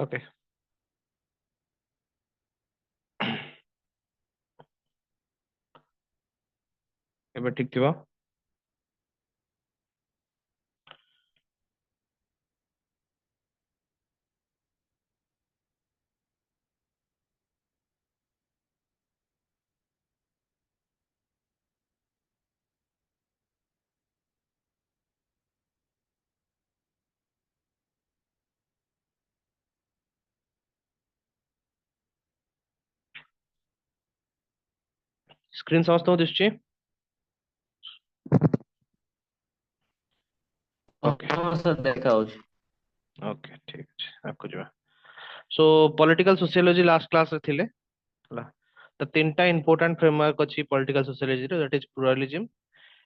Okay एबे ठीक थिबा स्क्रीन समस्त दिसछि ओके हाँ सर देखा होची। ओके ठीक अछि आपको जबा सो पॉलिटिकल सोशियोलॉजी लास्ट क्लास रे थिले हला तो तीनटा इंपोर्टेंट फ्रेमवर्क अछि पॉलिटिकल सोशियोलॉजी रे दैट इज प्लुरलिज्म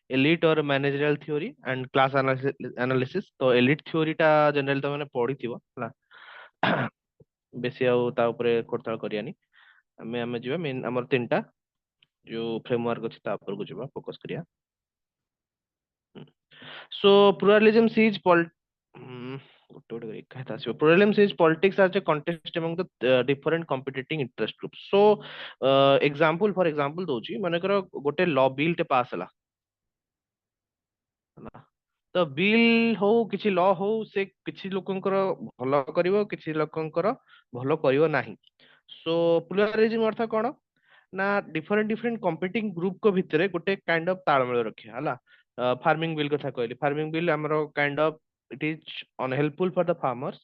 एलिट और managerial theory and class analysis तो एलिट थ्योरी टा जनरल तो माने पढी थिबो हला बेसी आउ ता ऊपर खोटताळ करियानी हमें हमें जीवा मेन हमर तीनटा जो फ्रेमवर्क अछि ता ऊपर को जीवा फोकस करिया सो pluralism sees ଗୋଟେ ଗୋଟେ ଏକା କଥା ଆସିବ pluralism sees politics as a contest among the different competing interest groups so example for example ଦଉଛି ମନେକର ଗୋଟେ law bill ଟେ ପାସ୍ ହେଲା ହେଲା ତ ବିଲ୍ ହଉ କିଛି ଲ ହଉ ସେ କିଛି ଲୋକଙ୍କର ଭଲ କରିବ କିଛି ଲୋକଙ୍କର ଭଲ କରିବ ନାହିଁ ସୋ ପ୍ଲୁରାଲିଜିମ ଅର୍ଥ କଣ ନା ଡିଫରେଣ୍ଟ ଡିଫରେଣ୍ଟ କମ୍ପିଟିଂ ଗ୍ରୁପଙ୍କ ଭିତରେ ଗୋଟେ କାଇଣ୍ଡ ଅଫ ତାଳମେଳ ରଖିବା ହେଲା ଫାର୍ମିଂ ବିଲ୍ କଥା କହିଲି ଫାର୍ମିଂ ବିଲ୍ ଆମର kind of it is unhelpful for the farmers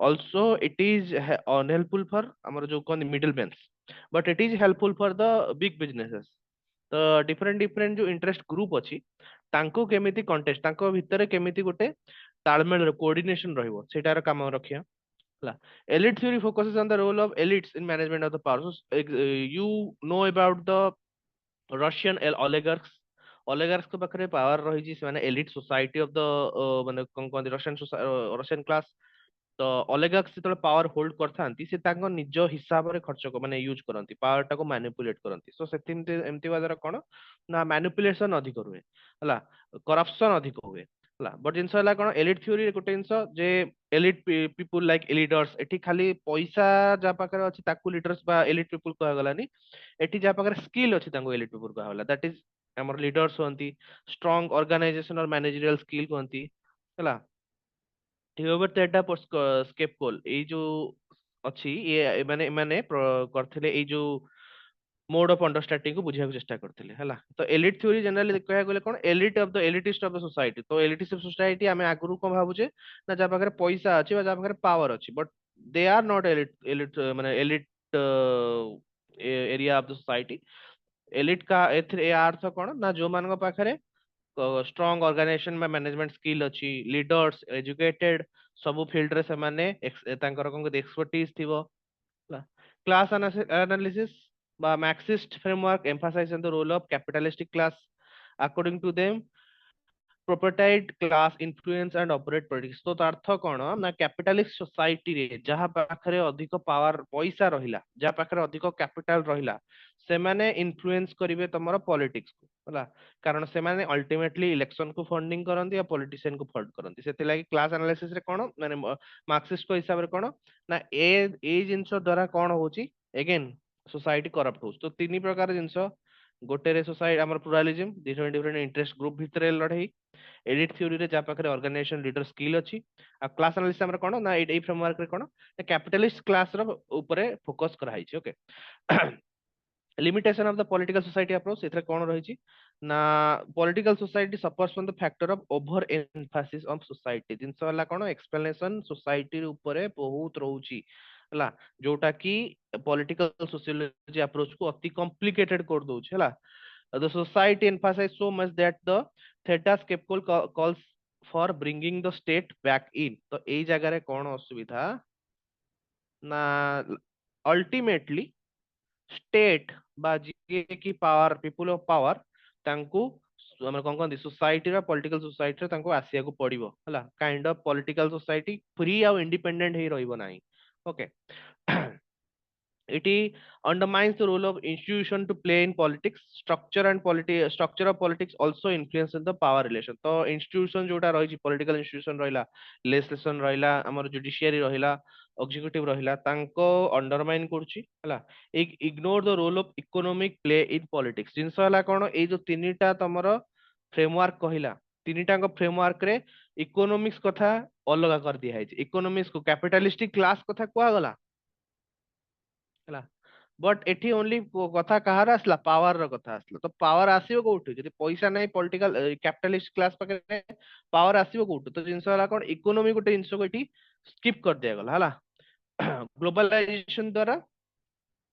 also it is unhelpful for ଆମର ଯୋଉ କହନ୍ତି middle men but it is helpful for the big businesses ତ ଡିଫରେଣ୍ଟ ଡିଫରେଣ୍ଟ ଯୋଉ ଇଣ୍ଟରେଷ୍ଟ ଗ୍ରୁପ ଅଛି ତାଙ୍କୁ କେମିତି କଣ୍ଟେଷ୍ଟ ତାଙ୍କ ଭିତରେ କେମିତି ଗୋଟେ ତାଳମେଳ କୋଅର୍ଡିନେସନ ରହିବ ସେଇଟାର କାମ ରଖିବା ହେଲା elite theory focuses on the role of elites in management of the power so, you know about the Russian oligarchs oligarchs ଙ୍କ ପାଖରେ ପାୱାର ରହିଛି ସେମାନେ elite society of the ମାନେ କଣ କହନ୍ତି ରସିଆନ କ୍ଲାସ ତ ଅଲିଗାର୍କସ୍ ଯେତେବେଳେ ପାୱାର ହୋଲ୍ଡ କରିଥାନ୍ତି ସେ ତାଙ୍କ ନିଜ ହିସାବରେ ଖର୍ଚ୍ଚ ମାନେ ୟୁଜ କରନ୍ତି ପାୱାର ଟାକୁ ମ୍ୟାନିପୁଲେଟ କରନ୍ତି ତ ସେଠି ଏମିତି ହବା ଦ୍ୱାରା କଣ ନା ମ୍ୟାନିପୁଲେସନ ଅଧିକ ରୁହେ ହେଲା କରପସନ ଅଧିକ ହୁଏ ହେଲା ବଟ ଜିନିଷ ହେଲା କଣ ଏଲିଟ୍ ଥିଓରି ଗୋଟେ ଜିନିଷ ଯେ ଏଲିଟ୍ ପିପୁଲ ଲାଇକ ଏଲିଡର୍ସ ଏଠି ଖାଲି ପଇସା ଯାହା ପାଖରେ ଅଛି ତାକୁ ଲିଡର୍ସ ବା ଏଲିଟ୍ ପିପୁଲ କୁହାଗଲାନି ଏଠି ଯାହା ପାଖରେ ସ୍କିଲ୍ ଅଛି ତାଙ୍କୁ ଏଲିଟ୍ ପିପୁଲ କୁହାଗଲା ଦ୍ୟାଟ ଇଜ ଆମର ଲିଡର୍ସ ହୁଅନ୍ତି ଷ୍ଟ୍ରଙ୍ଗ ଅର୍ଗାନାଇଜେସନ ମ୍ୟାନେଜରିଆଲ ସ୍କିଲ୍ କୁହନ୍ତି ହେଲା whoever that ସ୍କେପକୋଲ ଏଇ ଯୋଉ ଅଛି ଇଏ ଏମାନେ କରିଥିଲେ ଏଇ ଯୋଉ ମୋड ଅଫ ଅଣ୍ଡରଷ୍ଟାଣ୍ଡିଂ କୁ ବୁଝିବାକୁ ଚେଷ୍ଟା କରିଥିଲେ ହେଲା ତ ଏଲିଟ୍ ଥିଓରି ଜେନେରାଲି କହିବାକୁ ଗଲେ କଣ elite of the elitist of the society ତ ଏଲିଟିଷ୍ଟ ଅଫ સોસાଇଟି ଆମେ ଆଗରୁ କଣ ଭାବୁଛେ ନା ଯାହା ପାଖରେ ପଇସା ଅଛି ବା ଯାହା ପାଖରେ ପାୱାର ଅଛି but they are not elite elite ମାନେ elite area of the society elite କା ଏଥିରେ ୟା ଅର୍ଥ କଣ ନା ଯୋଉମାନଙ୍କ ପାଖରେ ଷ୍ଟ୍ରଙ୍ଗ ଅର୍ଗାନାଇଜେସନ ବା ମ୍ୟାନେଜମେଣ୍ଟ ସ୍କିଲ୍ ଅଛି ଲିଡର୍ସ ଏଜୁକେଟେଡ ସବୁ ଫିଲ୍ଡରେ ସେମାନେ ତାଙ୍କର କଣ ଏକ୍ସପର୍ଟିଜ ଥିବ ହେଲା କ୍ଲାସ analysis বা Marxist framework emphasize on the role of capitalistic class according to them propertied class influence and operate politics तो ତା ଅର୍ଥ କଣ ନା କ୍ୟାପିଟାଲିଷ୍ଟ ସୋସାଇଟି ରେ ଯାହା ପାଖରେ ଅଧିକ ପାୱାର ପଇସା ରହିଲା ଯାହା ପାଖରେ ଅଧିକ କ୍ୟାପିଟାଲ ରହିଲା ସେମାନେ ଇନଫ୍ଲୁଏନ୍ସ କରିବେ ତମର ପଲିଟିକ୍ସ କୁ ହେଲା କାରଣ ସେମାନେ ଅଲ୍ଟିମେଟଲି ଇଲେକ୍ସନ କୁ ଫଣ୍ଡିଂ କରନ୍ତି ଆଉ ପଲିଟିସିଆନ କୁ ଫଣ୍ଡ କରନ୍ତି ସେଥିଲାଗି କ୍ଲାସ ଆନାଲିସିସ ରେ କଣ ମାନେ ମାର୍କ୍ସିଷ୍ଟ ହିସାବରେ କଣ ନା ଏଇ ଜିନିଷ ଦ୍ଵାରା କଣ ହଉଛି ଏଗେନ୍ सोसाइटी करप्ट हो तो तीन प्रकार जिनस गोटे सोसाइटी आम प्लुरालिज्म डिफरेंट डिफरेंट इंटरेस्ट ग्रुप भितर लड़ाई एलिट थ्योरी रे जहाँ पाखे ऑर्गेनाइजेशन लीडर स्किल अच्छी आ क्लास एनालिसिस हमर कोन ना एई फ्रेमवर्क रे कोन कैपिटलिस्ट क्लास रो ऊपर फोकस करा हिची okay limitation of the political society approach एथरे कोन रहिची ना political society suffers from the factor of over emphasis of society जिनस वाला कोन एक्सप्लेनेशन सोसाइटी ऊपर बहुत रहउची ହେଲା जोटा कि पॉलिटिकल सोशियोलॉजी अप्रोच को अति कॉम्प्लिकेटेड कर दउछ ହେଲା the society emphasizes so much that the theta skeptical calls for bringing the state back in तो एई जगह रे कोन असुविधा ना अल्टीमेटली स्टेट बा जिए की पावर पीपुल ऑफ पावर तांकू ଆମର କଣ କହନ୍ତି ସୋସାଇଟିର ପଲିଟିକାଲ ସୋସାଇଟିରେ ତାଙ୍କୁ ଆସିବାକୁ ପଡିବ ହେଲା kind of political society free ଆଉ ଇଣ୍ଡିପେଣ୍ଡେଣ୍ଟ ହେଇ ରହିବ ନାହିଁ okay It undermines the role of institution to play in politics. Structure of politics also influence in the power relation. तो institution जोटा रही political institution रहिला, legislation रहिला, ଆମର judiciary रहिला, executive रहिला, तांको undermine କରୁଛି ହେଲା। ignore the role of economic play in politics। ଜିନିଷ ହେଲା କଣ, ଏଇ ଯୋଉ ତିନିଟା ତମର framework କହିଲା, ତିନିଟାଙ୍କ framework ରେ economics କଥା ଅଲଗା କରି ଦିଆ ହେଇଛି। economics କୁ capitalistic class କଥା କୁହାଗଲା ହେଲା, ବଟ୍ ଏଠି ଓନ୍ଲି କଥା କାହାର ଆସିଲା, ପାୱାର ର କଥା ଆସିଲା। ତ ପାୱାର ଆସିବ କୋଉଠୁ, ଯଦି ପଇସା ନାହିଁ ପଲିଟିକାଲ କ୍ୟାପିଟାଲିଷ୍ଟ କ୍ଲାସ ପାଖରେ, ପାୱାର ଆସିବ କୋଉଠୁ? ତ ଜିନିଷ ହେଲା କଣ, ଇକୋନୋମି ଗୋଟେ ଜିନିଷକୁ ଏଠି ସ୍କିପ୍ କରିଦିଆଗଲା ହେଲା। ଗ୍ଲୋବାଲାଇଜେସନ ଦ୍ଵାରା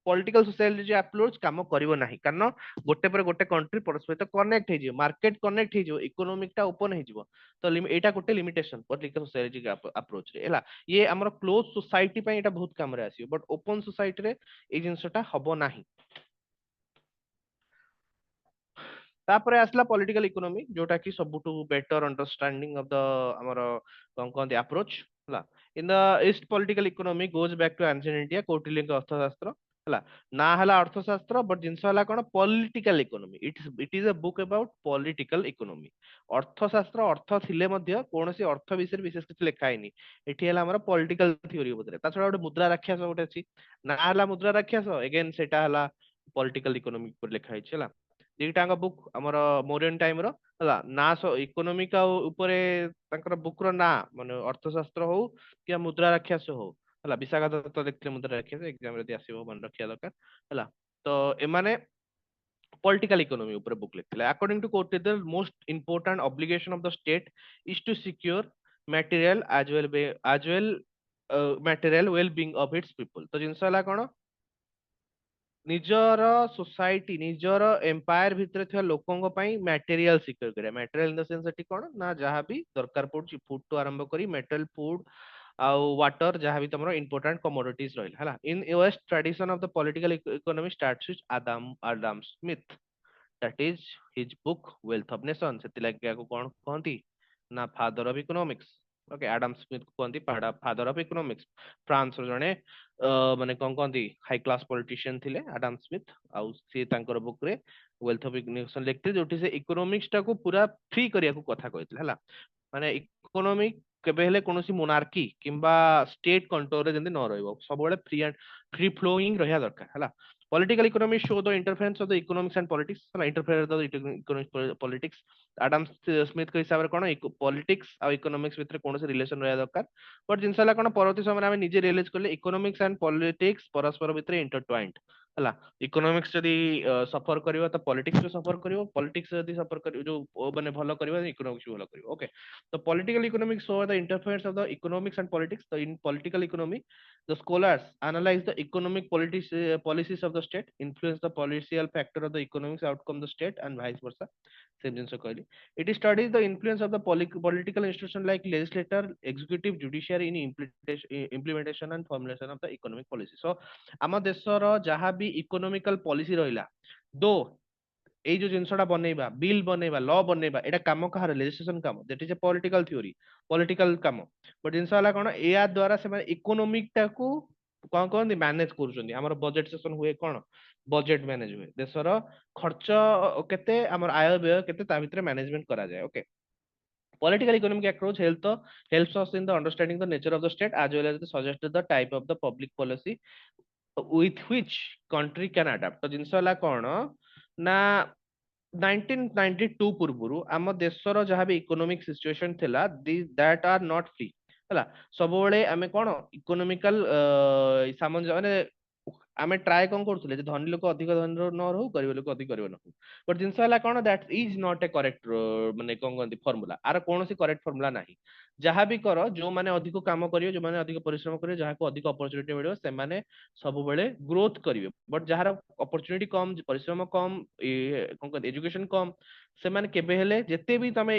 ପଲିଟିକାଲ ସୋସାଇଟି ଯେ ଆପ୍ରୋଚ କାମ କରିବ ନାହିଁ, କାରଣ ଗୋଟେ ପରେ ଗୋଟେ କଣ୍ଟ୍ରି ପରସ୍ପର ସହିତ କନେକ୍ଟ ହେଇଯିବ, ମାର୍କେଟ କନେକ୍ଟ ହେଇଯିବ, ଇକୋନୋମିକ ଟା ଓପନ ହେଇଯିବ। ତ ଏଇଟା ଗୋଟେ ଲିମିଟେସନ ପଲିଟିକାଲ ସୋସାଇଟି ଆପ୍ରୋଚ ରେ ହେଲା। ଇଏ ଆମର କ୍ଲୋଜ ସୋସାଇଟି ପାଇଁ ଏଇଟା ବହୁତ କାମରେ ଆସିବ, ବଟ ଓପନ ସୋସାଇଟି ରେ ଏଇ ଜିନିଷଟା ହବ ନାହିଁ। ତାପରେ ଆସିଲା ପଲିଟିକାଲ ଇକୋନୋମି, ଯୋଉଟା କି ସବୁଠୁ ବେଟର ଅଣ୍ଡରଷ୍ଟାଣ୍ଡିଂ ଅଫ ଦ ଆମର କଣ କହନ୍ତି ଆପ୍ରୋଚ ହେଲା। In the east political economy goes back to ancient India, କୌଟିଲ୍ୟଙ୍କ ଅର୍ଥଶାସ୍ତ୍ର ହେଲା। ନା ହେଲା ଅର୍ଥଶାସ୍ତ୍ର, ବଟ ଜିନିଷ ହେଲା କଣ, political economy. It is a book about political economy. Arthashastra ଅର୍ଥ ଥିଲେ ମଧ୍ୟ କୌଣସି ଅର୍ଥ ବିଷୟରେ ବିଶେଷ କିଛି ଲେଖା ହେଇନି, ଏଠି ହେଲା ଆମର ପଲିଟିକାଲ ଥିଓରି ଉପରେ। ତା ଛଡା ଗୋଟେ ମୁଦ୍ରା ରାକ୍ଷସ ଗୋଟେ ଅଛି, ନା ହେଲା ମୁଦ୍ରା ରାକ୍ଷସ, ଏଗେନ ସେଟା ହେଲା ପଲିଟିକାଲ ଇକୋନୋମି ଉପରେ ଲେଖା ହେଇଛି ହେଲା। ଦିଟାଙ୍କ ବୁକ୍ ଆମର ମୋରିୟନ ଟାଇମ ର ହେଲା। ନା ଇକୋନୋମିକ ଆଉ ଉପରେ ତାଙ୍କର ବୁକ୍ ର ନାଁ ମାନେ ଅର୍ଥଶାସ୍ତ୍ର ହଉ କି ମୁଦ୍ରା ରାକ୍ଷସ ହଉ ହେଲା। ବିଶାଖା ଦତ୍ତ ଦେଖିଥିଲେ ମୁଦ୍ରା ରାକ୍ଷସ, ଏକ୍ସାମ ଯଦି ଆସିବ ମନେ ରଖିବା ଦରକାର ହେଲା। ତ ଏମାନେ political economy ଉପରେ ବୁକ୍ ଲେଖିଥିଲେ। according to quote, the most important obligation of the state is to secure material as well material well being of its people। ତ ଜିନିଷ ହେଲା କଣ, ନିଜର ସୋସାଇଟି ନିଜର ଏମ୍ପାୟାର ଭିତରେ ଥିବା ଲୋକଙ୍କ ପାଇଁ ମ୍ୟାଟେରିଆଲ ସିକ୍ୟୁର କରିବା। ମ୍ୟାଟେରିଆଲ ଇନ ଦ ସେନ୍ସ ଏଠି କଣ ନା, ଯାହାବି ଦରକାର ପଡୁଛି ଫୁଡ ଟୁ ଆରମ୍ଭ କରି ମେଟାଲ ଫୁଡ ଆଉ ୱାଟର, ଯାହାବି ତମର ଇମ୍ପୋର୍ଟାଣ୍ଟ କମୋଡିଟିଜ ରହିଲା ହେଲା। In west tradition of the political economy starts with Adam Smith, that is his book wealth of nation। ସେଥିଲାଗି ଆକୁ କଣ କହନ୍ତି ନା father of economics. Okay, Adam Smith କହନ୍ତି ଫାଦର ଅଫ ଇକୋନୋମିକ୍ସ। ଫ୍ରାନ୍ସ ର ଜଣେ ମାନେ କଣ କହନ୍ତି ହାଇ କ୍ଲାସ ପଲିଟିସିଆନ ଥିଲେ ଆଡମ ସ୍ମିଥ। ଆଉ ସିଏ ତାଙ୍କର ବୁକ୍ ରେ ୱେଲ୍ଥ ଅଫ ନେସନ ଲେଖିଥିଲେ, ଯୋଉଠି ସେ ଇକୋନୋମିକ୍ସ ଟାକୁ ପୁରା ଫ୍ରି କରିବାକୁ କଥା କହିଥିଲେ ହେଲା। ମାନେ ଇକୋନୋମି କେବେ ହେଲେ କୌଣସି ମୋନାର୍କି କିମ୍ବା ଷ୍ଟେଟ କଣ୍ଟ୍ରୋଲ ରେ ଯେମିତି ନ ରହିବ, ସବୁବେଳେ ଫ୍ରି ଫ୍ଲୋଇଂ ରହିବା ଦରକାର ହେଲା। Political economy show the interference of the economics and politics, ହେଲା interference of the economics politics। Adam Smith ଙ୍କ ହିସାବରେ କଣ, ପଲିଟିକ୍ସ ଆଉ ଇକୋନୋମିକ୍ସ ଭିତରେ କୌଣସି ରିଲେସନ ରହିବା ଦରକାର। ବଟ ଜିନିଷ ହେଲା କଣ, ପରବର୍ତ୍ତୀ ସମୟରେ ଆମେ ନିଜେ ରିୟଲାଇଜ କଲେ ଇକୋନୋମିକ୍ସ ଆଣ୍ଡ ପଲିଟିକ୍ସ ପରସ୍ପର ଭିତରେ ଇଣ୍ଟରଟ୍ୱାଇଣ୍ଟ ହେଲା। ଇକୋନୋମିକ୍ସ ଯଦି ସଫର କରିବ ତ ପଲିଟିକ୍ସ ବି ସଫର କରିବ, ପଲିଟିକ୍ସ ଯଦି ସଫର କରିବ ଯୋଉ ମାନେ ଭଲ କରିବ, ଇକୋନୋମିକ୍ସ ବି ଭଲ କରିବ। ଓକେ, ତ political economics show the interference of the economics and politics। So in political economy, the scholars analyze the economic policies of the state, influence the political factor of the economics outcome the state and vice versa। Same ଜିନିଷ କହିଲି। It studies the influence of the political institution like legislature, executive, judiciary in implementation and formulation of the economic policy। So ଆମ ଦେଶର ଯାହା ବି economical policy ରହିଲା, ଦୋ ଏଇ ଯୋଉ ଜିନିଷଟା ବନେଇବା, ବିଲ୍ ବନେଇବା, ଲ ବନେଇବା, ଏଇଟା କାମ କାହାର, ଲେଜିସ୍ଲେସନ କାମ, that is a political theory, political କାମ। ବଟ ଜିନିଷ ହେଲା କଣ, ଏହା ଦ୍ଵାରା ସେମାନେ ଇକୋନୋମିକ ଟାକୁ କଣ କହନ୍ତି ମ୍ୟାନେଜ କରୁଛନ୍ତି। ଆମର ବଜେଟ ସେସନ ହୁଏ, କଣ ବଜେଟ ମ୍ୟାନେଜ ହୁଏ, ଦେଶର ଖର୍ଚ୍ଚ କେତେ ଆମର ଆୟ ବ୍ୟୟ କେତେ ତା ଭିତରେ ମ୍ୟାନେଜମେଣ୍ଟ କରାଯାଏ। Okay, political economic approach helps us in the understanding the nature of the state as well as the suggest the type of the public policy with which country can adapt। ତ ଜିନିଷ ହେଲା କଣ ନା 1992 ପୂର୍ବରୁ ଆମ ଦେଶର ଯାହା ବି ଇକୋନୋମିକ ସିଚୁଏସନ ଥିଲା, ଦ୍ୟାଟ ଆର୍ ନଟ୍ ଫ୍ରି ହେଲା। ସବୁବେଳେ ଆମେ କଣ ଇକୋନୋମିକାଲ ସାମଞ୍ଜସ୍ୟ ମାନେ ଆମେ ଟ୍ରାଏ କଣ କରୁଥିଲେ, ଯେ ଧନୀ ଲୋକ ଅଧିକ ଧନୀ ନ ରହୁ, ଗରିବ ଲୋକ ଅଧିକ ଗରିବ ନ ହଉ। ବଟ ଜିନିଷ ହେଲା କଣ, that is not a correct ମାନେ କଣ କହନ୍ତି ଫର୍ମୁଲା, ଆର କୌଣସି କରେକ୍ଟ ଫର୍ମୁଲା ନାହିଁ। ଯାହା ବି କର, ଯୋଉମାନେ ଅଧିକ କାମ କରିବେ, ଯୋଉମାନେ ଅଧିକ ପରିଶ୍ରମ କରିବେ, ଯାହାକୁ ଅଧିକ ଅପରଚୁନିଟି ମିଳିବ, ସେମାନେ ସବୁବେଳେ ଗ୍ରୋଥ କରିବେ। ବଟ ଯାହାର ଅପରଚୁନିଟି କମ, ପରିଶ୍ରମ କମ, କଣ କହନ୍ତି ଏଜୁକେସନ କମ, ସେମାନେ କେବେ ହେଲେ ଯେତେ ବି ତମେ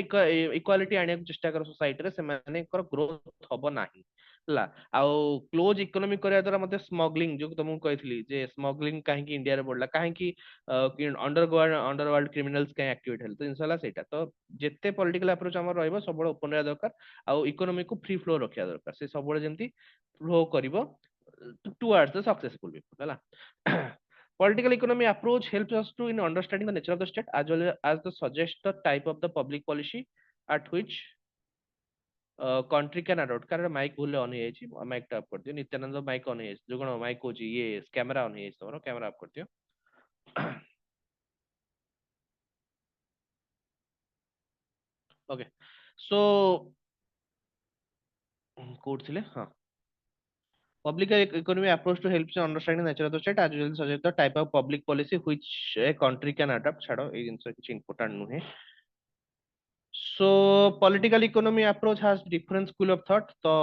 ଇକ୍ୱାଲିଟି ଆଣିବାକୁ ଚେଷ୍ଟା କର ସୋସାଇଟିରେ, ସେମାନଙ୍କର ଗ୍ରୋଥ ହବ ନାହିଁ ହେଲା। ଆଉ କ୍ଲୋଜ ଇକୋନୋମି କରିବା ଦ୍ୱାରା ମଧ୍ୟ ସ୍ମଗଲିଂ, ଯୋଉ ତମକୁ କହିଥିଲି ଯେ ସ୍ମଗଲିଂ କାହିଁକି ଇଣ୍ଡିଆରେ ବଢିଲା, କାହିଁକି ଅଣ୍ଡରୱାର୍ଲ୍ଡ କ୍ରିମିନାଲସ କାହିଁ ଆକ୍ଟିଭେଟ ହେଲେ, ତ ଜିନିଷ ହେଲା ସେଇଟା। ତ ଯେତେ ପଲିଟିକାଲ ଆପ୍ରୋଚ ଆମର ରହିବ, ସବୁବେଳେ ଓପନ ରହିବା ଦରକାର, ଆଉ ଇକୋନୋମିକୁ ଫ୍ରି ଫ୍ଲୋ ରଖିବା ଦରକାର। ସେ ସବୁବେଳେ ଯେମିତି ଫ୍ଲୋ କରିବ, towards the successful people ହେଲା political economy approach helps us to in understanding the nature of the state as well as the suggest the type of the public policy at which country can adopt कारण mic भूल on ହେଇଯାଇଛି mic ଟା of କରିଦିଅ Nityananda ମାଇक on ହେଇଯାଇଛି ଯୋଉ କଣ ମାଇक କହୁଛି ଇଏ କ୍ୟାମେରା ଅନ୍ ହେଇଯାଇଛି ତମର କ୍ୟାମେରା ଅଫ୍ କରିଦିଅ ओके सो कोड ଥିଲେ ହଁ public economy approach to help you understanding the nature of the state as well as suggest the type of public policy which a country can adopt ଛାଡ ଏଇ ଜିନିଷ କିଛି important ନୁହେଁ so political economy approach has different school of thought ତ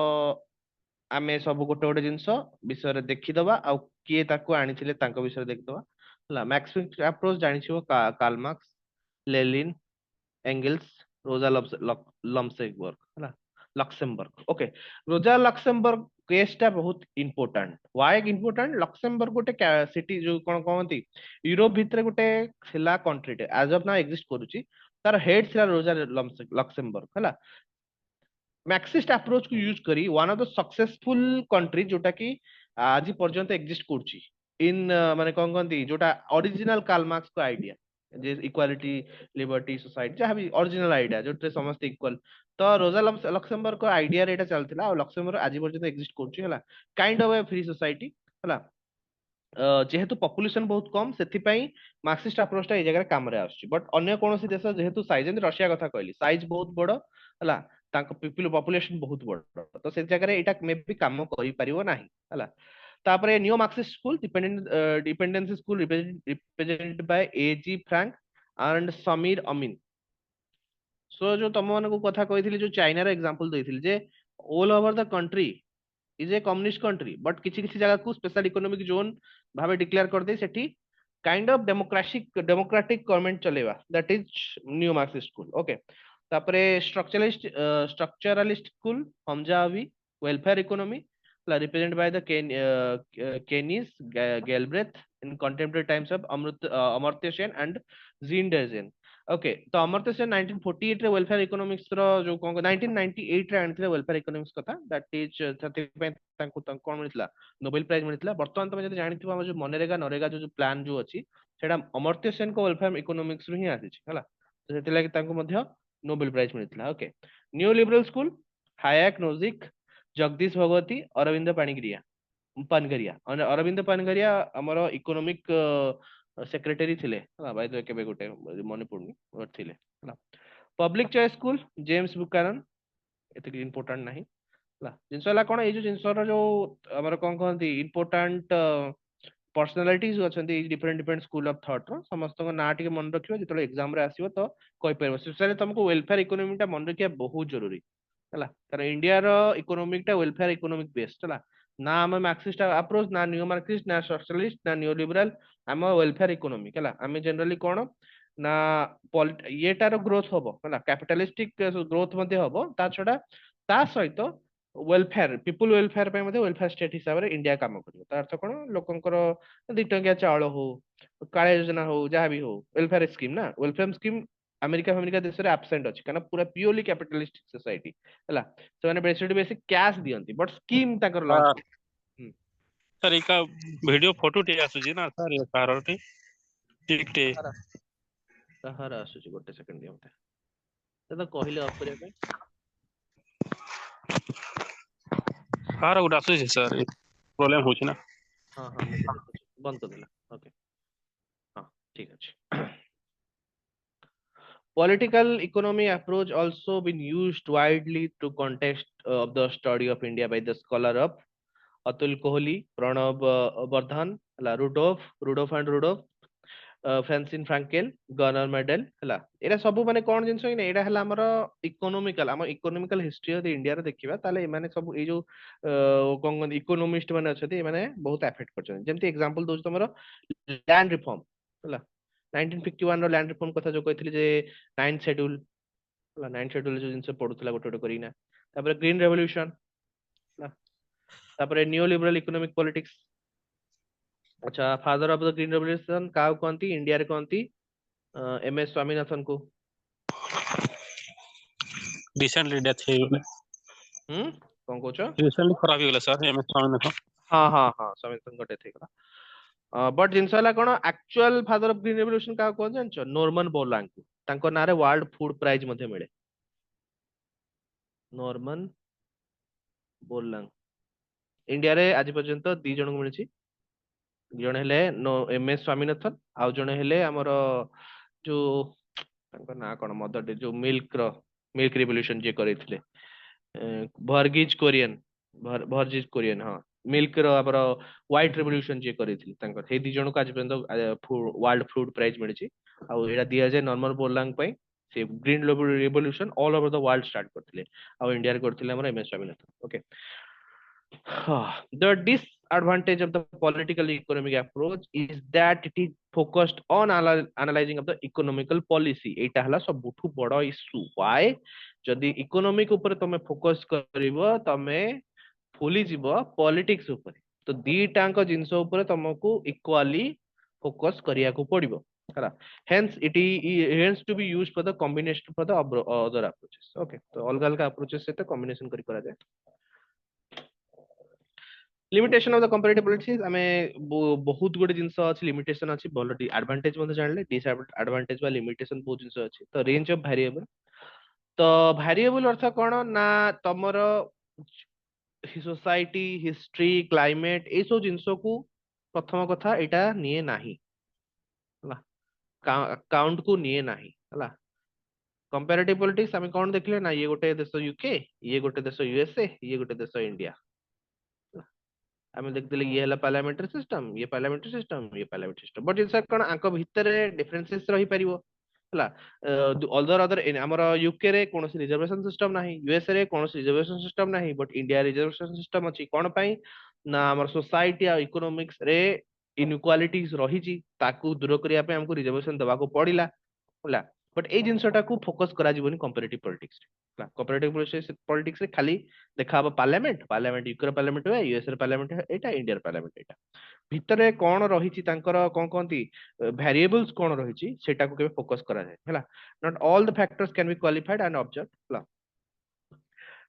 ଆମେ ସବୁ ଗୋଟେ ଗୋଟେ ଜିନିଷ ବିଷୟରେ ଦେଖିଦବା ଆଉ କିଏ ତାକୁ ଆଣିଥିଲେ ତାଙ୍କ ବିଷୟରେ ଦେଖିଦବା ହେଲା ମାର୍କ୍ସିଷ୍ଟ ଆପ୍ରୋଚ ଜାଣିଥିବ କାର୍ଲ ମାର୍କ୍ସ ଲେନିନ एंगल्स रोजा लम्सेबर्ग है ना लक्सेमबर्ग ओके रोजा लक्सेमबर्ग केसटा बहुत इंपोर्टेंट व्हाई इंपोर्टेंट लक्सेमबर्ग गोटे सिटी जो कोन कहंती यूरोप भितर गोटे थिला कंट्री टे एज ऑफ नाउ एग्जिस्ट करूची तार हेड थिला रोजा लक्सेमबर्ग हैला मार्क्सिस्ट अप्रोच को यूज करी one of the successful country जोटा कि आज पर्यंत एग्जिस्ट करूची इन माने कोन कहंती जोटा ओरिजिनल कार्ल मार्क्स को आइडिया जे इक्वालिटी लिबर्टी सोसाइटी जहाँ भी ओरिजिनल आइडिया जो समस्त इक्वल तो रोजा लक्सेमबर्ग को आइडिया रे एटा चलथिला और लक्सेमबर्ग आज पर्यंत एग्जिस्ट करूची हला kind of A free society हला जेहेतु पॉपुलेशन बहुत कम सेथिपाई मार्क्सिस्ट अप्रोच ए जगह काम रे आछी बट अन्य कोनोसी देश जेहेतु साइज जेंति रशिया कथा कहली साइज बहुत बड़ हला तांको पीपल पॉपुलेशन बहुत बड़ तो से जगह रे एटा मे भी काम करि परिबो नाही हला तापरे neo Marxist school dependency school represented by A G Frank and Samir Amin so जो तुम मान को कथा कही जो चाइना रो एग्जांपल देथिल जे all over the country is a communist country but किछि किछि जगह को स्पेशल इकोनॉमिक जोन भाबे डिक्लेयर कर दे सेठी काइंड ऑफ डेमोक्रेटिक गवर्नमेंट चलेवा that is new Marxist school okay तापरे स्ट्रक्चरलिस्ट स्कूल हमजावी welfare economy represented by the Keynes, Galbraith in contemporary times of Amartya Sen and Jean Derrida. Okay तो अमर्त्य सेन 1948 रे welfare economics रो जो 1998 रे आनिथिले welfare economics कथा that is थति पे तांको कोन मिलथिला Nobel prize मिलथिला वर्तमान तमे जदि जानिथिबा जो मनरेगा नरेगा जो प्लान जो अछि सेटा अमर्त्य सेन को वेलफेयर इकोनॉमिक्स रो ही आछि हला तो सेति लागि तांको मध्य नोबेल प्राइज मिलथिला okay new liberal school Hayek Nozick Jagdish Bhagwati Arvind Panagariya Arvind Panagariya हमर इकोनॉमिक सेक्रेटरी थिले हला भाई तो केबे गोटे मने पड़नी और थिले हला public choice school James Buchanan एते इंपोर्टेंट नाही हला जिनसला कोन ए जो जिनसर जो हमर कोन कहंती इंपोर्टेंट पर्सनालिटीज अछंती डिफरेंट स्कूल ऑफ थॉट रो समस्त को ना टिके मन रखियो जेतले एग्जाम रे आसीबो तो कहि परबो स्पेशली तुमको वेलफेयर इकोनॉमी टा मन रखिया बहुत जरूरी हला कारण इंडिया रो इकोनॉमिक टा वेलफेयर इकोनॉमिक बेस्ड हला ना हम मार्क्सिस्ट अप्रोच ना न्यू मार्क्सिस्ट ना सोशलिस्ट ना न्यू लिबरल हम वेलफेयर इकोनॉमिक हला हम जनरली कोन ना येटार ग्रोथ होबो हला कैपिटलिस्टिक ग्रोथ मध्ये होबो ता छडा ता सहित वेलफेयर पीपल वेलफेयर पे मध्ये वेलफेयर स्टेट हिसाब रे इंडिया काम करियो ता अर्थ कोन लोकंकर 2 टंकिया चावल हो काळे योजना हो जहा भी हो वेलफेयर स्कीम ना वेलफेयर स्कीम अमेरिका देश रे एब्सेंट अछि कारण पूरा प्योरली कैपिटलिस्टिक सोसाइटी हला तो माने बेसिक कैश दियंती बट स्कीम ताकर लॉन्च सर एका वीडियो फोटो टे आसुजी ना सर ये कारटी ठीक टे सहारा आसुजी गोटे सेकंड दियो मते तो कहिले ऑफ करिया पे कार गुड आसुजी सर प्रॉब्लम होछि ना हां हां मु देखुछि बंद कर देला ओके हां ठीक अछि political economy approach also been used widely to context of the study of India by the scholar of Atul Kohli Pranav Vardhan हला रुडोफ एंड रुडोफ फ्रांसिन फ्रांकेल गनर मेडल हला एरा सब माने कोन जिंस कि एरा हला हमर इकोनॉमिकल हिस्ट्री ऑफ इंडिया रे देखिबा ताले माने सब ए जो कोन इकोनॉमिस्ट माने अछथि माने बहुत अफेक्ट करछन जेमति एग्जांपल दोस तमरो लैंड रिफॉर्म हला 1951 रो लैंड रिफॉर्म कथा जो कहथिली जे 9th शेड्यूल हला 9th शेड्यूल जो जिंस पडुतला गोटे गोटे करिना तापर ग्रीन रेवोल्यूशन तापर न्यू लिबरल इकोनॉमिक पॉलिटिक्स अच्छा father of the green revolution काउ कोंती इंडिया रे कोंती एमएस स्वामीनाथन को रिसेंटली डेथ हे कोन कोचो रिसेंटली खराब हो गेला सर एमएस स्वामीनाथन हाँ हाँ हाँ, ସମସ୍ତଙ୍କ ଡେଥ୍ ହେଇଗଲା। ବଟ୍ ଜିନିଷ ହେଲା କଣ, actual father of green revolution କାହାକୁ କୁହନ୍ତି ଜାଣିଛ? ନର୍ମାନ ବୋର୍ଲାଙ୍ଗକୁ। ତାଙ୍କ ନାଁରେ ୱାର୍ଲଡ ଫୁଡ ପ୍ରାଇଜ ମଧ୍ୟ ମିଳେ। ନର୍ମାନ ବୋର୍ଲାଙ୍ଗ। ଇଣ୍ଡିଆରେ ଆଜି ପର୍ଯ୍ୟନ୍ତ ଦି ଜଣଙ୍କୁ ମିଳିଛି। ଜଣେ ହେଲେ ଏମ ଏସ୍ ସ୍ୱାମୀନାଥନ, ଆଉ ଜଣେ ହେଲେ ଆମର ଯୋଉ ତାଙ୍କ ନାଁ କଣ, ମଦର ଯୋଉ ମିଲ୍କ ରିଭଲ୍ୟୁସନ ଯିଏ କରିଥିଲେ, ଭର୍ଗିଜ କୋରିଆନ। ଭର୍ଜିଜ କୋରିଆନ, ହଁ। ମିଲ୍କ ର ଆମର ହ୍ୱାଇଟ ରେଭଲ୍ୟୁସନ ଯିଏ କରିଥିଲେ, ତାଙ୍କର ସେଇ ଦି ଜଣଙ୍କୁ ଆଜି ପର୍ଯ୍ୟନ୍ତ ୱାର୍ଲଡ ଫୁଡ ପ୍ରାଇଜ ମିଳିଛି। ଆଉ ଏଇଟା ଦିଆଯାଏ ନର୍ମାନ ବୋର୍ଲାଙ୍ଗ ପାଇଁ। ସେ green revolution all over the world start କରିଥିଲେ, ଆଉ ଇଣ୍ଡିଆରେ କରିଥିଲେ ଆମର M S Swaminathan. Okay. The disadvantage of the political economic approach is that it is focused on analyzing of the economical policy. ଏଇଟା ହେଲା ସବୁଠୁ ବଡ ଇସ୍ୟୁ। why? ଯଦି ଇକୋନୋମିକ ଉପରେ ତମେ ଫୋକସ କରିବ, ତମେ ଭୁଲିଯିବ ପଲିଟିକ୍ସ ଉପରେ। ତ ଦିଟାଙ୍କ ଜିନିଷ ଉପରେ ତମକୁ ଇକ୍ୱାଲି ଫୋକସ କରିବାକୁ ପଡିବ ହେଲା। hence it is hence to be used for the combination for the other approaches. okay, ତ ଅଲଗା ଅଲଗା approaches ସହିତ combination କରି କରାଯାଏ। Limitation of the comparative politics, ଆମେ ବହୁତ ଗୁଡେ ଜିନିଷ ଅଛି, ଲିମିଟେସନ ଅଛି। ଭଲ ଆଡଭାंटेज ମଧ୍ୟ ଜାଣିଲେ, ଡିସଆଡଭାंटेज ବା ଲିମିଟେସନ ବହୁତ ଜିନିଷ ଅଛି। ତ ରେଞ୍ଜ ଅଫ ଭ୍ୟାରିଏବल, ତ ଭ୍ୟାରିଏବଲ ଅର୍ଥ କଣ ନା ତମର सोसाइटी, हिस्ट्री, क्लाइमेट, ये सब जिनसକୁ प्रथम कथा एटा निये नाही ହେଲା, काउंट को निये नाही ହେଲା। कंपैरेटिव पॉलिटिक्स ଆମେ कौन देखले ना, ये गोटे देश यूके, ये गोटे देश यूएसए, ये गोटे देश इंडिया। ଆମେ ଦେଖିଥିଲେ ଇଏ ହେଲା ପାର୍ଲାମେଣ୍ଟାରୀ ସିଷ୍ଟମ, ଇଏ ପାର୍ଲାମେଣ୍ଟାରୀ ସିଷ୍ଟମ, ଇଏ ପାର୍ଲାମେଣ୍ଟାରୀ ସିଷ୍ଟମ। ବଟ୍ ଜିନିଷ କଣ, ଆଙ୍କ ଭିତରେ ଡିଫରେନ୍ସେସ୍ ରହିପାରିବ ହେଲା। ଅଦର ଅଦର ଆମର ୟୁକେ ରେ କୌଣସି ରିଜର୍ଭେସନ ସିଷ୍ଟମ ନାହିଁ, ୟୁଏସଏ ରେ କୌଣସି ରିଜର୍ଭେସନ ସିଷ୍ଟମ ନାହିଁ, ବଟ୍ ଇଣ୍ଡିଆ ରିଜର୍ଭେସନ ସିଷ୍ଟମ ଅଛି। କଣ ପାଇଁ ନା ଆମର ସୋସାଇଟି ଆଉ ଇକୋନୋମିକ୍ସ ରେ ଇନଇକ୍ୱାଲିଟିଜ ରହିଛି, ତାକୁ ଦୂର କରିବା ପାଇଁ ଆମକୁ ରିଜର୍ଭେସନ ଦେବାକୁ ପଡିଲା ହେଲା। ବଟ୍ ଏଇ ଜିନିଷଟାକୁ ଫୋକସ କରାଯିବନି କମ୍ପାରେଟିଭ ପଲିଟିକ୍ସ ହେଲା। କମ୍ପାରେଟିଭ ପଲିଟିକ୍ସ ରେ ଖାଲି ଦେଖା ହବ ପାର୍ଲାମେଣ୍ଟ, ପାର୍ଲାମେଣ୍ଟ ୟୁକେ ପାର୍ଲାମେଣ୍ଟ ହୁଏ, ୟୁଏସ ର ପାର୍ଲାମେଣ୍ଟ ଏଇଟା, ଇଣ୍ଡିଆର ପାର୍ଲାମେଣ୍ଟ ଏଇଟା। ଭିତରେ କଣ ରହିଛି ତାଙ୍କର କଣ କହନ୍ତି ଭ୍ୟାରିଏବଲ୍ସ କଣ ରହିଛି, ସେଟାକୁ କେବେ ଫୋକସ କରାଯାଏ ହେଲା। Not all the factors can be qualified and observe ହେଲା।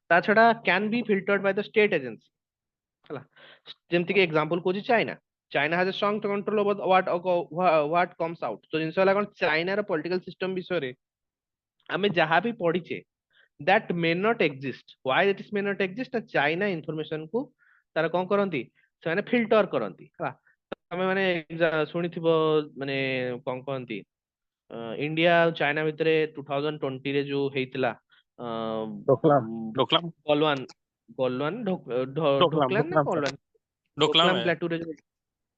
ତା ଛଡା can be filtered by the state agency ହେଲା। ଯେମିତି କି ଏକ୍ସାମ୍ପଲ କହୁଛି China. China has a strong control over what comes out. ତ ଜିନିଷ ହେଲା କଣ, ଚାଇନାର ପଲିଟିକାଲ ସିଷ୍ଟମ ବିଷୟରେ ଆମେ ଯାହା ବି ପଢିଛେ, that may not exist. why it is may not exist? China information କୁ ତାର କଣ କରନ୍ତି, ସେମାନେ ଫିଲ୍ଟର କରନ୍ତି ହେଲା। ତମେ ମାନେ ଶୁଣିଥିବ, ମାନେ କଣ କହନ୍ତି, ଇଣ୍ଡିଆ ଆଉ ଚାଇନା ଭିତରେ 2020 ରେ ଯୋଉ ହେଇଥିଲା डोकलाम डोकलाम ଗଲୱାନ ଗଲୱାନ डोकलाम ଢୋକଲାମ ନା डोकलाम सर ଗଲୱାନ, डोकलाम ଢୋକଲାମ है। ପ୍ଲାଟୁରେ ଯୋଉ,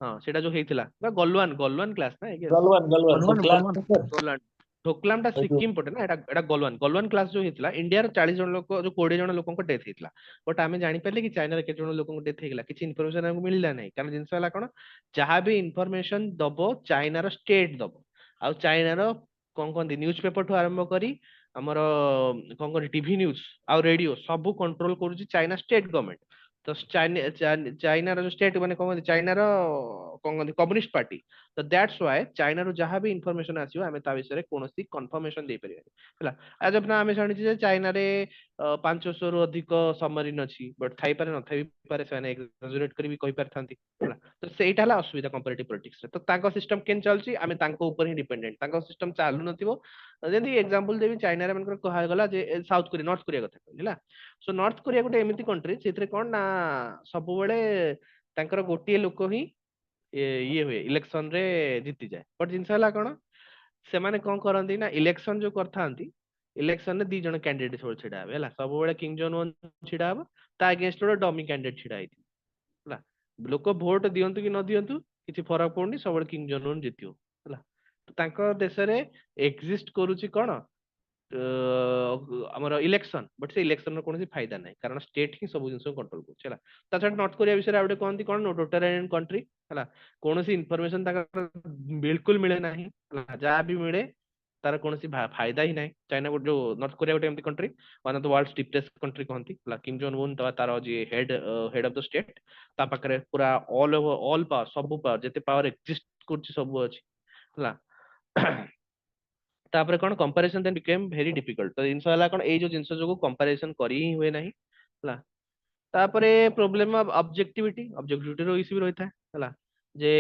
ହଁ ସେଇଟା ଯୋଉ ହେଇଥିଲା ବା ଗଲୱାନ ଗଲୱାନ କ୍ଲାସ ନା, गलवान गलवान गलवान डोकलाम गलवान सर ଗଲୱାନ ଢୋକଲାମ ଟା ଏଇ ଯୋଉ ସିକିମ ପଟେ ନା, ଏଟା ଗଲୱାନ। ଗଲୱାନ କ୍ଲାସ ଯୋଉ ହେଇଥିଲା, ଇଣ୍ଡିଆର 40 ଜଣ ଲୋକ, ଯୋଉ 20 ଜଣ ଲୋକଙ୍କ ଡେଥ ହେଇଥିଲା। ବଟ୍ ଆମେ ଜାଣିପାରିଲେ କି ଚାଇନାର କେତେ ଜଣ ଲୋକଙ୍କ ଡେଥ ହେଇଗଲା, କିଛି ଇନଫର୍ମେସନ ଆମକୁ ମିଳିଲା ନାହିଁ। କାରଣ ଜିନିଷ ହେଲା କଣ, ଯାହା ବି ଇନଫର୍ମେସନ ଦବ ଚାଇନାର ଷ୍ଟେଟ ଦବ। ଆଉ ଚାଇନାର କଣ କହନ୍ତି, ନ୍ୟୁଜ ପେପର ଠୁ ଆରମ୍ଭ କରି ଆମର କଣ କହନ୍ତି ଟିଭି ନ୍ୟୁଜ ଆଉ ରେଡିଓ ସବୁ କଣ୍ଟ୍ରୋଲ କରୁଛି ଚାଇନା ଷ୍ଟେଟ ଗଭର୍ଣମେଣ୍ଟ। ତ ଚାଇନାର ଯୋଉ ଷ୍ଟେଟ ମାନେ କଣ କହନ୍ତି, ଚାଇନାର କଣ କହନ୍ତି କମ୍ୟୁନିଷ୍ଟ ପାର୍ଟି। ତ ଦ୍ୟାଟ୍ସ ୱାଇ ଚାଇନାରୁ ଯାହା ବି ଇନଫର୍ମେସନ ଆସିବ, ଆମେ ତା ବିଷୟରେ କୌଣସି କନଫର୍ମେସନ ଦେଇପାରିବାନି ହେଲା। ଆଜ ଅଫ୍ ନା ଆମେ ଜାଣିଛୁ ଯେ ଚାଇନାରେ 500 ରୁ ଅଧିକ ସବମରିନ ଅଛି, ବଟ୍ ଥାଇପାରେ ନଥାଇପାରେ, ସେମାନେ ଏକ୍ସାଜୁରେଟ କରି ବି କହିପାରିଥାନ୍ତି ହେଲା। ତ ସେଇଟା ହେଲା ଅସୁବିଧା କମ୍ପାରେଟିଭ ପଲିଟିକ୍ସରେ। ତ ତାଙ୍କ ସିଷ୍ଟମ କେମିତି ଚାଲୁଛି, ଆମେ ତାଙ୍କ ଉପରେ ହିଁ ଡିପେଣ୍ଡେଣ୍ଟ। ତାଙ୍କ ସିଷ୍ଟମ ଚାଲୁନଥିବ, ଯେମିତି ଏକ୍ସାମ୍ପଲ ଦେବି, ଚାଇନାରେ ମାନଙ୍କର କୁହାଗଲା ଯେ ସାଉଥ କୋରିଆ, ନର୍ଥ କୋରିଆ କଥା କହିଲି ହେଲା। ସୋ ନର୍ଥ କୋରିଆ ଗୋଟେ ଏମିତି କଣ୍ଟ୍ରି, ସେଥିରେ କଣ ନା ସବୁବେଳେ ତାଙ୍କର ଗୋଟିଏ ଲୋକ ହିଁ ଇଏ ହୁଏ, ଇଲେକ୍ସନ ରେ ଜିତିଯାଏ। ବଟ୍ ଜିନିଷ ହେଲା କଣ, ସେମାନେ କଣ କରନ୍ତି ନା, ଇଲେକ୍ସନ ଯୋଉ କରିଥାନ୍ତି, ଇଲେକ୍ସନ ରେ ଦି ଜଣ କ୍ୟାଣ୍ଡିଡେଟ ସବୁବେଳେ ଛିଡା ହେବେ ହେଲା। ସବୁବେଳେ କିଙ୍ଗ ଜୋନ ଛିଡା ହବ, ତା ଏଗେନଷ୍ଟ ଗୋଟେ ଡମି କ୍ୟାଣ୍ଡିଡେଟ ଛିଡା ହେଇଥିବ ହେଲା। ଲୋକ ଭୋଟ ଦିଅନ୍ତୁ କି ନ ଦିଅନ୍ତୁ କିଛି ଫରକ ପଡୁନି, ସବୁବେଳେ କିଙ୍ଗ ଜୋନ ଜିତିବ ହେଲା। ତ ତାଙ୍କ ଦେଶରେ ଏକ୍ଜିଷ୍ଟ କରୁଛି କଣ, ଆମର ଇଲେକ୍ସନ। ବଟ୍ ସେ ଇଲେକ୍ସନ ର କୌଣସି ଫାଇଦା ନାହିଁ, କାରଣ ଷ୍ଟେଟ ହିଁ ସବୁ ଜିନିଷ କଣ୍ଟ୍ରୋଲ କରୁଛି ହେଲା। ତା ଛଡା ନର୍ଥ କୋରିଆ ବିଷୟରେ ଆଉ ଗୋଟେ କହନ୍ତି କଣ, ଟୋଟାଲିଟାରିଆନ କଣ୍ଟ୍ରି ହେଲା। କୌଣସି ଇନଫର୍ମେସନ ତାଙ୍କର ବିଲକୁଲ ମିଳେ ନାହିଁ ହେଲା। ଯାହା ବି ମିଳେ ତାର କୌଣସି ଫାଇଦା ହିଁ ନାହିଁ। ଚାଇନା ଗୋଟେ, ଯୋଉ ନର୍ଥ କୋରିଆ ଗୋଟେ ଏମିତି country, one of the world strictest country କହନ୍ତି ହେଲା। କିମ୍ ଜୋନ୍ ଉନ୍ ତାର ଯିଏ ହେଡ ଅଫ ଦ ଷ୍ଟେଟ, ତା ପାଖରେ ପୁରା ଅଲ୍ ଓଭର ଅଲ୍ ପାୱାର, ସବୁ ପାୱାର, ଯେତେ ପାୱାର ଏକ୍ଜିଷ୍ଟ କରୁଛି ସବୁ ଅଛି ହେଲା। ତାପରେ କଣ, କମ୍ପାରିଜନ ଦେନ୍ ବିକେମ୍ ଭେରି ଡିଫିକଲ୍ଟ। ତ ଜିନିଷ ହେଲା କଣ, ଏଇ ଯୋଉ ଜିନିଷ ଯୋଗୁ କମ୍ପାରିଜନ କରି ହିଁ ହୁଏ ନାହିଁ ହେଲା। तापरे प्रोब्लेम ऑब्जेक्टिविटी ऑब्जेक्टिविटी रो इश्यू भी रही है जे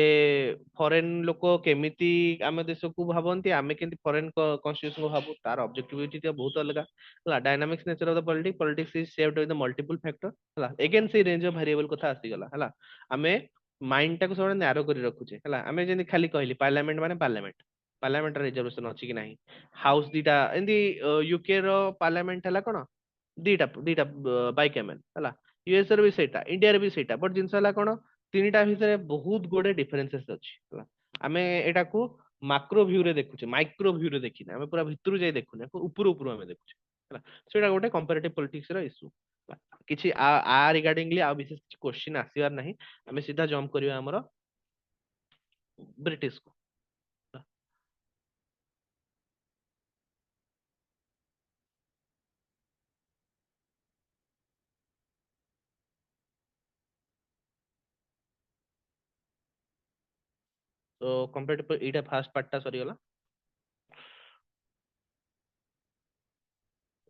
फॉरेन लोक केमिति आम देश को भावती आमे केमती फॉरेन कॉन्स्टिट्यूशन को भाबू तार ऑब्जेक्टिविटी तो बहुत अलग है dynamics nature of the politics politics is shaped by the multiple factor है अगेन से रेंज ऑफ वेरिएबल कथा आसीगला है आमे माइंड टाको सब नैरो करी रखुचे है आमे जेंति खाली कहली पार्लियामेंट माने पार्लियामेंट पार्लियामेंट रिजर्वेशन अछि कि नाही हाउस दीटा एंदी यूके रो पार्लियामेंट हला कोन दीटा दीटा बाइकैमन है यूएस रे भी सेटा इंडिया रे भी सेटा बट जिनस हला कोन तीनटा भितर बहुत गुडे डिफरेंसेस अछि है आमे एटा को माक्रो व्यू रे देखुचे माइक्रो व्यू रे देखिना आमे पूरा भितरु जाई देखुने ऊपर ऊपर आमे देखुचे है सेटा गोटे कंपैरेटिव पॉलिटिक्स रो इशू किछि आ रिगार्डिंगली आ विशेष क्वेश्चन आसीबार नाही आमे सीधा जंप करिवा हमर ब्रिटिश को तो कंपैरेटिव एटा फास्ट पार्ट टा सरी गला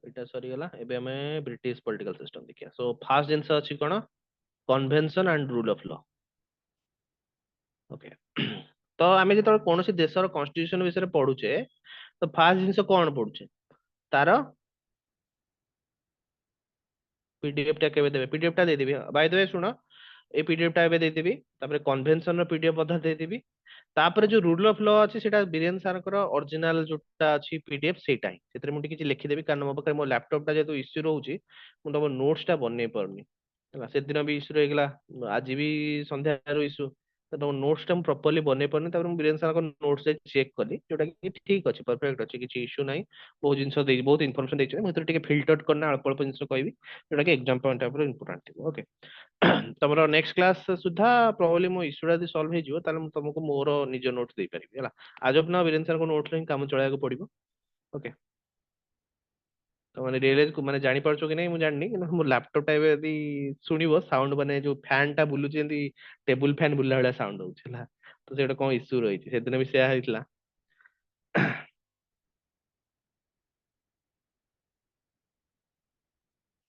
एटा सरी गला एबे हमें ब्रिटिश पॉलिटिकल सिस्टम देखिया सो फास्ट जिंस अछि कोन convention and rule of law okay तो आमे जेतोर कोनोसी देशर कॉन्स्टिट्यूशन विषय पढुचे तो फास्ट जिंस कोन पढुचे तार पीडीएफ टा केबे देबे पीडीएफ टा दे देबी बाय द वे सुनो ए पीडीएफ टा एबे दे देबी तापर कन्वेंशन रो पीडीएफ बधा दे देबी तापर जो रूल ऑफ लॉ अछि सेटा बीरेन सर कर ओरिजिनल जोटा अछि पीडीएफ सेटा ही सेतरे मुटी किछि लिखि देबी कारण मो बकर मो लैपटॉप टा जेतु इश्यू रहउची मु तब नोट्स टा बनै परनी हला से दिन भी इश्यू रह गेला आज भी संध्या रो इश्यू तो तम नोट्स टा प्रॉपर्ली बनै परनी तापर मु बीरेन सर को नोट्स से चेक कली जोटा कि ठीक अछि परफेक्ट अछि किछि इश्यू नाही बहुत जिंस दे बहुत इन्फॉर्मेशन देछि मु टिके फिल्टर करना अल्प अल्प जिंस कहबी जोटा कि एग्जाम पॉइंट ऑफ इंपोर्टेंट थिबो ओके तमरो नेक्स्ट क्लास सुधा प्रोबब्ली मो इश्यू टा सॉल्व हे जिवो ताले मु तुमको मोर निज नोट्स दे परिबी हला आज ऑफ नाउ वीरेन सर को नोट्स रे काम चलाया को पड़िबो ओके तो माने रियलाइज को माने जानि परछो कि नहीं मु जाननी कि मो लैपटॉप टाइप यदि सुनिबो साउंड माने जो फैन टा बुलुची एंदी टेबल फैन बुलला वाला साउंड होउछ हला तो सेटा कोन इश्यू रही से दिन भी सेया हेतला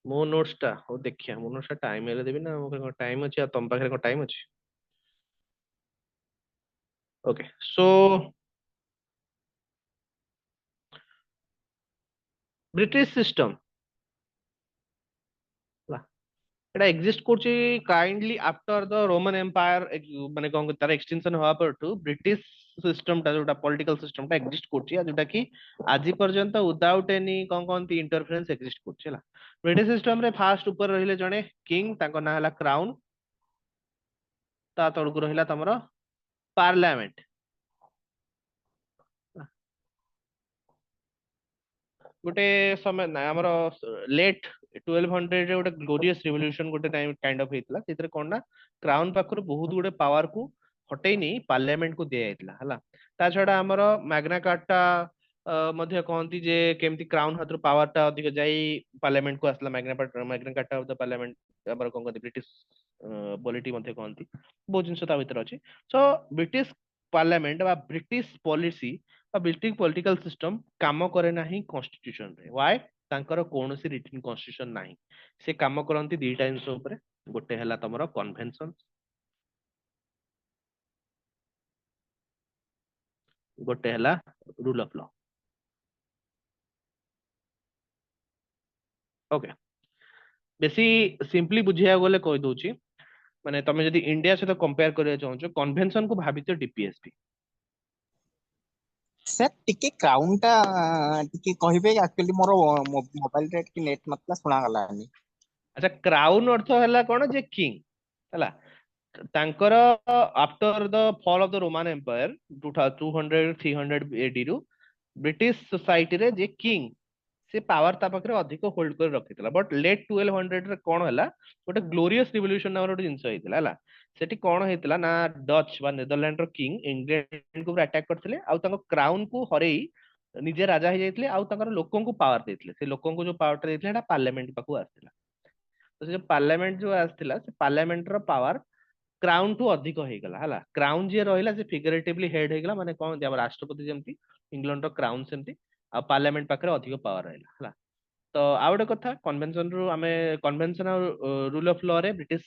मो नोट्स टा हो देखिया मो नोट्स टा टाइम हेले देबी ना मो टाइम अछि आ तम पाखरे को टाइम अछि ओके सो ब्रिटिश सिस्टम এটা এক্সিস্ট করছে কাইন্ডলি আফটার দ রোমান এম্পায়ার মানে কোন তার এক্সটেনশন হওয়া পরঠু ব্রিটিশ সিস্টেমটা যেটা পলিটিক্যাল সিস্টেমটা এক্সিস্ট করছে আর যেটা কি আজি পর্যন্ত উইদাউট এনি কোন কোনটি ইন্টারফারেন্স এক্সিস্ট করছে ହେଲା ব্রিটিশ সিস্টেম রে ফার্স্ট উপর রহিলে জଣେ কিং ତାଙ୍କ ନାଁ ହେଲା କ୍ରାଉନ ତା ତଳକୁ ରହିଲା ତମର ପାର୍ଲାମେଣ୍ଟ ଗୋଟେ ସମୟ ନା ଆମର ଲେଟ୍ 1200 ରେ ଗୋଟେ ଗ୍ଲୋରିୟସ୍ ରିଭଲ୍ୟୁସନ ଗୋଟେ କାଇଣ୍ଡ ଅଫ ହେଇଥିଲା ସେଥିରେ କଣ ନା କ୍ରାଉନ ପାଖରୁ ବହୁତ ଗୁଡେ ପାୱାର କୁ ହଟେଇ ନେଇ ପାର୍ଲାମେଣ୍ଟ କୁ ଦିଆଯାଇଥିଲା ହେଲା ତା ଛଡା ଆମର ମ୍ୟାଗ୍ନା କାର୍ଟା ମଧ୍ୟ କହନ୍ତି ଯେ କେମିତି କ୍ରାଉନ ହାତରୁ ପାୱାର ଟା ଅଧିକ ଯାଇ ପାର୍ଲାମେଣ୍ଟ କୁ ଆସିଲା ମ୍ୟାଗ୍ନା କାର୍ଟା ଅଫ ଦ ପାର୍ଲାମେଣ୍ଟ ଆମର କଣ କହନ୍ତି ବ୍ରିଟିଶ ପଲିଟି ମଧ୍ୟ କହନ୍ତି ବହୁତ ଜିନିଷ ତା ଭିତରେ ଅଛି ସୋ ବ୍ରିଟିଶ ପାର୍ଲାମେଣ୍ଟ ବା ବ୍ରିଟିଶ ପଲିସି ବା ବ୍ରିଟିଶ ପଲିଟିକାଲ ସିଷ୍ଟମ କାମ କରେ ନାହିଁ କନଷ୍ଟିଟ୍ୟୁସନ ରେ ୱାଇ ତାଙ୍କର କୌଣସି ରିଟିନ କନଷ୍ଟିଟ୍ୟୁସନ ନାହିଁ ସେ କାମ କରନ୍ତି ଦିଟା ଜିନିଷ ଉପରେ ଗୋଟେ ହେଲା ତମର କନଭେନସନ ଗୋଟେ ହେଲା ରୁଲ ଅଫ ଲ ଓକେ ବେଶୀ ସିମ୍ପଲି ବୁଝିବାକୁ ଗଲେ କହି ଦଉଛି ମାନେ ତମେ ଯଦି ଇଣ୍ଡିଆ ସହିତ କମ୍ପେୟାର କରିବାକୁ ଚାହୁଁଛ କନଭେନସନ କୁ ଭାବିଛ ଡିପିଏସପି सर टिके क्राउन टा टिके कहिबे एक्चुअली मोर मोबाइल रे टिके नेट नतला सुना गलानी ଆଚ୍ଛା କ୍ରାଉନ ଅର୍ଥ ହେଲା କଣ ଯେ କିଙ୍ଗ ହେଲା ତାଙ୍କର after the fall of the Roman empire 200 300 ଏଡି ରୁ ବ୍ରିଟିଶ ସୋସାଇଟିରେ ଯେ କିଙ୍ଗ ସେ ପାୱାର ତା ପାଖରେ ଅଧିକ ହୋଲ୍ଡ କରି ରଖିଥିଲା ବଟ୍ ଲେଟ୍ 1200 ରେ କଣ ହେଲା ଗୋଟେ ଗ୍ଲୋରିୟସ୍ ରିଭଲ୍ୟୁସନ ନାମର ଗୋଟେ ଜିନିଷ ହେଇଥିଲା ହେଲା ସେଠି କଣ ହେଇଥିଲା ନା ଡଚ୍ ବା ନେଦରଲ୍ୟାଣ୍ଡ ର କିଙ୍ଗ ଇଂଲଣ୍ଡ କୁ ଆଟାକ କରିଥିଲେ ଆଉ ତାଙ୍କ କ୍ରାଉନ କୁ ହରେଇ ନିଜେ ରାଜା ହେଇଯାଇଥିଲେ ଆଉ ତାଙ୍କର ଲୋକଙ୍କୁ ପାୱାର ଦେଇଥିଲେ ସେ ଲୋକଙ୍କୁ ଯୋଉ ପାୱାର ଟା ଦେଇଥିଲେ ସେଟା ପାର୍ଲାମେଣ୍ଟ ପାଖକୁ ଆସିଥିଲା ତ ସେ ଯୋଉ ପାର୍ଲାମେଣ୍ଟ ଯୋଉ ଆସିଥିଲା ସେ ପାର୍ଲାମେଣ୍ଟ ର ପାୱାର କ୍ରାଉନ ଠୁ ଅଧିକ ହେଇଗଲା ହେଲା କ୍ରାଉନ ଯିଏ ରହିଲା ସେ ଫିଗରେଟିଭଲି ହେଡ୍ ହେଇଗଲା ମାନେ କଣ ଆମ ରାଷ୍ଟ୍ରପତି ଯେମିତି ଇଂଲଣ୍ଡ ର କ୍ରାଉନ ସେମିତି ଆଉ ପାର୍ଲାମେଣ୍ଟ ପାଖରେ ଅଧିକ ପାୱାର ରହିଲା ହେଲା तो ଆଉ ଗୋଟେ କଥା କନଭେନସନ ରୁ ଆମେ କନଭେନସନ ଆଉ ରୁଲ ଅଫ ଲ ରେ ବ୍ରିଟିଶ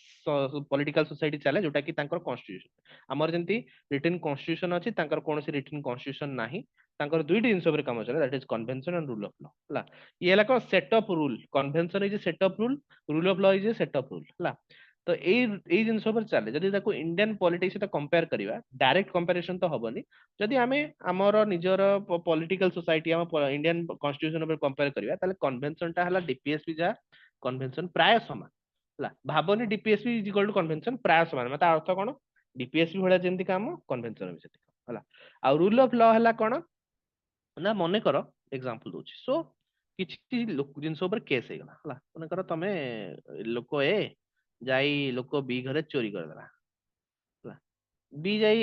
ପଲିଟିକାଲ ସୋସାଇଟି ଚାଲେ ଯୋଉଟା କି ତାଙ୍କର କନଷ୍ଟିଟ୍ୟୁସନ ଆମର ଯେମିତି ରିଟିନ କନଷ୍ଟିଟ୍ୟୁସନ ଅଛି ତାଙ୍କର କୌଣସି ରିଟିନ କନଷ୍ଟିଟ୍ୟୁସନ ନାହିଁ ତାଙ୍କର ଦୁଇଟି ଜିନିଷ ଉପରେ କାମ ଚାଲେ that is convention and rule of law ହେଲା ଇଏ ହେଲା କଣ set of rule convention is set of rule rule of law is set of rule ହେଲା ତ ଏଇ ଜିନିଷ ଉପରେ ଚାଲେ ଯଦି ତାକୁ ଇଣ୍ଡିଆନ ପଲିଟିକ୍ସ ସହିତ କମ୍ପେୟାର କରିବା ଡାଇରେକ୍ଟ କମ୍ପାରିଜନ ତ ହବନି ଯଦି ଆମେ ଆମର ନିଜର ପଲିଟିକାଲ ସୋସାଇଟି ଆମ ଇଣ୍ଡିଆନ କନଷ୍ଟିଟ୍ୟୁସନ ଉପରେ କମ୍ପେୟାର କରିବା ତାହେଲେ କନଭେନସନ ଟା ହେଲା ଡିପିଏସପି ଯାହା କନଭେନସନ ପ୍ରାୟ ସମାନ ହେଲା ଭାବନି ଡିପିଏସପି ଇଜ ଇକ୍ୱାଲ ଟୁ କନଭେନସନ ପ୍ରାୟ ସମାନ ମାନେ ତା ଅର୍ଥ କଣ ଡିପିଏସପି ଭଳିଆ ଯେମିତି କାମ କନଭେନସନ ବି ସେମିତି କାମ ହେଲା ଆଉ ରୁଲ ଅଫ ଲ ହେଲା କଣ ନା ମନେକର ଏକ୍ସାମ୍ପଲ ଦଉଛି ସୋ କିଛି ଜିନିଷ ଉପରେ କେସ୍ ହେଇଗଲା ହେଲା ମନେକର ତମେ ଲୋକ ଏ ଯାଇ ଲୋକ ବି ଘରେ ଚୋରି କରିଦେଲା ହେଲା ବି ଯାଇ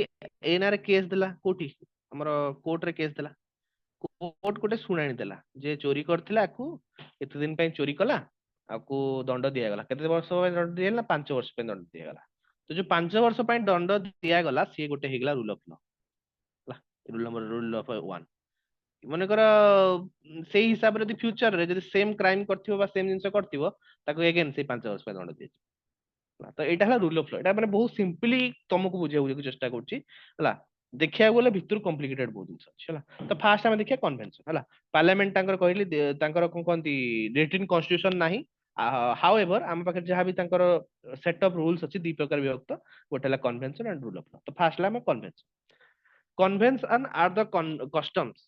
ଏ ନାଁରେ କେସ୍ ଦେଲା କୋଉଠି ଆମର କୋର୍ଟରେ କେସ୍ ଦେଲା କୋର୍ଟ ଗୋଟେ ଶୁଣାଣି ଦେଲା ଯେ ଚୋରି କରିଥିଲା ଆକୁ ଏତେ ଦିନ ପାଇଁ ଚୋରି କଲା ଆକୁ ଦଣ୍ଡ ଦିଆଗଲା କେତେ ବର୍ଷ ପାଇଁ ଦଣ୍ଡ ଦିଆଗଲା 5 ବର୍ଷ ପାଇଁ ଦଣ୍ଡ ଦିଆଗଲା ତ ଯୋଉ 5 ବର୍ଷ ପାଇଁ ଦଣ୍ଡ ଦିଆଗଲା ସିଏ ଗୋଟେ ହେଇଗଲା ରୁଲ ଅଫ ଲ ହେଲା ରୁଲ ଅଫ ୱାନ୍ ମନେକର ସେଇ ହିସାବରେ ଯଦି ଫ୍ୟୁଚରରେ ଯଦି ସେମ କ୍ରାଇମ କରିଥିବ ବା ସେମ ଜିନିଷ କରିଥିବ ତାକୁ ଏଗେନ ସେଇ 5 ବର୍ଷ ପାଇଁ ଦଣ୍ଡ ଦିଆଯିବ ହେଲା ତ ଏଇଟା ହେଲା ରୁଲ ଅଫ ଲ ଏଇଟା ମାନେ ବହୁତ ସିମ୍ପଲି ତମକୁ ବୁଝେଇବାକୁ ଚେଷ୍ଟା କରୁଛି ହେଲା ଦେଖିବାକୁ ଗଲେ ଭିତରୁ କମ୍ପ୍ଲିକେଟେଡ ବହୁତ ଜିନିଷ ଅଛି ହେଲା ତ ଫାଷ୍ଟ ଆମେ ଦେଖିବା କନଭେନସନ ହେଲା ପାର୍ଲାମେଣ୍ଟ ତାଙ୍କର କହିଲି ତାଙ୍କର କଣ କହନ୍ତି ରିଟିନ କନଷ୍ଟିଟ୍ୟୁସନ ନାହିଁ ହାଉ ଏଭର ଆମ ପାଖରେ ଯାହା ବି ତାଙ୍କର ସେଟ୍ ଅଫ ରୁଲ୍ସ ଅଛି ଦି ପ୍ରକାର ବିଭକ୍ତ ଗୋଟେ ହେଲା convention and rule of law ତ ଫାଷ୍ଟ ହେଲା ଆମେ convention convention R the customs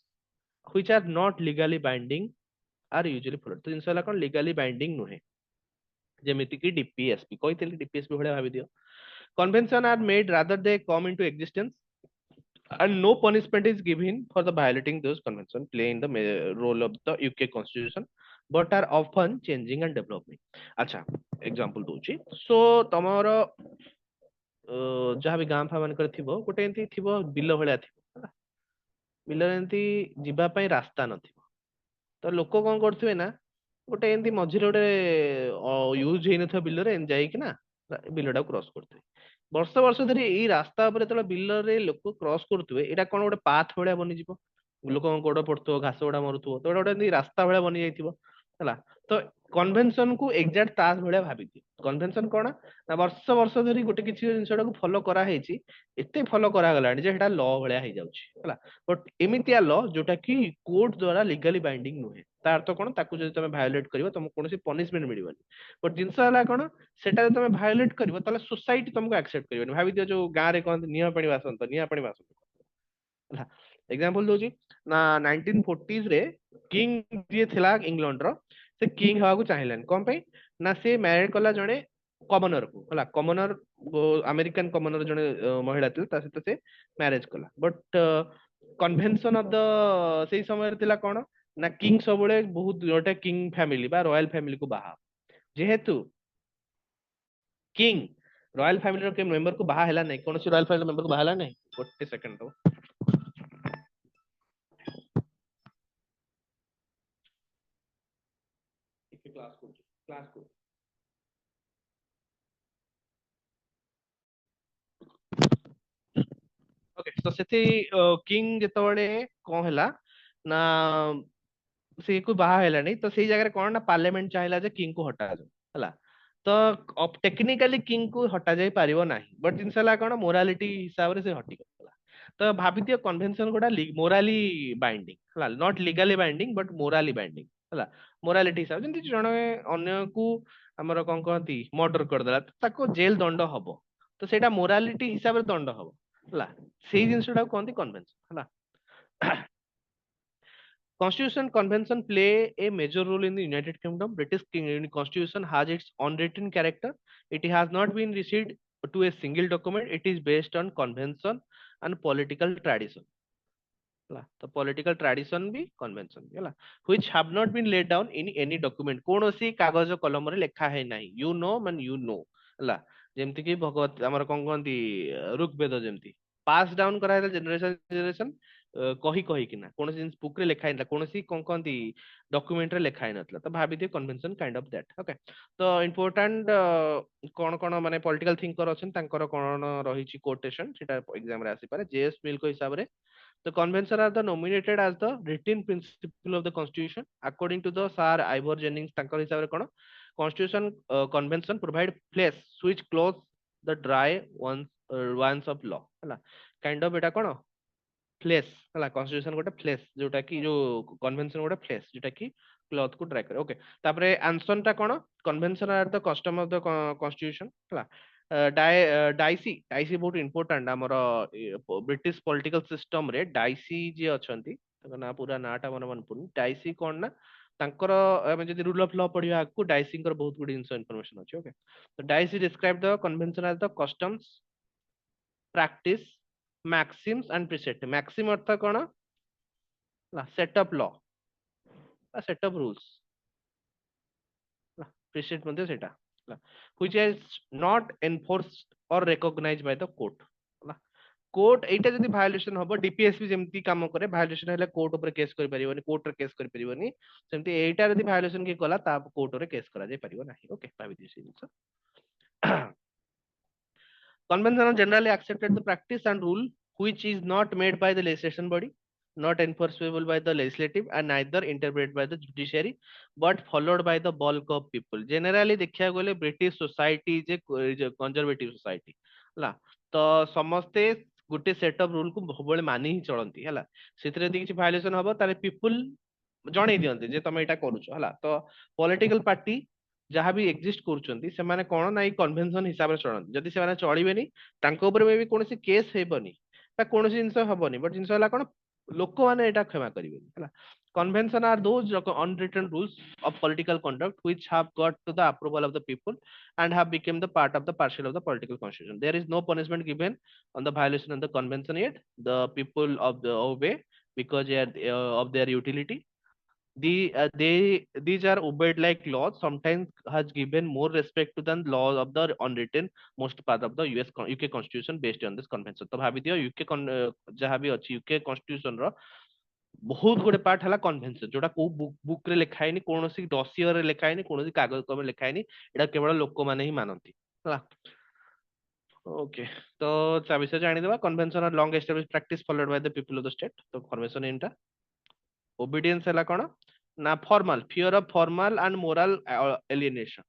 which are not legally binding are usually followed ତ ଜିନିଷ ହେଲା କଣ legally binding ନୁହେଁ ଯେମିତି କି ଡିପିଏସପି କହିଥିଲି ଡିପିଏସପି ଭଳିଆ ଭାବି ଦିଅ convention are made rather they come into existence and no punishment is given for the violating those convention play in the role of the UK constitution but are often changing and developing ଆଚ୍ଛା example ଦଉଛି show ତମର ଯାହା ବି ଗାଁ ଫାଁ ମାନଙ୍କରେ ଥିବ ଗୋଟେ ଏମିତି ଥିବ ବିଲ ଭଳିଆ ଥିବ ହେଲା ବିଲରେ ଏମିତି ଯିବା ପାଇଁ ରାସ୍ତା ନଥିବ ତ ଲୋକ କଣ କରୁଥିବେ ନା ଗୋଟେ ଏମିତି ମଝିରେ ଗୋଟେ ୟୁଜ ହେଇନଥିବା ବିଲରେ ଏମିତି ଯାଇକି ନା ବିଲଟାକୁ କ୍ରସ କରୁଥିବେ ବର୍ଷ ବର୍ଷ ଧରି ଏଇ ରାସ୍ତା ଉପରେ ଯେତେବେଳେ ବିଲରେ ଲୋକ କ୍ରସ କରୁଥିବେ ଏଇଟା କଣ ଗୋଟେ ପାଥ ଭଳିଆ ବନିଯିବ ଲୋକଙ୍କ ଗୋଡ ପଡୁଥିବ ଘାସ ଗୁଡା ମରୁଥିବ ତ ଏଇଟା ଗୋଟେ ଏମିତି ରାସ୍ତା ଭଳିଆ ବନି ଯାଇଥିବ ହେଲା ତ କନଭେନସନ କୁ ଏକ୍ସାକ୍ଟ ତା ଭଳିଆ ଭାବିଦିଅ କନଭେନସନ କଣ ନା ବର୍ଷ ବର୍ଷ ଧରି ଗୋଟେ କିଛି ଜିନିଷଟାକୁ ଫଲୋ କରାହେଇଛି ଏତେ ଫଲୋ କରାଗଲାଣି ଯେ ସେଟା ଲ ଭଳିଆ ହେଇଯାଉଛି ହେଲା ବଟ ଏମିତିଆ ଲ ଯୋଉଟା କି କୋର୍ଟ ଦ୍ଵାରା ଲିଗାଲି ବାଇଣ୍ଡିଂ ନୁହେଁ ତା ଅର୍ଥ କଣ ତାକୁ ଯଦି ତମେ ଭାয়োଲେଟ କରିବ ତମକୁ କୌଣସି ପନିଶମେଣ୍ଟ ମିଳିବନି ବଟ ଜିନିଷ ହେଲା କଣ ସେଟା ଯଦି ତମେ ଭାয়োଲେଟ କରିବ ତାହେଲେ ସୋସାଇଟି ତମକୁ ଆକ୍ସେପ୍ଟ କରିବନି ଭାବିଦିଅ ଯୋଉ ଗାଁରେ କହନ୍ତି ନିଆଁ ପାଣି ବାସନ୍ତ ନିଆଁ ପାଣି ବାସନ୍ତ ହେଲା ଏକ୍ସାମ୍ପଲ ଦଉଛି ନା 1940s ରେ କିଙ୍ଗ ଯିଏ ଥିଲା ଇଂଲଣ୍ଡର ସେ କିଙ୍ଗ ହବାକୁ ଚାହିଁଲାନି କଣ ପାଇଁ ନା ସେ ମ୍ୟାରେଜ କଲା ଜଣେ କମନର କୁ ହେଲା କମନର ଆମେରିକାନ କମନର ଜଣେ ମହିଳା ଥିଲେ ତା ସହିତ ସେ ମ୍ୟାରେଜ କଲା ବଟ କନଭେନସନ ଅଫ ଦ ସେଇ ସମୟରେ ଥିଲା କଣ ନା କିଙ୍ଗ ସବୁବେଳେ ବହୁତ ଗୋଟେ କିଙ୍ଗ ଫ୍ୟାମିଲି ବା ରୟାଲ ଫ୍ୟାମିଲିକୁ ବାହା ଯେହେତୁ କିଙ୍ଗ ରୟାଲ ଫ୍ୟାମିଲିର କେହି ମେମ୍ବରକୁ ବାହା ହେଲା ନାହିଁ କୌଣସି ରୟାଲ ଫ୍ୟାମିଲି ମେମ୍ବରକୁ ବାହା ହେଲା ନାହିଁ ଗୋଟେ ସେକେଣ୍ଡ ଦବ ଟିକେ କ୍ଲାସ କରୁଛି କ୍ଲାସ କରୁଛି ଓକେ ତ ସେଠି କିଙ୍ଗ ଯେତେବେଳେ କଣ ହେଲା ନା ସେ କୁ ବାହା ହେଲାନି ତ ସେଇ ଜାଗାରେ କଣ ନା ପାର୍ଲାମେଣ୍ଟ ଚାହିଁଲା ଯେ କିଙ୍ଗ କୁ ହଟାଯାଉ ହେଲା ତ ଟେକ୍ନିକାଲି କିଙ୍ଗ କୁ ହଟାଯାଇ ପାରିବ ନାହିଁ ବଟ ଜିନିଷ ହେଲା କଣ ମୋରାଲିଟି ହିସାବରେ ସେ ହଟିଗଲା ତ ଭାବିଦିଅ କନଭେନସନ ଗୁଡା ମୋରାଲି ବାଇଣ୍ଡିଂ ହେଲା ନଟ ଲିଗାଲି ବାଇଣ୍ଡିଂ ବଟ ମୋରାଲି ବାଇଣ୍ଡିଂ ହେଲା ମୋରାଲିଟି ହିସାବରେ ଯେମିତି ଜଣେ ଅନ୍ୟକୁ ଆମର କଣ କହନ୍ତି ମର୍ଡର କରିଦେଲା ତ ତାକୁ ଜେଲ ଦଣ୍ଡ ହବ ତ ସେଇଟା ମୋରାଲିଟି ହିସାବରେ ଦଣ୍ଡ ହବ ହେଲା ସେଇ ଜିନିଷଟାକୁ କହନ୍ତି କନଭେନସନ ହେଲା Constitution Convention play a major role in the United Kingdom. Constitution has its unwritten character. It has not been received to a single document. It is based on convention and political tradition. The political tradition भी convention भी ହେଲା which have not been laid down in any document କୌଣସି କାଗଜ କଲମରେ ଲେଖା ହେଇ ନାହିଁ you know man you know ହେଲା ଯେମିତି କି ଭଗବତ ଆମର କଣ କହନ୍ତି ଋଗ୍ବେଦ ଯେମିତି ପାସ୍ ଡାଉନ କରାହେଲା ଜେନେରେସନ ଜେନେରେସନ କହି କହିକିନା କୌଣସି ଜିନିଷ ବୁକ୍ ରେ ଲେଖା ହେଇନଥିଲା କୌଣସି କଣ କହନ୍ତି ଡକ୍ୟୁମେଣ୍ଟ ରେ ଲେଖା ହେଇନଥିଲା ତ ଭାବିଦିଅ convention kind of that okay ତ ଇମ୍ପୋର୍ଟାଣ୍ଟ କଣ କଣ ମାନେ ପଲିଟିକାଲ ଥିଙ୍କର ଅଛନ୍ତି ତାଙ୍କର କଣ ରହିଛି କୋଟେସନ ସେଟା ଏକ୍ସାମ ରେ ଆସିପାରେ ଜେଏସ୍ ମିଲଙ୍କ ହିସାବରେ The convention are the nominated as the written principle of the constitution according to the Sir Ivor Jennings ତାଙ୍କର ହିସାବରେ କଣ constitution convention provide place which close the dry ones of law ହେଲା kind of ଏଟା କଣ ଫ୍ଲେଶ ହେଲା constitution ଗୋଟେ ଫ୍ଲେଶ ଯୋଉଟା କି ଯୋଉ କନଭେନସନ ଗୋଟେ ଫ୍ଲେଶ ଯୋଉଟା କି କ୍ଲଥ କୁ ଡ୍ରାଇ କରେ ଓକେ ତାପରେ ଆନ୍ସର ଟା କଣ convention are the custom of the constitution ହେଲା ଡାଇସି ଡାଇସି ବହୁତ ଇମ୍ପୋର୍ଟାଣ୍ଟ ଆମର ବ୍ରିଟିଶ ପଲିଟିକାଲ ସିଷ୍ଟମ ରେ ଡାଇସି ଯିଏ ଅଛନ୍ତି ତାଙ୍କ ନାଁ ପୁରା ନାଁ ଟା ମନେ ପଡୁନି ଡାଇସି କଣ ନା ତାଙ୍କର ଆମେ ଯଦି ରୁଲ ଅଫ ଲ ପଢିବା ଆଗକୁ ଡାଇସିଙ୍କର ବହୁତ ଗୁଡେ ଜିନିଷ ଇନଫର୍ମେସନ ଅଛି ଓକେ ତ Dicey describe the convention are the customs practice maxims and precept maxim अर्थ कौन set up law set up rules preset मध्ये सेटा which is not enforced or recognized by the court court एटा जदी भायोलेशन हबो DPSP जेमती काम करे भायोलेशन हेले कोर्ट ऊपर केस करि परिबोनी कोर्ट रे केस करि परिबोनी सेमती एटा जदी भायोलेशन के कला ता कोर्ट रे केस करा जाय परिबो नाही ओके भाबी this is convention are generally accepted the practice and rule which is not made by the legislation body not enforceable by the legislative and neither interpreted by the judiciary but followed by the bulk of people generally देखिया गले british society is a conservative society ହେଲା ତ ସମସ୍ତେ ଗୋଟେ set of rule କୁ ସବୁବେଳେ ମାନି ହିଁ ଚଳନ୍ତି ହେଲା ସେଥିରେ ଯଦି କିଛି violation ହବ ତାହେଲେ people ଜଣେଇ ଦିଅନ୍ତି ଯେ ତମେ ଏଇଟା କରୁଛ ହେଲା ତ ପଲିଟିକାଲ ପାର୍ଟି ଯାହା ବି ଏକ୍ଜିଷ୍ଟ କରୁଛନ୍ତି ସେମାନେ କଣ ନା ଏଇ କନଭେନସନ ହିସାବରେ ଚଳନ୍ତି ଯଦି ସେମାନେ ଚଳିବେନି ତାଙ୍କ ଉପରେ ବି କୌଣସି କେସ୍ ହେବନି ବା କୌଣସି ଜିନିଷ ହବନି ବଟ ଜିନିଷ ହେଲା କଣ ଲୋକମାନେ ଏଇଟା କ୍ଷମା କରିବେନି ହେଲା convention are those unwritten rules of political conduct which have got to the approval of the people and have become the part of the partial of the political constitution there is no punishment given on the violation of the convention yet the people of the obey because they are of their utility these are obeyed like laws sometimes has given more respect to than laws of the unwritten most part of the UK constitution based on this convention तो भाभी दियो UK जहाँ भी अच्छी UK constitution रो बहुत गुडे part हला convention जोटा को बुक रे लिखा हैनी कोनोसी डॉसियर रे लिखा हैनी कोनोसी कागज कलम रे लिखा हैनी एटा केवल लोक माने ही मानंती हला ओके तो ता विषय जानि देबा convention are long established practice followed by the people of the state तो कन्वेंशन इनटा ओबीडियंस हला कोन ना formal fear of formal and moral alienation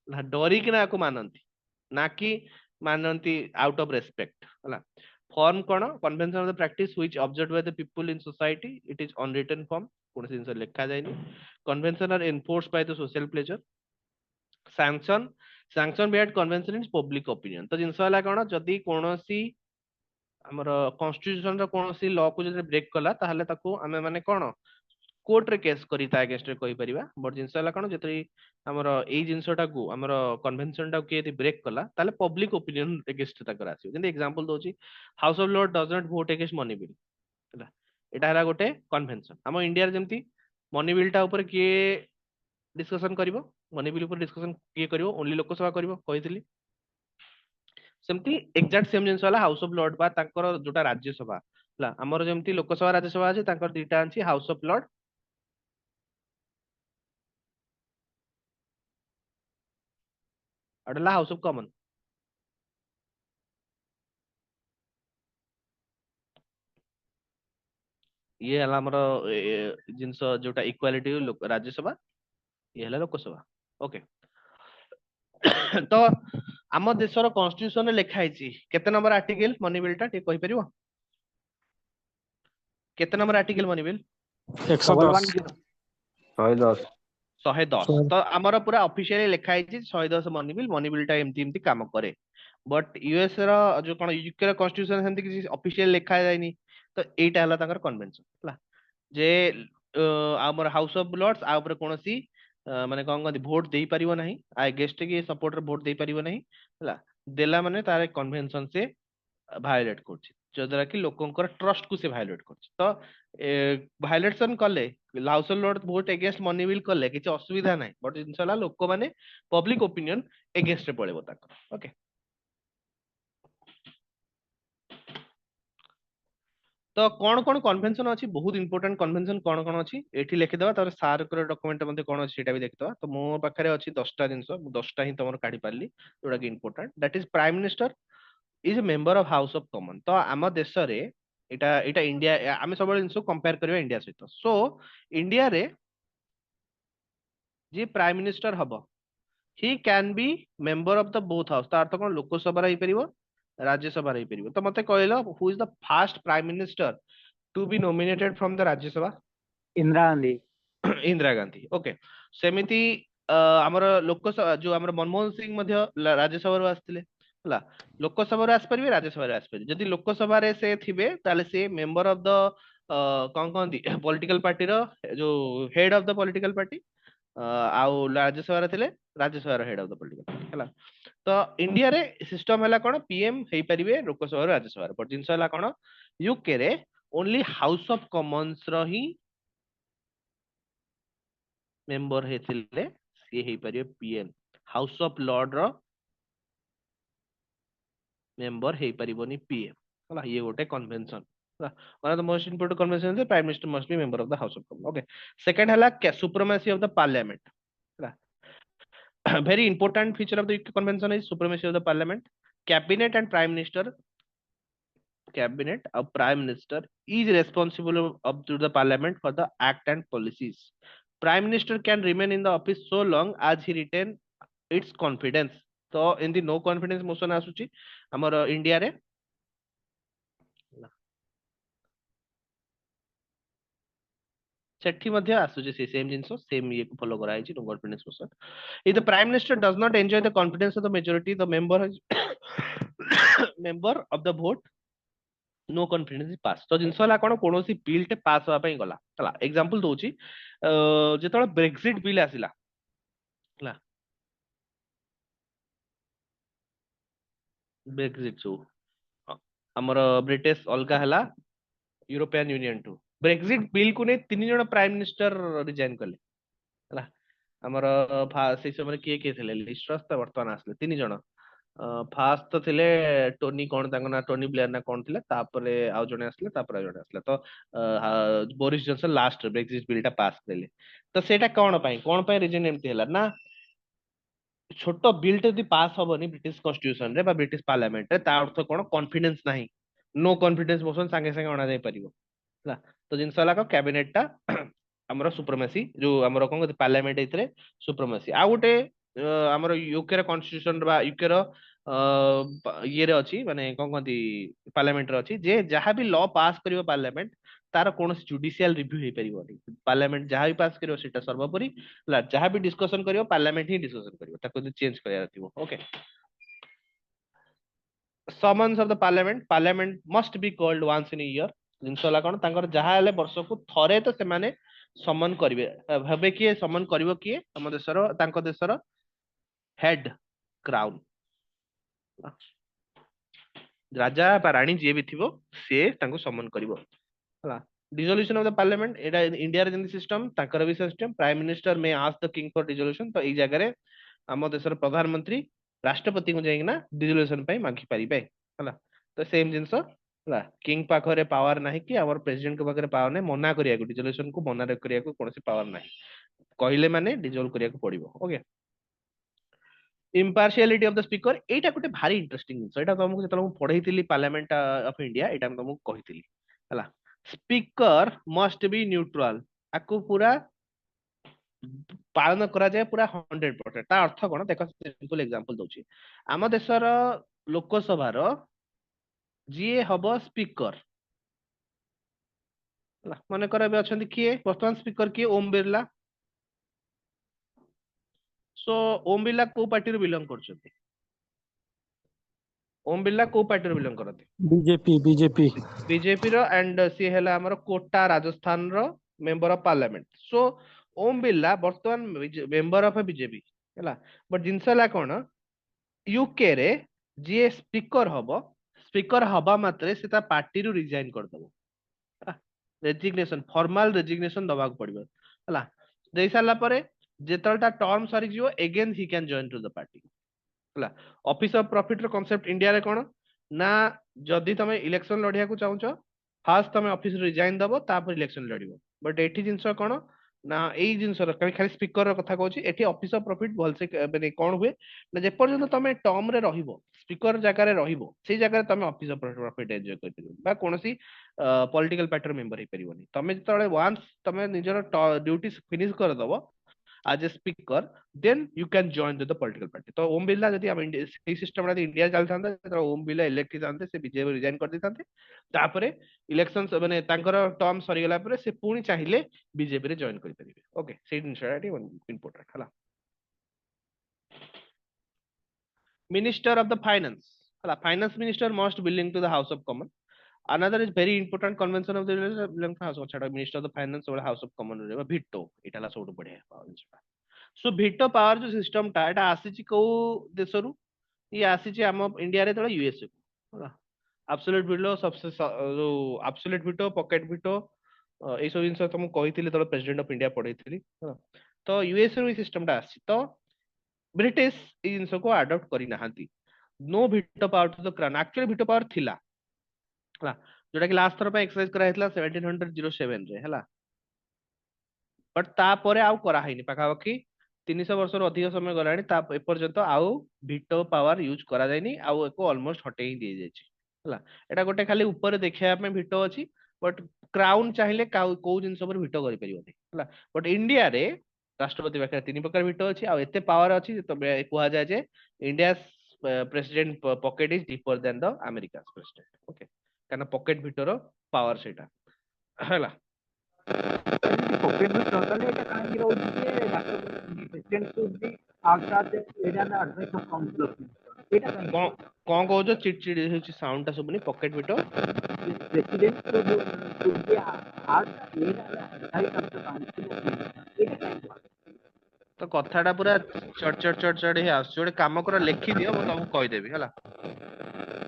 ना डरी कि ना को मानंती ना कि मानंती आउट ऑफ रेस्पेक्ट हला फॉर्म कोन convention of the practice which observed by the people in society it is unwritten form कोन जिंस लिखा जायनी convention are enforced by the social pleasure sanction behind convention is public opinion तो जिंस हला कोन जदी कोनोसी हमर कॉन्स्टिट्यूशन रो कोनोसी लॉ को जदी ब्रेक कला ताहले ताको हमें माने कोन कोर्ट रे केस करी ता अगेंस्ट रे कहि परिबा बट जिंस हला कोन जतरी हमर एई जिंसटा को हमर कन्वेंशन टा के यदि ब्रेक कला ताले पब्लिक ओपिनियन अगेंस्ट ताकर आसी जेंति एग्जांपल दोची house of lord does not vote against money bill हला एटा हला गोटे कन्वेंशन हम इंडिया रे जेंति मनी बिल टा ऊपर के डिस्कशन करिवो मनी बिल ऊपर डिस्कशन के करिवो ओनली लोकसभा करिवो कहितली सेमती एग्जैक्ट सेम जिंस हला हाउस ऑफ लॉर्ड बा ताकर जोटा राज्यसभा हला हमर जेमती लोकसभा राज्यसभा अछि ताकर दीटा अछि हाउस ऑफ लॉर्ड अडला हाउस ऑफ कॉमन ये हला हमर जिंस जोटा इक्वालिटी राज्यसभा ये हला लोकसभा ओके तो आम देशर कॉन्स्टिट्यूशन लिखा है केते नंबर आर्टिकल मनी बिल टा कहि परिबो केते नंबर आर्टिकल मनी बिल 110 110 110 तो आमर पूरा ऑफिशियली लिखा है 110 मनी बिल टा एमती एमती काम करे बट यूएस रो जो कोन यूके रो कॉन्स्टिट्यूशन सेमती किसी ऑफिशियल लिखा जायनी तो एटा हला ताकर कन्वेंशन हला जे आमर हाउस ऑफ लॉर्ड्स आ ऊपर कोनोसी माने कोन कोन वोट देई परिबो नाही आई गेस्ट के सपोर्ट रे वोट देई परिबो नाही हला देला माने तारे कन्वेंशन से भायोलेट करछि जदरा कि लोकंकर ट्रस्ट को से भायोलेट करछि तो भायोलेशन कले house of Lord vote against money bill कले किछ असुविधा नाही बट जिंसला लोक माने पब्लिक ओपिनियन अगेंस्ट रे पळेबो ताकर ओके तो कौन कौन कन्वेंशन अच्छी बहुत इंपोर्टेंट कन्वेंशन कौन कौन अच्छी एठी लिखि देबा तार सार कर डॉक्यूमेंट मध्ये कौन अछि सेटा भी देखिदबा तो मो पाखरे अछि 10टा जिंस 10टा ही तमर काढी पारली जोडा कि important that is prime minister is a member of house of common तो आम देश रे एटा इंडिया आमे सब जिनस कंपेयर करबा इंडिया सहित सो इंडिया रे जे प्राइम मिनिस्टर हबो he can be member of the both house ता अर्थ कोन लोकसभा रे परिबो राज्यसभा रे परिबो तो मते कहलो who is the first prime minister to be nominated from the Rajya Sabha Indira Gandhi. Indira Gandhi okay सेमिति हमर लोकसभा जो हमर मनमोहन सिंह मध्य राज्यसभा रो आस्थिले हला लोकसभा रो आस परिबे राज्यसभा रो आस परिबे जदि लोकसभा रे से थिबे ताले से मेंबर ऑफ द कोन कोन पॉलिटिकल पार्टी रो जो head of the political party आउ राज्यसभा रे थिले राज्यसभा रो head of the political party हला तो इंडिया रे सिस्टम हला कोन पीएम हेई परिबे लोकसभा रो राज्यसभा रो पर जिंस हला कोन यूके रे ओनली हाउस ऑफ कॉमन्स रो ही मेंबर हेथिले सी हेई परिबे पीएम हाउस ऑफ लॉर्ड रो मेंबर हेई परिबोनी पीएम हला ये गोटे convention one of the most important convention is the prime minister must be member of the house of commons okay second hela supremacy of the parliament very important feature of the convention is supremacy of the parliament cabinet and prime minister cabinet of prime minister is responsible up to the parliament for the act and policies prime minister can remain in the office so long as he retain its confidence तो in the no confidence motion आसुची हमर India रे सेठी मध्ये आसुची से same जिंसो same ये follow करा no confidence motion if the prime minister does not enjoy the confidence of the majority the member member of the vote no confidence pass तो जिनस हला कोन कोनोसी बिल टे पास होआ पई गला हला एग्जांपल दोची जेतोळ ब्रेक्सिट बिल आसिला हला ब्रेक्सिट जो हमर ब्रिटिश अलगा हला यूरोपियन यूनियन टू ब्रेक्सिट बिल को ने तीन जण प्राइम मिनिस्टर रिजाइन करले हला हमर से समय किए किए थिले लिस्ट्रस त वर्तमान आसले तीन जण फास्ट तो थिले टोनी कोन तांको ना टोनी ब्लेयर ना कोन थिले तापरे आउ जणे आसले तापरे जणे आसले तो Boris Johnson last Brexit bill टा पास करले तो सेटा कोन पई रीजन एमती हला ना छोट बिल टे पास हबनी ब्रिटिश कॉन्स्टिट्यूशन रे बा ब्रिटिश पार्लियामेंट रे ता अर्थ कोन कॉन्फिडेंस नाही नो कॉन्फिडेंस मोशन संगे संगे अणा जाई परिबो हला तो जिनस हला को कैबिनेट टा हमरो सुप्रीमेसी जो हमरो कोन पार्लियामेंट इतरे सुप्रीमेसी आ गोटे हमरो यूके रे कॉन्स्टिट्यूशन बा यूके रो ये रे अछि माने कोन कोंती पार्लियामेंट रे अछि जे जहां भी लॉ पास करिवो पार्लियामेंट तार कौन जुडिशियल रिव्यू हो पारिबनी पार्लियामेंट जहां भी पास करिवो सेटा सर्वोपरि ला जहां भी डिस्कशन करिवो पार्लियामेंट ही डिस्कशन करिवो ताको चेंज करिया रथिवो okay summons of the parliament must be called once in a year जिनस हला कोन तांकर जहां हेले वर्ष को थरे तो से माने समन करिवे भाबे किए समन करिवो किए हम देशर तांको देशर हेड क्राउन राजा बा रानी जे भी थिबो से तांको समन करिवो हला dissolution of the parliament Etah India रे जंदी सिस्टम ताकर भी system prime minister may ask the king for dissolution तो ई जगह रे हम देशर प्रधानमंत्री राष्ट्रपति को जाइना डिसोल्यूशन पई मांगी परिबे हला तो सेम जिंस हला किंग पाखरे पावर नाही कि आवर प्रेसिडेंट के पाखरे पावर नै मना करिया को डिसोल्यूशन को मना करिया को कोनसी पावर नाही कहले माने डिसोल्व करिया को पड़िबो okay impartiality of the speaker एटा गोटे भारी इंटरेस्टिंग जिंस एटा तुमको जतला मु पढैतिली पार्लियामेंट ऑफ इंडिया एटा तुमको कहितिली हला स्पीकर मस्ट बी न्यूट्रल आकु पूरा पालन करा जाए पूरा 100% ता अर्थ कोन देखो सिंपल एग्जांपल दउची आम देशर लोकसभा रो जीए हबो स्पीकर हला माने करे बे अछंती किए वर्तमान स्पीकर किए ओम बिरला सो ओम बिरला को पार्टी रो बिलोंग करछथि ओम बिरला को पार्टी रो बिलोंग करथि बीजेपी। बीजेपी रो एंड सी हेला हमर कोटा राजस्थान रो मेंबर ऑफ पार्लियामेंट सो ओम बिरला वर्तमान मेंबर ऑफ बीजेपी हैला बट जिनसला कोन यूके रे जे स्पीकर हबा मात्रे से ता पार्टी रो रिजाइन कर दबो रेजिग्नेशन फॉर्मल रेजिग्नेशन दबा पड़िबो हैला देई साला परे जेतलटा टर्म सरी जिवो again he can join to the party हैला ऑफिस ऑफ प्रॉफिट रो कांसेप्ट इंडिया रे कोन ना जदि तमे इलेक्शन लढिया को चाहूछ फास्ट तमे ऑफिस रिजाइन दबो तापर इलेक्शन लडिबो बट एठी जिंस कोन ନା ଏଇ ଜିନିଷର ଖାଲି ସ୍ପିକର କଥା କହୁଛି ଏଠି ଅଫିସ ଅଫ ପ୍ରଫିଟ ଭଲସେ ମାନେ କଣ ହୁଏ ନା ଯେପର୍ଯ୍ୟନ୍ତ ତମେ ଟର୍ମ ରେ ରହିବ ସ୍ପିକର ଜାଗାରେ ରହିବ ସେଇ ଜାଗାରେ ତମେ ଅଫିସ ଅଫ ପ୍ରଫିଟ ଏନ୍ଜୟ କରିପାରିବ ବା କୌଣସି ପଲିଟିକାଲ ପାର୍ଟିର ମେମ୍ବର ହେଇପାରିବନି ତମେ ଯେତେବେଳେ ୱାନ୍ସ ତମେ ନିଜର ଡ୍ୟୁଟି ଫିନିଶ କରିଦବ as a speaker then you can join the political party ତ ଓମ ବିର୍ଲା ଯଦି ଆମ ସେଇ ସିଷ୍ଟମ ଯଦି ଇଣ୍ଡିଆ ଚାଲିଥାନ୍ତା ଯେତେବେଳେ ଓମ ବିର୍ଲା ଇଲେକ୍ଟ ହେଇଥାନ୍ତେ ସେ ବିଜେପି ରିଜାଇନ କରିଦେଇଥାନ୍ତେ ତାପରେ ଇଲେକ୍ସନ ମାନେ ତାଙ୍କର ଟର୍ମ ସରିଗଲା ପରେ ସେ ପୁଣି ଚାହିଁଲେ ବିଜେପି ରେ ଜଏନ କରିପାରିବେ ଓକେ ସେଇ ଜିନିଷଟା ଟିକେ ଇମ୍ପୋର୍ଟାଣ୍ଟ ହେଲା ମିନିଷ୍ଟର ଅଫ ଦ ଫାଇନାନ୍ସ ହେଲା finance minister must belong to the house of common another is very important convention of the house ଛାଡ ମିନିଷ୍ଟର ଅଫ ଦ ଫାଇନାନ୍ସ ସବୁବେଳେ ହାଉସ ଅଫ କମନ ରହିବ veto ଏଇଟା ହେଲା ସବୁଠୁ ବଢିଆ ଜିନିଷଟା ସୋ ଭିଟୋ ପାୱାର ଯୋଉ ସିଷ୍ଟମ ଟା ଏଟା ଆସିଛି କୋଉ ଦେଶରୁ ଇଏ ଆସିଛି ଆମ ଇଣ୍ଡିଆରେ ଯେତେବେଳେ ୟୁଏସଏ କୁ ହେଲା ଆବସୋଲ୍ୟୁଟ ଭିଟୋ ଯୋଉ ଆବସୋଲ୍ୟୁଟ ଭିଟୋ ପକେଟ ଭିଟୋ ଏଇସବୁ ଜିନିଷ ତ ମୁଁ କହିଥିଲି ଯେତେବେଳେ ପ୍ରେସିଡେଣ୍ଟ ଅଫ ଇଣ୍ଡିଆ ପଢେଇଥିଲି ହେଲା ତ ୟୁଏସଏ ରୁ ଏଇ ସିଷ୍ଟମ ଟା ଆସିଛି ତ ବ୍ରିଟିଶ ଏଇ ଜିନିଷକୁ ଆଡପ୍ଟ କରିନାହାନ୍ତି no veto power to the crown actually veto power ଥିଲା ହେଲା ଯୋଉଟା କି ଲାଷ୍ଟ ଥର ପାଇଁ ଏକ୍ସରସାଇଜ କରାଯାଇଥିଲା 1707 ରେ ହେଲା ବଟ୍ ତାପରେ ଆଉ କରାହେଇନି ପାଖାପାଖି 300 ବର୍ଷରୁ ଅଧିକ ସମୟ ଗଲାଣି ତା ଏପର୍ଯ୍ୟନ୍ତ ଆଉ ଭିଟୋ ପାୱାର ୟୁଜ କରାଯାଇନି ଆଉ ଏକୁ ଅଲମୋଷ୍ଟ ହଟେଇ ଦିଆଯାଇଛି ହେଲା ଏଟା ଗୋଟେ ଖାଲି ଉପରେ ଦେଖେଇବା ପାଇଁ ଭିଟୋ ଅଛି ବଟ୍ କ୍ରାଉନ ଚାହିଁଲେ କୋଉ ଜିନିଷ ଉପରେ ଭିଟୋ କରିପାରିବନି ହେଲା ବଟ୍ ଇଣ୍ଡିଆରେ ରାଷ୍ଟ୍ରପତି ପାଖରେ 3 ପ୍ରକାର ଭିଟୋ ଅଛି ଆଉ ଏତେ ପାୱାର ଅଛି ତବେ କୁହାଯାଏ ଯେ India president pocket is deeper then the America president okay କାରଣ ପକେଟ ଭିଟୋର ପାୱାର ସେଇଟା ହେଲା ପକେଟ ଭିତରେ ତାହେଲେ ଏଇଟା କାହିଁକି ରହୁଛି ଯେ president should be act as area advice of council of minister ଏଇଟା କାହିଁକି କଣ କଣ କହୁଛ ଚିଡ ଚିଡ ହେଉଛି ସାଉଣ୍ଡ ଟା ଶୁଭୁନି pocket veto president should be act area advice of the council of minister ଏଇଟା କାହିଁକି ତ କଥାଟା ପୁରା ଚଡ ହେଇ ଆସୁଛି ଗୋଟେ କାମ କର ଲେଖିଦିଅ ମୁଁ ତମକୁ କହିଦେବି ହେଲା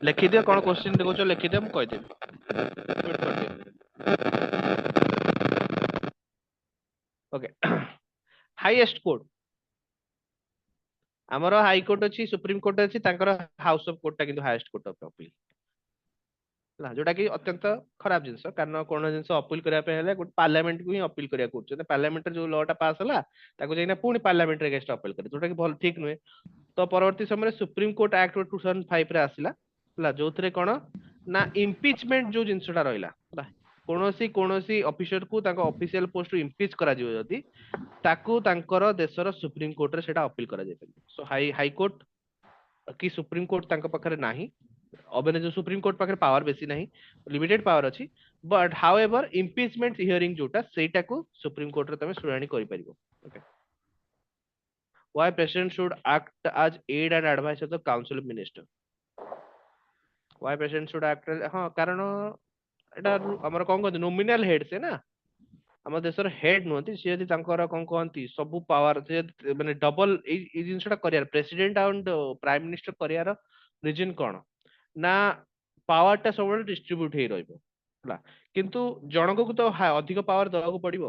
ଲେଖିଦିଅ କଣ କ୍ୱେଶ୍ଚିନ୍ କହୁଛ ଲେଖିଦିଅ ମୁଁ କହିଦେବି ମ୍ୟୁଟ୍ କରିଦିଅ ଓକେ ହାଇଏଷ୍ଟ କୋର୍ଟ ଆମର ହାଇକୋର୍ଟ ଅଛି ସୁପ୍ରିମ କୋର୍ଟ ଅଛି ତାଙ୍କର ହାଉସ ଅଫ କୋର୍ଟ ଟା କିନ୍ତୁ ହାଇଏଷ୍ଟ କୋର୍ଟ ଅଫ ଅପିଲ ହେଲା ଯୋଉଟା କି ଅତ୍ୟନ୍ତ ଖରାପ ଜିନିଷ କାରଣ କୌଣସି ଜିନିଷ ଅପିଲ କରିବା ପାଇଁ ହେଲେ ଗୋଟେ ପାର୍ଲାମେଣ୍ଟକୁ ହିଁ ଅପିଲ କରିବାକୁ ପଡୁଛି ପାର୍ଲାମେଣ୍ଟରେ ଯୋଉ ଲ ଟା ପାସ୍ ହେଲା ତାକୁ ଯାଇକିନା ପୁଣି ପାର୍ଲାମେଣ୍ଟରେ ଏଗେନ୍ଷ୍ଟ ଅପିଲ କରେ ଯୋଉଟା କି ଭଲ ଠିକ ନୁହେଁ ତ ପରବର୍ତ୍ତୀ ସମୟରେ ସୁପ୍ରିମ କୋର୍ଟ ଆକ୍ଟ 2005 ରେ ଆସିଲା ହେଲା ଯୋଉଥିରେ କଣ ନା ଇମ୍ପିଚମେଣ୍ଟ ଯୋଉ ଜିନିଷଟା ରହିଲା ହେଲା କୌଣସି କୌଣସି ଅଫିସରକୁ ତାଙ୍କ ଅଫିସିଆଲ ପୋଷ୍ଟରୁ ଇମ୍ପିଚ କରାଯିବ ଯଦି ତାକୁ ତାଙ୍କର ଦେଶର ସୁପ୍ରିମ କୋର୍ଟରେ ସେଟା ଅପିଲ କରାଯାଇପାରିବ ସୋ ହାଇକୋର୍ଟ କି ସୁପ୍ରିମ କୋର୍ଟ ତାଙ୍କ ପାଖରେ ନାହିଁ ଅବେନ ଯୋଉ ସୁପ୍ରିମ କୋର୍ଟ ପାଖରେ ପାୱାର ବେଶୀ ନାହିଁ ଲିମିଟେଡ ପାୱାର ଅଛି ବଟ୍ ହାଉ ଏଭର ଇମ୍ପିଚମେଣ୍ଟ ହିୟରିଂ ଯୋଉଟା ସେଇଟାକୁ ସୁପ୍ରିମ କୋର୍ଟରେ ତମେ ଶୁଣାଣି କରିପାରିବ okay why president should act as aid and advice of the council of minister why president should act ହଁ କାରଣ ଏଟା ଆମର କଣ କହନ୍ତି ନୋମିନାଲ ହେଡ୍ ସେ ନା ଆମ ଦେଶର ହେଡ୍ ନୁହନ୍ତି ସିଏ ଯଦି ତାଙ୍କର କଣ କହନ୍ତି ସବୁ ପାୱାର ମାନେ ଡବଲ ଏଇ ଜିନିଷଟା କରିବାର ପ୍ରେସିଡେଣ୍ଟ ଆଣ୍ଡ ପ୍ରାଇମ ମିନିଷ୍ଟର କରିବାର ରିଜନ କଣ ନା ପାୱାର ଟା ସବୁବେଳେ ଡିଷ୍ଟ୍ରିବ୍ୟୁଟ ହେଇ ରହିବ ହେଲା କିନ୍ତୁ ଜଣଙ୍କୁ ତ ଅଧିକ ପାୱାର ଦବାକୁ ପଡିବ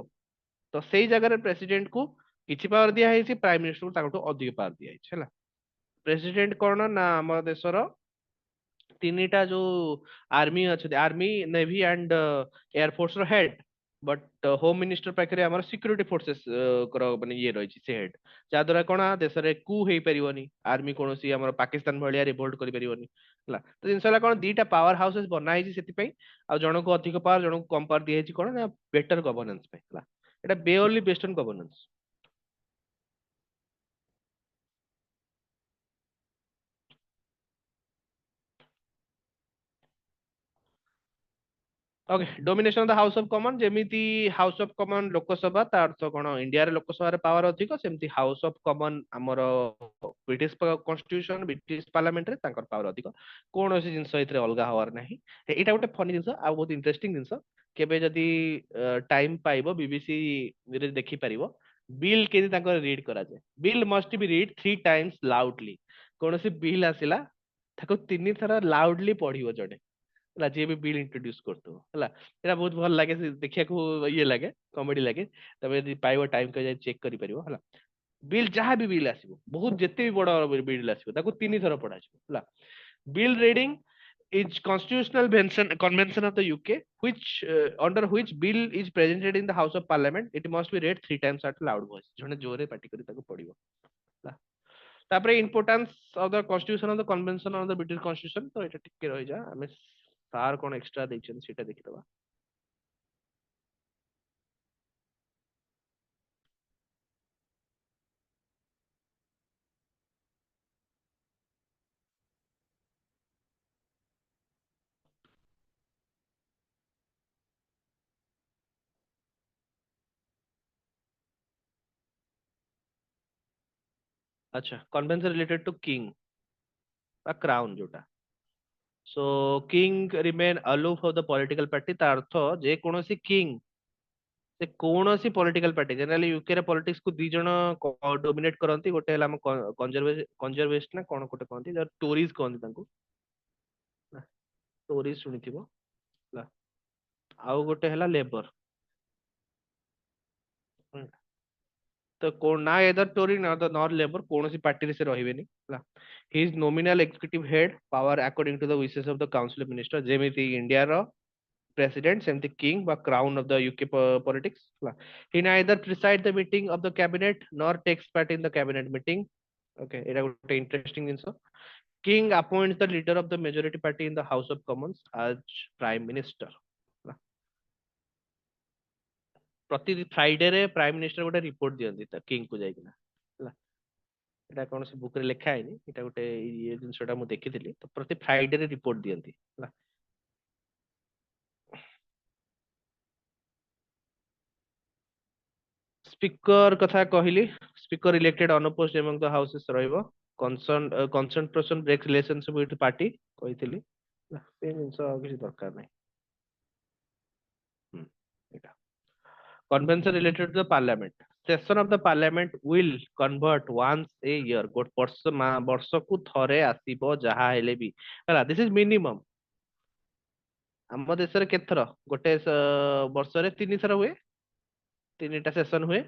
ତ ସେଇ ଜାଗାରେ ପ୍ରେସିଡେଣ୍ଟ କୁ କିଛି ପାୱାର ଦିଆ ହେଇଛି ପ୍ରାଇମ ମିନିଷ୍ଟରକୁ ତାଙ୍କଠୁ ଅଧିକ ପାୱାର ଦିଆଯାଇଛି ହେଲା ପ୍ରେସିଡେଣ୍ଟ କଣ ନା ଆମ ଦେଶର ତିନିଟା ଯୋଉ ଆର୍ମି ଅଛନ୍ତି army navy and air force ର ହେଡ୍ ବଟ୍ ହୋମ ମିନିଷ୍ଟର ପାଖରେ ଆମର ସିକ୍ୟୁରିଟି ଫୋର୍ସେସ ମାନେ ଇଏ ରହିଛି ସେ ହେଡ୍ ଯାହାଦ୍ୱାରା କଣ ଦେଶରେ କୁ ହେଇପାରିବନି ଆର୍ମି କୌଣସି ଆମର ପାକିସ୍ତାନ ଭଳିଆ ରିଭୋଲ୍ଟ କରିପାରିବନି ହେଲା ତ ଜିନିଷ ହେଲା କଣ ଦିଟା ପାୱାର ହାଉସେସ୍ ବନା ହେଇଛି ସେଥିପାଇଁ ଆଉ ଜଣକୁ ଅଧିକ ପାୱାର ଜଣକୁ କମ ପାୱାର ଦିଆଯାଇଛି କଣ ନା ବେଟର ଗଭର୍ନାନ୍ସ ପାଇଁ ହେଲା ଏଟା barely based on governance okay domination of the house of common ଯେମିତି ହାଉସ ଅଫ କମନ ଲୋକସଭା ତା ଅର୍ଥ କଣ ଇଣ୍ଡିଆରେ ଲୋକସଭାରେ ପାୱାର ଅଧିକ ସେମିତି ହାଉସ ଅଫ କମନ ଆମର ବ୍ରିଟିଶ କନଷ୍ଟିଟ୍ୟୁସନ ବ୍ରିଟିଶ ପାର୍ଲାମେଣ୍ଟରେ ତାଙ୍କର ପାୱାର ଅଧିକ କୌଣସି ଜିନିଷ ଏଥିରେ ଅଲଗା ହବାର ନାହିଁ ଏଇଟା ଗୋଟେ ଫନି ଜିନିଷ ଆଉ ବହୁତ ଇଣ୍ଟରେଷ୍ଟିଂ ଜିନିଷ କେବେ ଯଦି ଟାଇମ ପାଇବ ବିବିସି ରେ ଦେଖିପାରିବ ବିଲ୍ କେମିତି ତାଙ୍କର ରିଡ୍ କରାଯାଏ ବିଲ୍ ମଷ୍ଟ ବି ରିଡ୍ 3 times ଲାଉଡଲି କୌଣସି ବିଲ୍ ଆସିଲା ତାକୁ 3 ଥର ଲାଉଡଲି ପଢିବ ଜଣେ ହେଲା ଯିଏ ବି ବିଲ୍ ଇଣ୍ଟ୍ରୋଡ୍ୟୁସ କରୁଥିବ ହେଲା ଏଟା ବହୁତ ଭଲ ଲାଗେ ଦେଖିବାକୁ ଇଏ ଲାଗେ କମେଡି ଲାଗେ ତମେ ଯଦି ପାଇବ ଟାଇମ ଯାଇ ଚେକ୍ କରିପାରିବ ହେଲା ବିଲ୍ ଯାହା ବି ବିଲ୍ ଆସିବ ବହୁତ ଯେତେ ବି ବଡ ବିଲ୍ ଆସିବ ତାକୁ 3 ଥର ପଢାଯିବ ହେଲା bill reading is constitutional convention of the UK, which under which bill is presented in the House of Parliament, it must be read 3 times at loud voice. जने जोरे पार्टी करी ताको पढ़िबो ला तापरे importance of the constitution of the convention of the British constitution तो एटा टिके रहि जा हमें सार कोन एक्स्ट्रा देछन सेटा देखिदबा अच्छा कन्वेंशन रिलेटेड टू किंग बा क्राउन जोटा so king remain aloof of the political party ता अर्थ जे कोनोसी किंग से कौनसी पॉलिटिकल पार्टी जनरली यूके रे पॉलिटिक्स को दी जण डोमिनेट करंती गोटे हला हम कंजर्वेस्ट ना कोन कोटे कहंती जर टोरीज कहंती तांको टोरीज सुनिथिबो ला आउ गोटे हला लेबर तो कोन ना एदर टोरी ना द नॉर लेबर कोनसी पार्टी रे से रहिबेनी ला he is nominal executive head power according to the wishes of the council of minister जेमिति इंडिया रो president seems the king বা crown of the UK politics he neither preside the meeting of the cabinet nor takes part in the cabinet meeting okay এটা ଗୋଟେ interesting ଜିନିଷ king appoints the leader of the majority party in the house of commons as prime minister ପ୍ରତି Friday ରେ prime minister ଗୋଟେ report ଦିଅନ୍ତି ତା king କୁ ଯାଇକିନା ହେଲା ଏଟା କୌଣସି ବୁକ୍ ରେ ଲେଖା ହେଇନି ଏଟା ଗୋଟେ ଇଏ ଜିନିଷଟା ମୁଁ ଦେଖିଥିଲି ତ ପ୍ରତି ଫ୍ରାଇଡେ ରେ ରିପୋର୍ଟ ଦିଅନ୍ତି ହେଲା स्पीकर कथा कहली speaker elected unopposed among the houses रहइबो concentration break relationship with party कहितली से जिंस किसी दरकार नहीं एटा convention related to the parliament session of the parliament will convert once a year गोट वर्ष को थरे आसीबो जहा हेले भी हला दिस इज मिनिमम हम देश रे केथर गोटे वर्ष रे 3 थर हुए 3टा सेशन हुए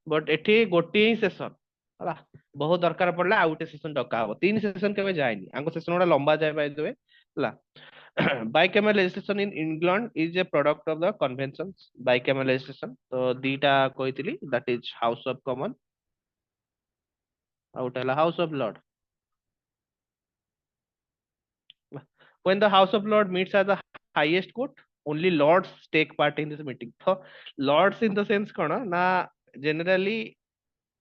बट एठी गोटे ही सेशन होला बहुत दरकार पड़ला आ गोटे सेशन डका हबो 3 सेशन केबे जायनी आंको सेशन गोटा लंबा जाय बाय देबे होला bicameral legislation in England is a product of the conventions bicameral legislation तो दीटा कहितली that is house of common out हला house of lord when the house of lord meets as the highest court only lords take part in this meeting तो lords in the sense कोन ना generally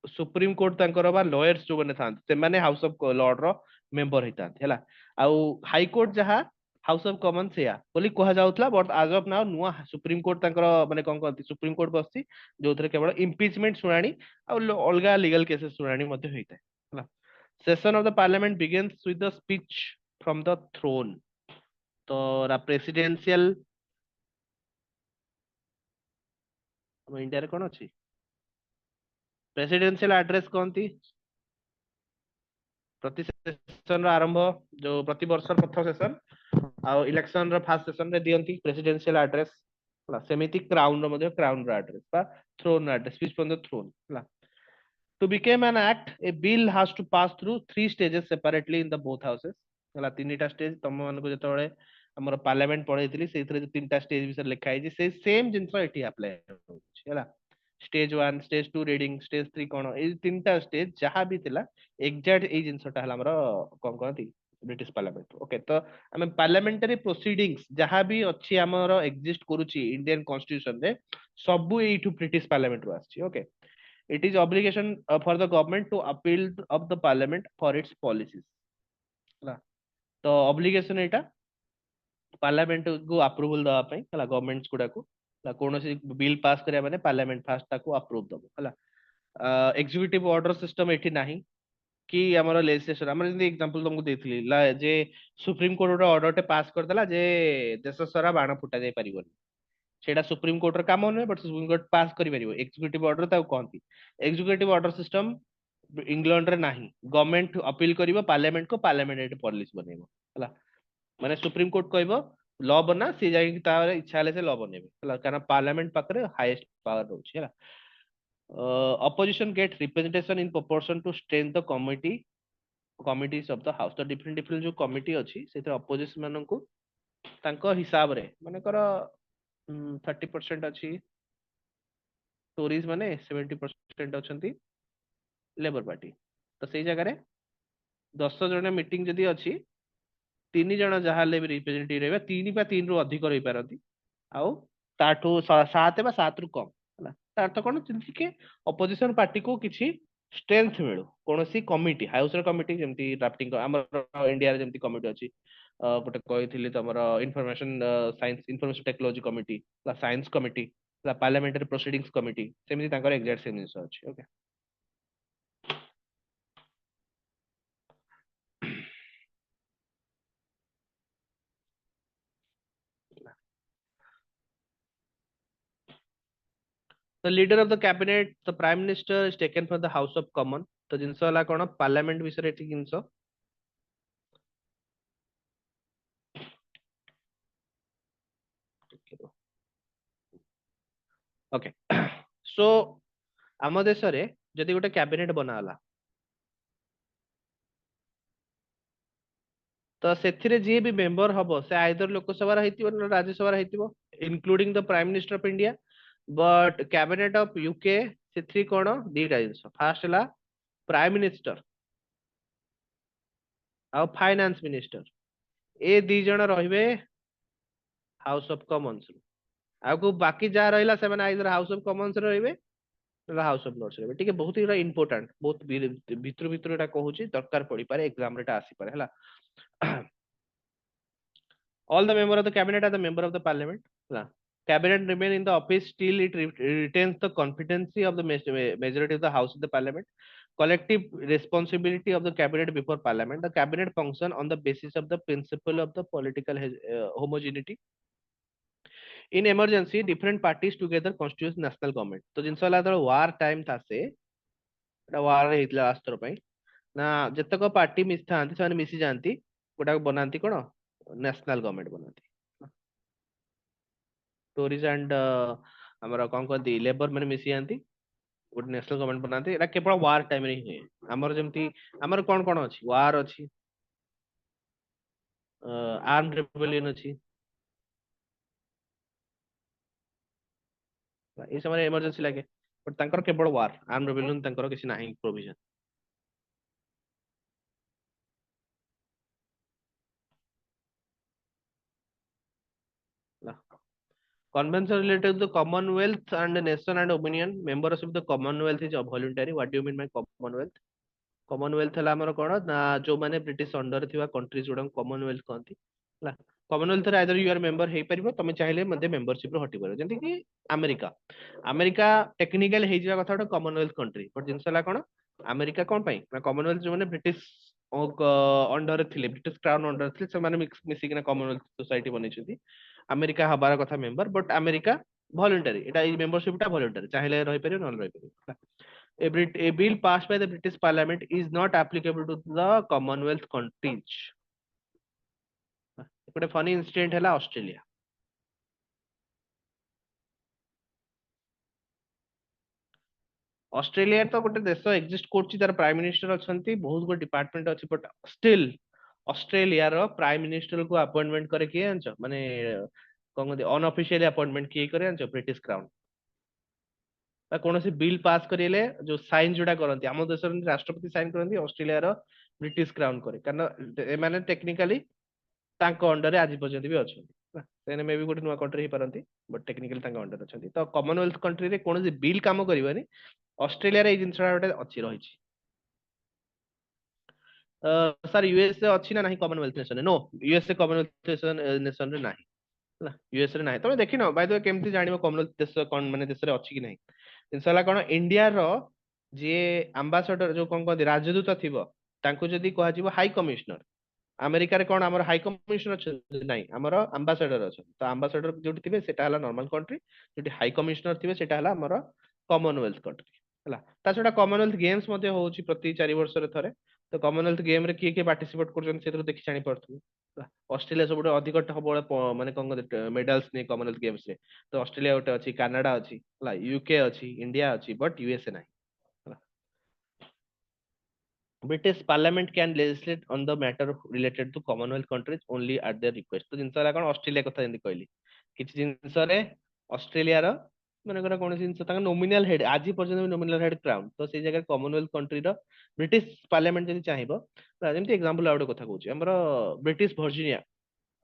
supreme court तांकर बा lawyers जो बने थांत से माने हाउस ऑफ लॉर्ड रो मेंबर हितांत हैला आउ हाई कोर्ट जहा हाउस ऑफ कॉमन सेया बोली कहा जाउतला बट आज ऑफ नाउ नुआ सुप्रीम कोर्ट तांकर माने कोन कहती सुप्रीम कोर्ट बसती जोथरे केवल इम्पीचमेंट सुनानी आ अलगा लीगल केसेस सुनानी मध्ये होइता हैला session of the parliament begins with the speech from the throne तो प्रेसिडेंशियल हम इंडिया रे कोन अछि प्रेसिडेंशियल एड्रेस कहती प्रति सेशन आरंभ जो प्रति वर्ष प्रथम सेशन आ इलेक्शन रो फर्स्ट सेशन रे दियंती प्रेसिडेंशियल एड्रेस होला सेमिति क्राउन रो मध्ये क्राउन रो एड्रेस बा throne address speech from the throne होला to became an act a bill has to pass through 3 stages separately in the both houses होला 3टा स्टेज तम मन को जतबेले हमर पार्लियामेंट पढैतिली सेथरे 3टा स्टेज विषय लिखा है से सेम जिंस एठी अप्लाई होछि होला स्टेज 1 स्टेज 2 रीडिंग स्टेज 3 कोन ए 3टा स्टेज जहां भी थिला एग्जैक्ट ए जिंसटा हला हमर कोन कहती ब्रिटिश पार्लियामेंट ओके तो हमें पार्लियामेंटरी प्रोसीडिंग्स जहां भी अछि हमर एग्जिस्ट करूची इंडियन कॉन्स्टिट्यूशन रे सबु एठु ब्रिटिश पार्लियामेंट रो आछि okay it is obligation for the government to appeal of the parliament for its policies ହେଲା तो obligation एटा पार्लियामेंट को अप्रूवल दवा ପାଇଁ ହେଲା गवर्नमेंट्स गुडा को कौनसी बिल पास करिया माने पार्लियामेंट फास्ट ताको अप्रूव दबो ହେଲା एग्जीक्यूटिव ऑर्डर सिस्टम एठी नाही कि हमर लेजिस्लेशन हमर जे एग्जांपल तुमको देथिली जे सुप्रीम कोर्ट ऑर्डर टे पास कर देला जे देश सारा बाण फुटा जाय परिबोनी सेटा सुप्रीम कोर्ट र काम होने बट सुप्रीम कोर्ट पास करि परिबो एग्जीक्यूटिव ऑर्डर ताको कहंती एग्जीक्यूटिव ऑर्डर सिस्टम इंग्लैंड रे नाही गवर्नमेंट अपील करिवो पार्लियामेंट को पार्लियामेंट एटे पॉलिसी बनेबो होला माने सुप्रीम कोर्ट कहबो लॉ बना से जाई तार इच्छा ले से लॉ बनेबे होला कारण पार्लियामेंट पाखरे हाईएस्ट पावर रहउछि होला opposition get representation in proportion to strength the committee committees of the house तो डिफरेंट डिफरेंट जो कमिटी अछि से अपोजिशन माननकु तांको हिसाब रे माने कर 30% अछि टोरीज माने 70% अछंती लेबर पार्टी तो सेई जगह रे 10 जण मीटिंग जदी अछि 3 जण जहा ले भी रिप्रेजेंटेटिव रहबे 3 बा 3 रु अधिक रही पारती आउ ताठू 7 बा 7 रु कम ହେଲା ତା ଅର୍ଥ କଣ ଯେମିତି କି ଅପୋଜିସନ ପାର୍ଟି କୁ କିଛି ଷ୍ଟ୍ରେନ୍ଥ ମିଳୁ କୌଣସି କମିଟି ହାଉସ ର କମିଟି ଯେମିତି ଡ୍ରାଫ୍ଟିଂ ଆମର ଇଣ୍ଡିଆରେ ଯେମିତି କମିଟି ଅଛି ଗୋଟେ କହିଥିଲି ତମର information science information technology committee science committee parliamentary proceedings committee ସେମିତି ତାଙ୍କର ଏକ୍ସାକ୍ଟ ସେମ ଜିନିଷ ଅଛି okay The leader of the cabinet, the prime minister is taken from the House of Commons. तो जिनस वाला कौन पार्लियामेंट विषय एठी जिनस ओके सो आम देश रे जदि गोटे कैबिनेट बनाला तो सेथिरे जे भी मेंबर हबो से आइदर लोकसभा रहितिबो न राज्यसभा रहितिबो including the prime minister of India but cabinet of UK सेथि कोन दीटा जिनस फर्स्ट हला प्राइम मिनिस्टर आ फाइनेंस मिनिस्टर ए दी जण रहिबे हाउस ऑफ कॉमन्स आ को बाकी जा रहिला से माने आइदर हाउस ऑफ कॉमन्स रहिबे हाउस ऑफ लॉर्ड्स रहिबे ठीक है बहुत ही इंपोर्टेंट बहुत भितर भितर एटा कहूची दरकार पड़ी पारे एग्जाम रे एटा आसी पारे हला all the member of the cabinet are the member of the parliament hela cabinet remain in the office till it retains the competency of the majority of the house of the parliament collective responsibility of the cabinet before parliament the cabinet function on the basis of the principle of the political homogeneity in emergency different parties together constitute national government तो जिनस वाला तो war time था से war रे हितला राष्ट्र ପାଇଁ ना ଯେତେକ ପାର୍ଟି ମିଶିଥାନ୍ତି ସେମାନେ ମିଶି ଯାଆନ୍ତି ଗୋଟାକୁ ବନାନ୍ତି କଣ ନ୍ୟାସନାଲ ଗଭର୍ଣମେଣ୍ଟ ବନାନ୍ତି ଟୋରିଜ ଆଣ୍ଡ ଆମର କଣ କହନ୍ତି ଲେବର ମାନେ ମିଶି ଯାଆନ୍ତି ଗୋଟେ ନ୍ୟାସନାଲ ଗଭର୍ଣମେଣ୍ଟ ବନାନ୍ତି ଏଟା କେବଳ ୱାର ଟାଇମ ରେ ହିଁ ହୁଏ ଆମର ଯେମିତି ଆମର କଣ କଣ ଅଛି ୱାର ଅଛି ଆର୍ମ ରେବେଲିୟନ ଅଛି ଏଇ ସମୟରେ ଏମର୍ଜେନ୍ସି ଲାଗେ ବଟ ତାଙ୍କର କେବଳ ୱାର ଆର୍ମ ରେବେଲିୟନ ତାଙ୍କର କିଛି ନାହିଁ provision Convention related to the Commonwealth and nation and opinion. Membership of the Commonwealth is voluntary. What do you mean by Commonwealth? Commonwealth ହେଲା ଆମର କଣ ନା ଯୋଉମାନେ ବ୍ରିଟିଶ ଅଣ୍ଡର ଥିବା କଣ୍ଟ୍ରିଜ ଗୁଡାକୁ କମନୱେଲ୍ଥ କହନ୍ତି ହେଲା କମନୱେଲ୍ଥ ରେ ଆଇଦର ୟୁ ଆର ମେମ୍ବର ହେଇପାରିବ ତମେ ଚାହିଁଲେ ମଧ୍ୟ ମେମ୍ବରସିପ ରୁ ହଟି ପାରିବ ଯେମିତି କି ଆମେରିକା ଆମେରିକା ଟେକ୍ନିକାଲି ହେଇଯିବା କଥା ଗୋଟେ କମନୱେଲ୍ଥ କଣ୍ଟ୍ରି ବଟ ଜିନିଷ ହେଲା କଣ ଆମେରିକା କଣ ପାଇଁ ନା କମନୱେଲ୍ଥ ଯୋଉମାନେ ବ୍ରିଟିଶ ଅଣ୍ଡରରେ ଥିଲେ ବ୍ରିଟିଶ କ୍ରାଉନ ଅଣ୍ଡର ଥିଲେ ସେମାନେ ମିଶିକିନା କମନୱେଲ୍ଥ ସୋସାଇଟି ବନେଇଛନ୍ତି ଆମେରିକା ହବାର କଥା ମେମ୍ବର ବଟ ଆମେରିକା ଭଲେଣ୍ଟାରୀ ଏଟା ଏଇ ମେମ୍ବରସିପ ଟା ଭଲେଣ୍ଟାରୀ ଚାହିଁଲେ ରହିପାରିବ ନହେଲେ ରହିପାରିବ a bill passed by the British Parliament is not applicable to the Commonwealth countries. ଗୋଟେ ଫନି ଇନସିଡେଣ୍ଟ ହେଲା ଅଷ୍ଟ୍ରେଲିଆ ଅଷ୍ଟ୍ରେଲିଆ ତ ଗୋଟେ ଦେଶ ଏକ୍ଜିଷ୍ଟ କରୁଛି ତାର ପ୍ରାଇମ ମିନିଷ୍ଟର ଅଛନ୍ତି ବହୁତ ଗୋଟେ ଡିପାର୍ଟମେଣ୍ଟ ଅଛି ବଟ ଷ୍ଟିଲ ଅଷ୍ଟ୍ରେଲିଆର ପ୍ରାଇମ ମିନିଷ୍ଟର କୁ ଆପଏଣ୍ଟମେଣ୍ଟ କରେ କିଏ ଜାଣିଛ ମାନେ କଣ କହନ୍ତି ଅନଅଫିସିଆଲି ଆପଏଣ୍ଟମେଣ୍ଟ କିଏ କରେ ଜାଣିଛ ବ୍ରିଟିଶ କ୍ରାଉନ ବା କୌଣସି ବିଲ୍ ପାସ୍ କରିଲେ ଯୋଉ ସାଇନ ଯୋଉଟା କରନ୍ତି ଆମ ଦେଶରେ ରାଷ୍ଟ୍ରପତି ସାଇନ କରନ୍ତି ଅଷ୍ଟ୍ରେଲିଆର ବ୍ରିଟିଶ କ୍ରାଉନ କରେ କାରଣ ଏମାନେ ଟେକ୍ନିକାଲି ତାଙ୍କ ଅଣ୍ଡରରେ ଆଜି ପର୍ଯ୍ୟନ୍ତ ବି ଅଛନ୍ତି ସେମାନେ ମେ ବି ଗୋଟେ ନୂଆ କଣ୍ଟ୍ରି ହେଇପାରନ୍ତି ବଟ ଟେକ୍ନିକାଲି ତାଙ୍କ ଅଣ୍ଡର ଅଛନ୍ତି ତ କମନୱେଲ୍ଥ କଣ୍ଟ୍ରିରେ କୌଣସି ବିଲ୍ କାମ କରିବନି ଅଷ୍ଟ୍ରେଲିଆରେ ଏଇ ଜିନିଷଟା ଗୋଟେ ଅଛି ରହିଛି ସାର୍ ୟୁଏସଏ ଅଛି ନା ନାହିଁ କମନୱେଲ୍ଥ ନେସନରେ ନୋ ୟୁଏସଏ କମନୱେଲ୍ଥ ନେସନରେ ନାହିଁ ହେଲା ୟୁଏସ ରେ ନାହିଁ ତମେ ଦେଖିନ ବାଇ ଦ ୱେ କେମିତି ଜାଣିବ କମନୱେଲ୍ଥ ଦେଶ କଣ ମାନେ ଦେଶରେ ଅଛି କି ନାହିଁ ଜିନିଷ ହେଲା କଣ ଇଣ୍ଡିଆର ଯିଏ ଆମ୍ବାସଡର ଯୋଉ କଣ କହନ୍ତି ରାଜଦୂତ ଥିବ ତାଙ୍କୁ ଯଦି କୁହାଯିବ ହାଇ କମିଶନର ଆମେରିକାରେ କଣ ଆମର ହାଇ କମିଶନର ଅଛନ୍ତି ନାହିଁ ଆମର ଆମ୍ବାସଡର ଅଛନ୍ତି ତ ଆମ୍ବାସଡର ଯୋଉଠି ଥିବେ ସେଟା ହେଲା ନର୍ମାଲ କଣ୍ଟ୍ରି ଯୋଉଠି ହାଇ କମିଶନର ଥିବେ ସେଟା ହେଲା ଆମର କମନୱେଲ୍ଥ କଣ୍ଟ୍ରି ହେଲା ତା ଛଡା କମନୱେଲ୍ଥ ଗେମ୍ସ ମଧ୍ୟ ହଉଛି ପ୍ରତି 4 ବର୍ଷରେ ଥରେ ତ କମନୱେଲ୍ଥ ଗେମ ରେ କିଏ କିଏ ପାର୍ଟିସିପେଟ କରୁଛନ୍ତି ସେଥିରୁ ଦେଖି ଜାଣିପାରୁଥିବେ ଅଷ୍ଟ୍ରେଲିଆ ସବୁଠୁ ଅଧିକ ସବୁବେଳେ ମାନେ କଣ କହନ୍ତି ମେଡାଲ୍ସ ନିଏ କମନୱେଲ୍ଥ ଗେମ୍ସ ରେ ତ ଅଷ୍ଟ୍ରେଲିଆ ଗୋଟେ ଅଛି କାନାଡା ଅଛି ହେଲା ୟୁକେ ଅଛି ଇଣ୍ଡିଆ ଅଛି ବଟ ୟୁଏସଏ ନାହିଁ British Parliament can legislate on the matter related to Commonwealth countries only at their request. तो जिनसा ला कौन ऑस्ट्रेलिया କଥା ଯେମିତି କହିଲି କିଛି ଜିନିଷରେ ଅଷ୍ଟ୍ରେଲିଆର ମନେକର କୌଣସି ଜିନିଷ ତାଙ୍କ ନୋମିନାଲ ହେଡ୍ ଆଜି ପର୍ଯ୍ୟନ୍ତ ନୋମିନାଲ ହେଡ୍ କ୍ରାଉନ ତ ସେଇ ଜାଗାରେ କମନୱେଲ୍ଥ କଣ୍ଟ୍ରିର ବ୍ରିଟିଶ ପାର୍ଲାମେଣ୍ଟ ଯଦି ଚାହିଁବ ଯେମିତି ଏକ୍ସାମ୍ପଲ ଆଉ ଗୋଟେ କଥା କହୁଛି ଆମର ବ୍ରିଟିଶ ଭର୍ଜିନିଆ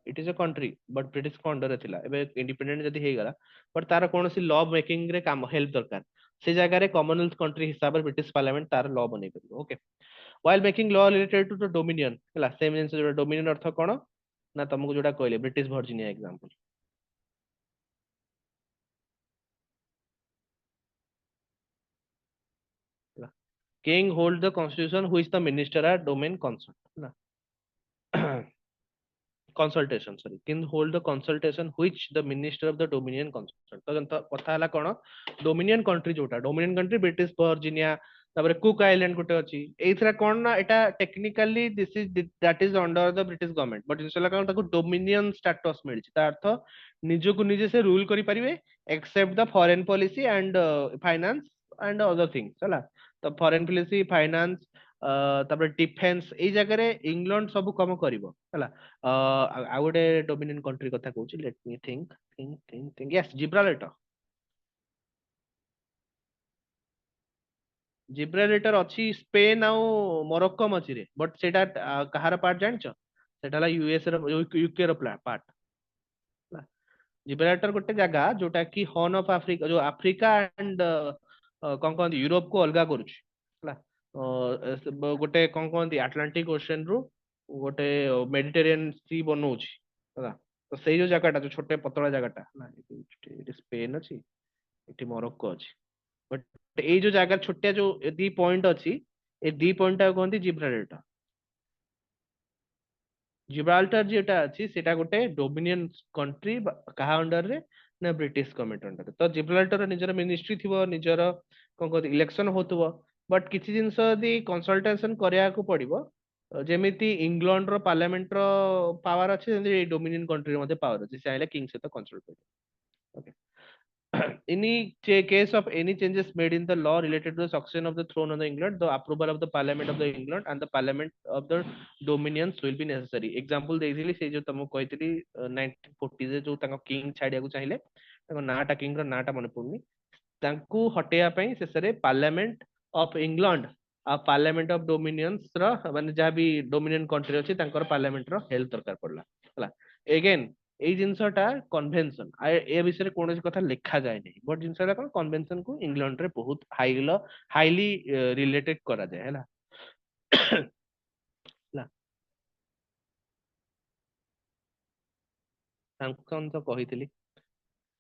ଇଟ୍ ଇଜ ଅ କଣ୍ଟ୍ରି ବଟ୍ ବ୍ରିଟିଶ ଅଣ୍ଡରରେ ଥିଲା ଏବେ ଇଣ୍ଡିପେଣ୍ଡେଣ୍ଟ ଯଦି ହେଇଗଲା ବଟ୍ ତାର କୌଣସି ଲ ମେକିଂ ରେ କାମ ହେଲ୍ପ ଦରକାର ସେ ଜାଗାରେ କମନୱେଲ୍ଥ କଣ୍ଟ୍ରି ହିସାବରେ ବ୍ରିଟିଶ ପାର୍ଲାମେଣ୍ଟ ତାର ଲ ବନେଇ ପାରିବ okay while making law related to the dominion ହେଲା ସେମ ଜିନିଷ ଯୋଉଟା ଡୋମିନିଅନ ଅର୍ଥ କଣ ନା ତମକୁ ଯୋଉଟା କହିଲେ ବ୍ରିଟିଶ ଭର୍ଜିନିଆ ଏକ୍ସାମ୍ପଲ ହେଲା king hold the constitution which the minister are domain concern ହେଲା consultation sorry king hold the consultation which the minister of the dominion consult ତ କଥା ହେଲା କଣ ଡୋମିନିଅନ କଣ୍ଟ୍ରି ଯୋଉଟା ଡୋମିନିଅନ କଣ୍ଟ୍ରି ବ୍ରିଟିଶ ଭର୍ଜିନିଆ ତାପରେ କୁକ୍ ଆଇଲ୍ୟାଣ୍ଡ ଗୋଟେ ଅଛି ଏଇଥିରେ କଣ ନା ଏଟା technically this is that is under the British government but ଜିନିଷ ହେଲା କଣ ତାକୁ ଡୋମିନିଅନ ଷ୍ଟାଟସ ମିଳିଛି ତା ଅର୍ଥ ନିଜକୁ ନିଜେ ସେ ରୁଲ କରିପାରିବେ except the foreign policy and finance and other things ହେଲା ତ ଫରେନ ପଲିସି ଫାଇନାନ୍ସ ତାପରେ ଡିଫେନ୍ସ ଏଇ ଜାଗାରେ ଇଂଲଣ୍ଡ ସବୁ କାମ କରିବ ହେଲା ଆଉ ଗୋଟେ ଡୋମିନିଅନ କଣ୍ଟ୍ରି କଥା କହୁଛି ଲେଟ୍ ମି ଥିଙ୍କ ୟେସ୍ ଜିବ୍ରାଲେଟର ଅଛି ସ୍ପେନ ଆଉ ମୋରୋକୋ ମଝିରେ ବଟ୍ ସେଇଟା କାହାର ପାର୍ଟ ଜାଣିଛ ସେଟା ହେଲା ୟୁଏସ ର ୟୁକେ ର ପାର୍ଟ ଜିବ୍ରାଲେଟର ଗୋଟେ ଜାଗା ଯୋଉଟା କି ହର୍ନ ଅଫ ଆଫ୍ରିକା ଯୋଉ ଆଫ୍ରିକା ଆଣ୍ଡ କଣ କହନ୍ତି ୟୁରୋପ କୁ ଅଲଗା କରୁଛି ହେଲା ଗୋଟେ କଣ କହନ୍ତି ଆଟଲାଣ୍ଟିକ ଓସେନ ରୁ ଗୋଟେ ମେଡିଟେରିଆନ ସି ବନଉଛି ହେଲା ତ ସେଇ ଯୋଉ ଜାଗାଟା ଯୋଉ ଛୋଟ ପତଳା ଜାଗାଟା ହେଲା ଏଠି ସ୍ପେନ ଅଛି ଏଠି ମୋରୋକୋ ଅଛି ବଟ୍ ଏଇ ଯୋଉ ଜାଗା ଛୋଟିଆ ଯୋଉ ଦି ପଏଣ୍ଟ ଅଛି ଏ ଦି ପଏଣ୍ଟ ଟା କୁହନ୍ତି ଜିବ୍ରାଲେଟର ଜିବ୍ରାଲ୍ଟର ଯେଟା ଅଛି ସେଟା ଗୋଟେ ଡୋମିନିଅନ କଣ୍ଟ୍ରି କାହା ଅଣ୍ଡରରେ ନା ବ୍ରିଟିଶ ଗଭର୍ଣ୍ଣମେଣ୍ଟ ଅଣ୍ଡରରେ ତ ଜିବ୍ରାଲ୍ଟର ନିଜର ମିନିଷ୍ଟ୍ରି ଥିବ ନିଜର କଣ କହନ୍ତି ଇଲେକ୍ସନ ହଉଥିବ ବଟ୍ କିଛି ଜିନିଷ ଯଦି କନସଲଟେସନ କରିବାକୁ ପଡିବ ଯେମିତି ଇଂଲଣ୍ଡର ପାର୍ଲାମେଣ୍ଟର ପାୱାର ଅଛି ସେମିତି ଏଇ ଡୋମିନିଅନ କଣ୍ଟ୍ରିର ମଧ୍ୟ ପାୱାର ଅଛି ସେ ଚାହିଁଲେ କିଙ୍ଗ ସହିତ କନସଲ୍ଟ କରିବ okay case of any changes made in the law related to the succession of the throne of the England, the approval of the Parliament of the England and the Parliament of the Dominions will be necessary. Example ଦେଇଥିଲି ସେଇ ଯୋଉ ତମକୁ କହିଥିଲି 1940 ରେ ଯୋଉ ତାଙ୍କ king ଛାଡିବାକୁ ଚାହିଁଲେ ତାଙ୍କ ନାଁଟା କିଙ୍ଗ ର ନାଁଟା ମନେ ପଡୁନି ତାଙ୍କୁ ହଟେଇବା ପାଇଁ ଶେଷରେ ପାର୍ଲାମେଣ୍ଟ ଅଫ ଇଂଲଣ୍ଡ ଆଉ ପାର୍ଲାମେଣ୍ଟ ଅଫ ଡୋମିନିୟନ୍ସ ର ମାନେ ଯାହା ବି ଡୋମିନିୟନ କଣ୍ଟ୍ରି ଅଛି ତାଙ୍କର ପାର୍ଲାମେଣ୍ଟ ର ହେଲ୍ପ ଦରକାର ପଡିଲା ହେଲା ଏଗେନ୍ ଏଇ ଜିନିଷଟା କନଭେନସନ ଏ ବିଷୟରେ କୌଣସି କଥା ଲେଖା ଯାଏ ନାହିଁ ବଟ୍ ଜିନିଷଟା କଣ କନଭେନସନ କୁ ଇଂଲଣ୍ଡରେ ବହୁତ ହାଇଲି ରିଲେଟେଡ କରାଯାଏ ହେଲା ହେଲା ତାଙ୍କୁ କଣ ତ କହିଥିଲି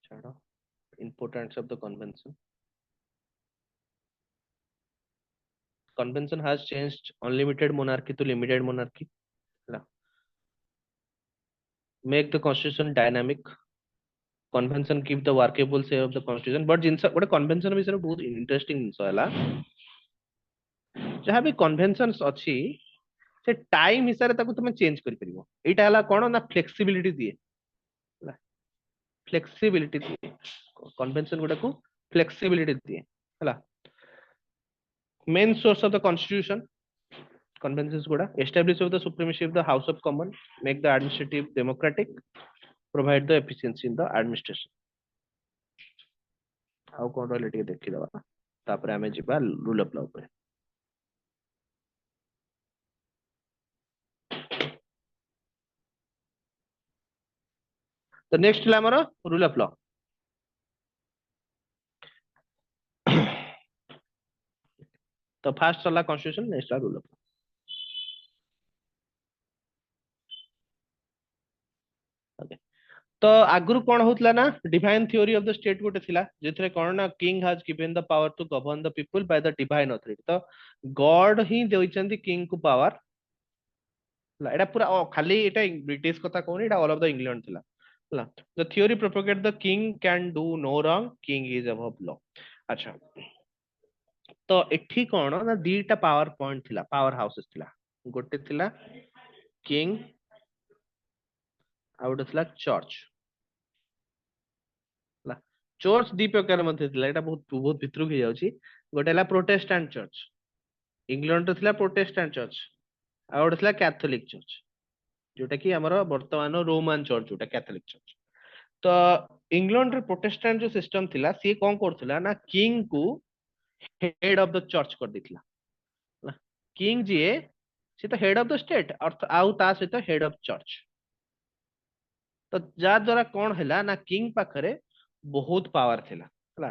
ଛାଡ importance of the convention has changed unlimited monarchy to limited monarchy ହେଲା make the constitution dynamic convention keep the workable say of the constitution but ଜିନିଷ ଗୋଟେ convention ବିଷୟରେ ବହୁତ ଇଣ୍ଟରେଷ୍ଟିଂ ଜିନିଷ ହେଲା ଯାହା ବି conventions ଅଛି ସେ ଟାଇମ ହିସାବରେ ତାକୁ ତମେ ଚେଞ୍ଜ କରିପାରିବ ଏଇଟା ହେଲା କଣ ନା ଫ୍ଲେକ୍ସିବିଲିଟି ଦିଏ ହେଲା ଫ୍ଲେକ୍ସିବିଲିଟି ଦିଏ କନଭେନସନ ଗୁଡାକୁ ଫ୍ଲେକ୍ସିବିଲିଟି ଦିଏ ହେଲା main source of the constitution conventions ଗୁଡା establish of the supremacy of the house of common make the administrative democratic provide the efficiency in the administration ଆଉ କଣ ରହିଲେ ଟିକେ ଦେଖିଦବା ତାପରେ ଆମେ ଯିବା ରୁଲ ଅଫ ଲ ଉପରେ ତ ନେକ୍ସଟ ହେଲା ଆମର ରୁଲ ଅଫ ଲ ତ ଫାର୍ଷ୍ଟ ହେଲା କନଷ୍ଟିଟ୍ୟୁସନ ନେକ୍ସଟ ହେଲା ରୁଲ ଅଫ ଲ ତ ଆଗରୁ କଣ ହଉଥିଲା ନା divine theory of the state ଗୋଟେ ଥିଲା ଯେଉଁଥିରେ କଣ ନା king has given the power to govern the people by the divine authority ତ ଗଡ ହିଁ ଦେଇଛନ୍ତି କିଙ୍ଗ କୁ ପାୱାର ଏଟା ପୁରା ଖାଲି ଏଟା ବ୍ରିଟିଶ କଥା କହୁନି ଏଟା ଅଲ ଅଫ ଦ ଇଂଲଣ୍ଡ ଥିଲା ହେଲା the theory propagate the king can do no wrong king is above law ଆଚ୍ଛା ତ ଏଠି କଣ ନା ଦିଟା ପାୱାର ପଏଣ୍ଟ ଥିଲା ପାୱାର ହାଉସେସ ଥିଲା ଗୋଟେ ଥିଲା କିଙ୍ଗ ଆଉ ଗୋଟେ ଥିଲା ଚର୍ଚ୍ଚ ହେଲା ଚର୍ଚ୍ଚ ଦି ପ୍ରକାର ମଧ୍ୟ ଥିଲା ଏଟା ବହୁତ ବହୁତ ଭିତରକୁ ହେଇଯାଉଛି ଗୋଟେ ହେଲା ପ୍ରୋଟେଷ୍ଟାଣ୍ଟ ଚର୍ଚ୍ଚ इंग्लैंड रो थिला प्रोटेस्टेंट चर्च आ गोटे थिला कैथोलिक चर्च जोटा कि हमर वर्तमान रोमान चर्च जोटा कैथोलिक चर्च। तो इंग्लैंड रे प्रोटेस्टेंट जो सिस्टम थिला सी कोन करथिला ना किंग को हेड ऑफ द चर्च कर देथिला। किंग जी से तो हेड ऑफ द स्टेट अर्थ आउ ता सहित हेड ऑफ चर्च। तो जा द्वारा कौन हैला ना किंग पाखरे बहुत पावर थिला हैला।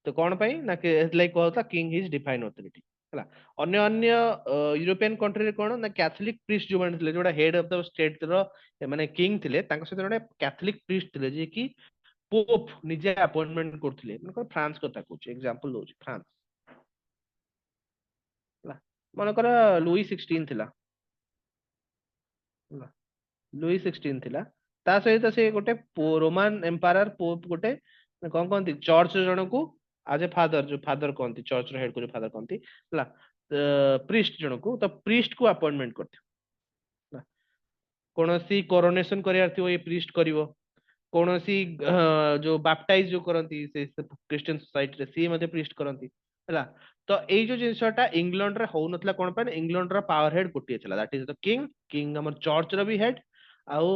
तो कौन पाई ना कि लाइक कहता किंग इज डिफाइन ऑथोरिटी हैला। अन्य अन्य यूरोपियन कंट्री रे कौन ना कैथोलिक प्रीस्ट जो माने थिले जोड़ा हेड ऑफ द स्टेट रो माने किंग थिले तांको सहित जने कैथोलिक प्रीस्ट थिले जे कि पोप निजे अपॉइंटमेंट करथिले मतलब फ्रांस କଥା कहूची एग्जांपल दउची फ्रांस ହେଲା। ମନେକର ଲୁଇ 16 ଥିଲା ହେଲା। ଲୁଇ 16 ଥିଲା ତା ସହିତ ସେ ଗୋଟେ ରୋମାନ ଏମ୍ପାୟର ପୋପ ଗୋଟେ କଣ କହନ୍ତି ଚର୍ଚ୍ଚ ଜଣକୁ ଆଜ ଏ ଫାଦର ଯୋଉ ଫାଦର କହନ୍ତି ଚର୍ଚ୍ଚ ର ହେଡ କୁ ଫାଦର କହନ୍ତି ହେଲା ପ୍ରିଷ୍ଟ ଜଣକୁ ତ ପ୍ରିଷ୍ଟ କୁ ଆପଏଣ୍ଟମେଣ୍ଟ କରିଥିବ ହେଲା। କୌଣସି କୋରୋନେସନ କରିବାର ଥିବ ଏ ପ୍ରିଷ୍ଟ କରିବ। କୌଣସି ଯୋଉ ବାପଟାଇଜ ଯୋଉ କରନ୍ତି ସେ ଖ୍ରୀଷ୍ଟିଆନ ସୋସାଇଟି ରେ ସିଏ ମଧ୍ୟ ପ୍ରିଷ୍ଟ କରନ୍ତି ହେଲା। ତ ଏଇ ଯୋଉ ଜିନିଷଟା ଇଂଲଣ୍ଡ ରେ ହଉନଥିଲା କଣ ପାଇଁ ଇଂଲଣ୍ଡ ର ପାୱାର ହେଡ ଗୋଟିଏ ଥିଲା ଦାଟ ଇଜ ଦ କିଙ୍ଗ। କିଙ୍ଗ ଆମର ଚର୍ଚ୍ଚ ର ବି ହେଡ ଆଉ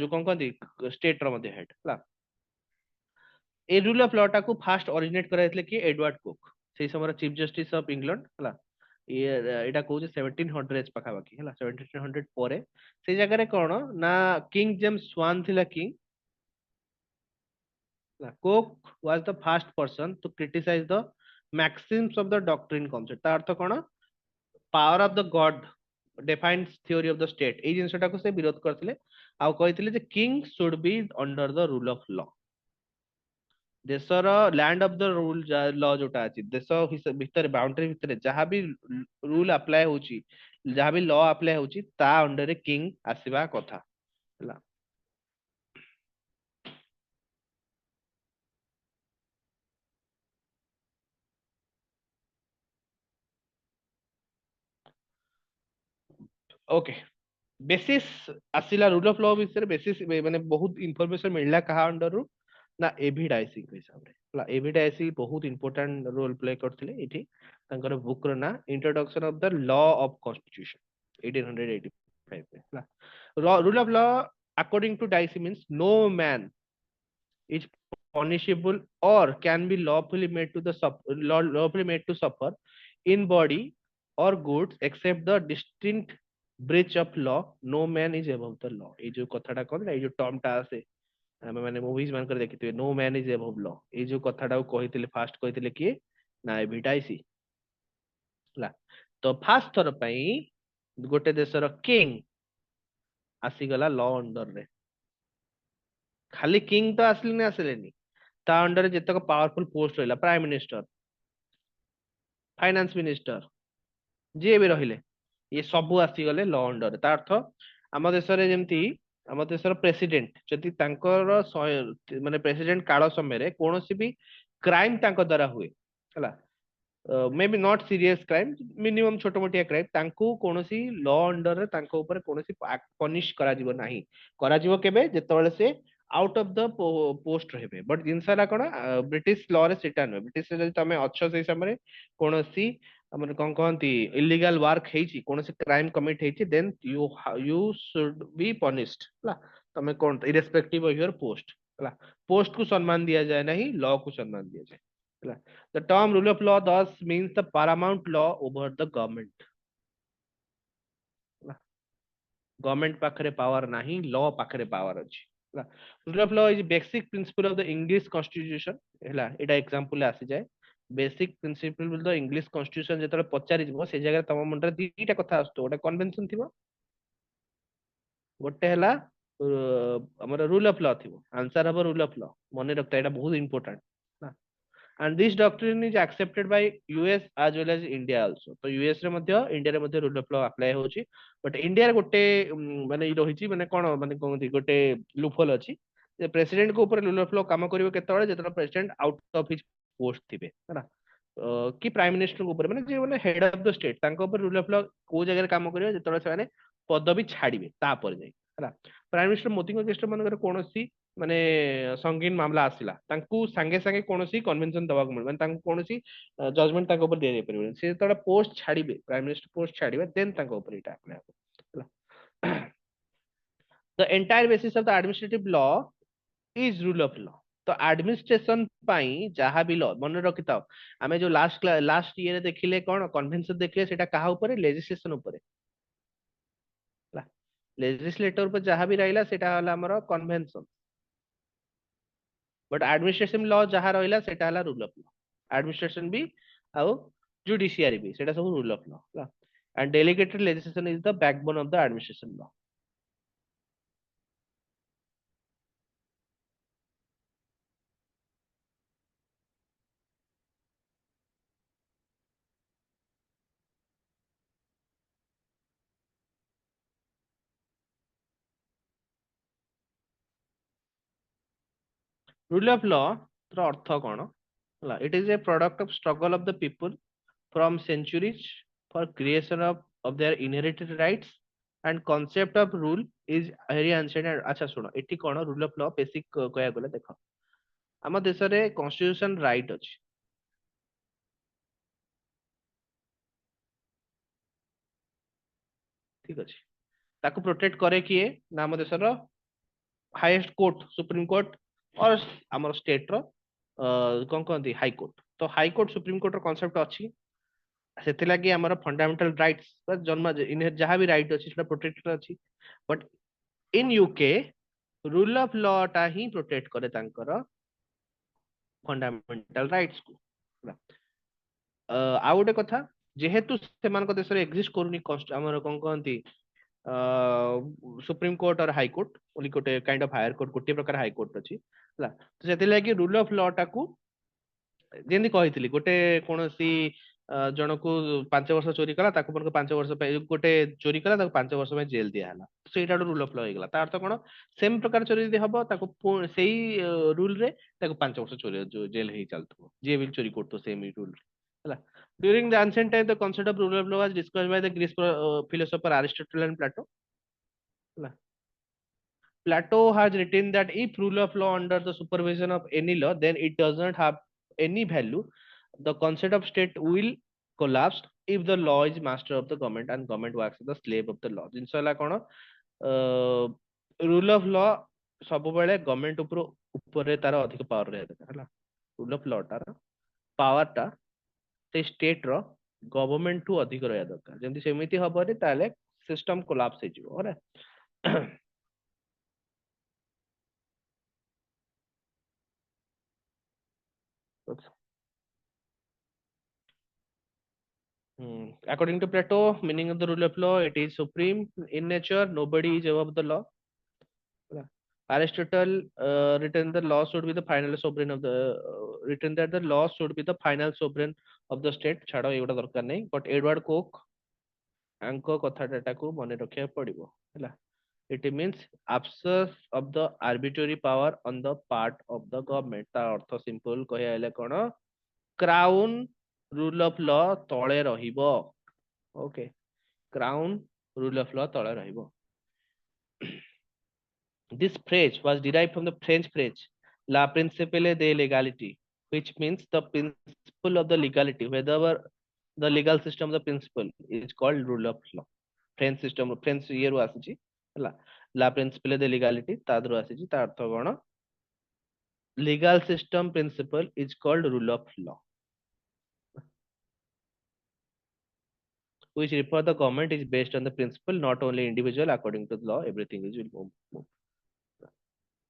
ଯୋଉ କଣ କହନ୍ତି ଷ୍ଟେଟ ର ମଧ୍ୟ ହେଡ ହେଲା। ଏ ରୁଲ ଅଫ ଲ ଟାକୁ ଫାଷ୍ଟ ଅରିଜିନେଟ କରାଯାଇଥିଲେ କି ଏଡୱାର୍ଡ କୁକ୍ ସେଇ ସମୟର ଚିଫ ଜଷ୍ଟିସ ଅଫ ଇଂଲଣ୍ଡ ହେଲା। ଇଏ ଏଇଟା କହୁଛି 1700 ପାଖାପାଖି ହେଲା 1700 ପରେ ସେଇ ଜାଗାରେ କଣ ନା କିଙ୍ଗ ଜେମ୍ସ ୱାନ୍ ଥିଲା king. Coke was the first person to criticize the maxims of the doctrine concept ତା ଅର୍ଥ କଣ power of the Garh defines theory of the state ଏଇ ଜିନିଷଟାକୁ ସେ ବିରୋଧ କରିଥିଲେ ଆଉ କହିଥିଲେ ଯେ king should be under the rule of law। ଦେଶର ଲ୍ୟାଣ୍ଡ ଅଫ ଦ ରୁଲ ଲ ଯୋଉଟା ଅଛି ଦେଶ ଭିତରେ ବାଉଣ୍ଡରୀ ଭିତରେ ଯାହା ବି ରୁଲ ଆପ୍ଲାଏ ହଉଛି ଯାହା ବି ଲ ଆପ୍ଲାଏ ହଉଛି ତା ଅଣ୍ଡରରେ କିଙ୍ଗ ଆସିବା କଥା ହେଲା। ओके बेसिस आसिला रूल ऑफ लॉ विषय बेसिस माने बहुत इंफॉर्मेशन मिलला कहा अंडर रु ना एविडाइसिंग हिसाब रे होला। एविडाइसिंग बहुत इंपोर्टेंट रोल प्ले करथिले एठी तांकर बुक रो ना introduction of the law of constitution 1885 रे होला। Rule of law according to Dicey means no man is punishable or can be lawfully made to the lawfully made to suffer in body or goods except the distinct breach of law no man is above the law। এই যে কথাটা কোন এই যে টর্মটা আছে ଆମେ ମାନେ movies ମାନଙ୍କରେ ଦେଖିଥିବେ no man is above law এই ଯୋଉ କଥାଟାକୁ କହିଥିଲେ ଫାଷ୍ଟ କହିଥିଲେ କିଏ ନା ଏଭିଟାଇସି ହେଲା। ତ ଫାଷ୍ଟ ଥର ପାଇଁ ଗୋଟେ ଦେଶର କିଙ୍ଗ ଆସିଗଲା ଲ ଅଣ୍ଡରରେ। ଖାଲି କିଙ୍ଗ ତ ଆସିଲେନି ଆସିଲେନି ତା ଅଣ୍ଡରରେ ଯେତେକ ପାୱାରଫୁଲ ପୋଷ୍ଟ ରହିଲା ପ୍ରାଇମ ମିନିଷ୍ଟର फाइनेंस मिनिस्टर जी भी रहिले ये सब आसीगले ल अंडर ता अर्थ आम देश जमती आम देशर प्रेसिडेंट जदि माने प्रेसिडेंट काल समय कौन भी क्राइम द्वारा हुए है may be not serious crime minimum छोट मोटिया क्राइम तांको कोनोसी लॉ अंडर रे तांको ऊपर कोनोसी पनिश करा जीवो नाही करा जीवो केबे जेतबेले से आउट ऑफ द पोस्ट रहबे। बट जिनसाला कोन ब्रिटिश लॉ रे सेटा न ब्रिटिश रे जदि तमे अच्छो से समय कोनोसी हमर कोन कहंती इलीगल वर्क हेची कोनोसी क्राइम कमिट हेची then you should be punished ला तमे कोन इरेस्पेक्टिव ऑफ योर पोस्ट ला पोस्ट को सम्मान दिया जाए नहीं लॉ को सम्मान दिया जाए ହେଲା। The term rule of law thus means the paramount law over the government। Government पाखरे पावर नाही लॉ पाखरे पावर अछि ହେଲା। Rule of law is basic principle of the English constitution ହେଲା। एटा एग्जांपल आसी जाए basic principle of the English constitution जेतले पचारि जबो से जगह तम मुंडरे दीटा कथा आस्तो गोटे कन्वेंशन थिबो गोटे हला हमर रूल ऑफ लॉ थिबो आंसर हबो रूल ऑफ लॉ मने रखता एटा बहुत important. and this doctrine is accepted by US as well as India also। तो US रे मध्य इंडिया रे मध्य रूल ऑफ लॉ अप्लाई होची बट इंडिया रे गोटे माने इ रहिची माने कोन माने कोनती गोटे लूपहोल अछि जे प्रेसिडेंट को ऊपर रूल ऑफ लॉ काम करिवो केतବେଳେ जेतବେଳେ president out of his post थिबे हैना कि प्राइम मिनिस्टर को ऊपर माने जे माने हेड ऑफ द स्टेट तांको ऊपर रूल ऑफ लॉ को जगह काम करिवो जेतବେଳେ से माने पदवी छाड़िबे ता पर जाई हैना। प्राइम मिनिस्टर मोदी को केस्ट मनकर कोनोसी ମାନେ संगीन मामला आसिला तांकू संगे संगे कोनोसी कन्वेंशन दवा को माने तांकू कोनोसी जजमेंट तांको ऊपर दे परिबे से तोड़ा पोस्ट छाड़ीबे प्राइम मिनिस्टर पोस्ट छाड़ीबे देन तांको ऊपर इटा अप्लाई होला the entire basis of the administrative law is rule of law तो एडमिनिस्ट्रेशन पाई जहां भी लॉ मन रखिताओ आमे जो लास्ट ईयर देखिले कोन कन्वेंशन देखिले सेटा कहा ऊपर लेजिस्लेशन ऊपर लेजिस्लेटर पर जहां भी रहिला सेटा होला हमर कन्वेंशन बट एडमिनिस्ट्रेशन लॉ जहां रहिला सेटा होला रूल ऑफ लॉ एडमिनिस्ट्रेशन भी आउ जुडिशियरी भी सेटा सब rule of law and delegated legislation is the backbone of the administration law rule of law ର ଅର୍ଥ କଣ ହେଲା it is a product of struggle of the people from centuries for creation of their inherited rights and concept of rule is very ancient and अच्छा ଶୁଣ ଏଠି କଣ rule of law basic କହିବାକୁ ଗଲେ ଦେଖ ଆମ ଦେଶରେ constitution right ଅଛି ଠିକ ଅଛି ତାକୁ ପ୍ରୋଟେକ୍ଟ କରେ କିଏ ନା ଆମ ଦେଶର हाईएस्ट कोर्ट सुप्रीम कोर्ट और आमर स्टेट रो कौन कहती हाई कोर्ट तो हाई कोर्ट सुप्रीम कोर्ट रो कॉन्सेप्ट अच्छी से आमर फंडामेंटल राइट्स जन्म जहाँ भी राइट अच्छी प्रोटेक्टेड अच्छी but in UK rule of law टा ही प्रोटेक्ट करे तांकर फंडामेंटल राइट्स को आ गोटे कथा जेहेतु से देश एक्जिस्ट करूनी आमर कौन कहती सुप्रीम कोर्ट और हाई कोर्ट ओनली गोटे काइंड ऑफ हायर कोर्ट गोटे प्रकार हाई कोर्ट अच्छी तो से रूल ऑफ लॉ टाकू जेमती कही गोटे कौन सी जन को 5 वर्ष चोरी कला 5 वर्ष गोटे चोरी कला 5 वर्ष में जेल दिया से रूल ऑफ लॉ हो गला अर्थ कौन सेम प्रकार चोरी यदि हम से रूल रे 5 वर्ष चोरी जेल हो चलत जी भी चोरी करतो same rule During the ancient time, the concept of rule of law was discussed by the Greek philosopher Aristotle and Plato. Plato has written that if rule of law under the supervision of any law, then it does not have any value. The concept of state will collapse if the law is master of the government and government works as the slave of the law. जिनस होला कोन rule of law सब बेले government ऊपर तार अधिक power रहे हला rule of law तार power टा से स्टेट रो गवर्नमेंट टू अधिक रहा दरकार जमी सेमती हम ताले सिस्टम कोलाप्स हो according to Plato, meaning of the rule of law, it is supreme in nature. Nobody is above the law. Aristotle written the law should be the final sovereign of the written that the law should be the final sovereign of the state. छाड़ो एगुड़ा दरकार नहीं. But Edward Coke आंको कथाटा को मने रखिया पड़िबो हैला. It means absence of the arbitrary power on the part of the government. ता अर्थ simple कहया हेले कोन crown rule of law तळे रहिबो. Okay crown rule of law तळे रहिबो. This phrase was derived from the French phrase la principale de legality, which means the principle of the legality, whether the legal system of the principle is called rule of law. French system French year आसीची हला la principale de legality तादरो आसीची ता अर्थ कोन legal system principle is called rule of law, which refer the government is based on the principle, not only individual. According to the law, everything is will move.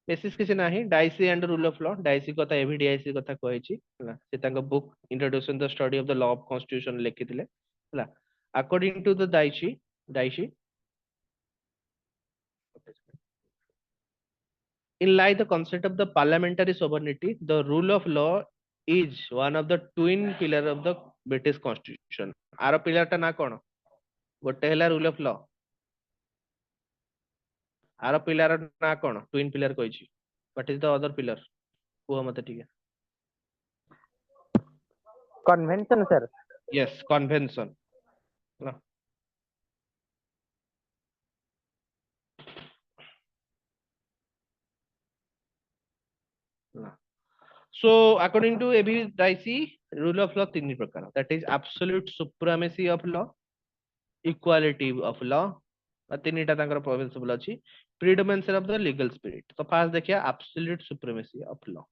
Basis किसी नाही Dicey and rule of law Dicey कथा A V Dicey कथा कहिछि हला से तांका book introduction the study of the law of constitution लिखिथिले हला according to the Dicey in lie the concept of the parliamentary sovereignty, the rule of law is one of the twin pillar of the British constitution. आरो pillar ता ना कोन गोटे हैला rule of law आरो pillar ना कोन twin pillar कहिछि what is the other pillar को मते ठीक है convention sir yes convention So according to AB Dicey, rule of law तीन प्रकार, that is absolute supremacy of law, equality of law, तीनटा तांकर प्रिंसिपल अछि, predominance of the legal spirit. तो फास्ट देखिए absolute supremacy of law.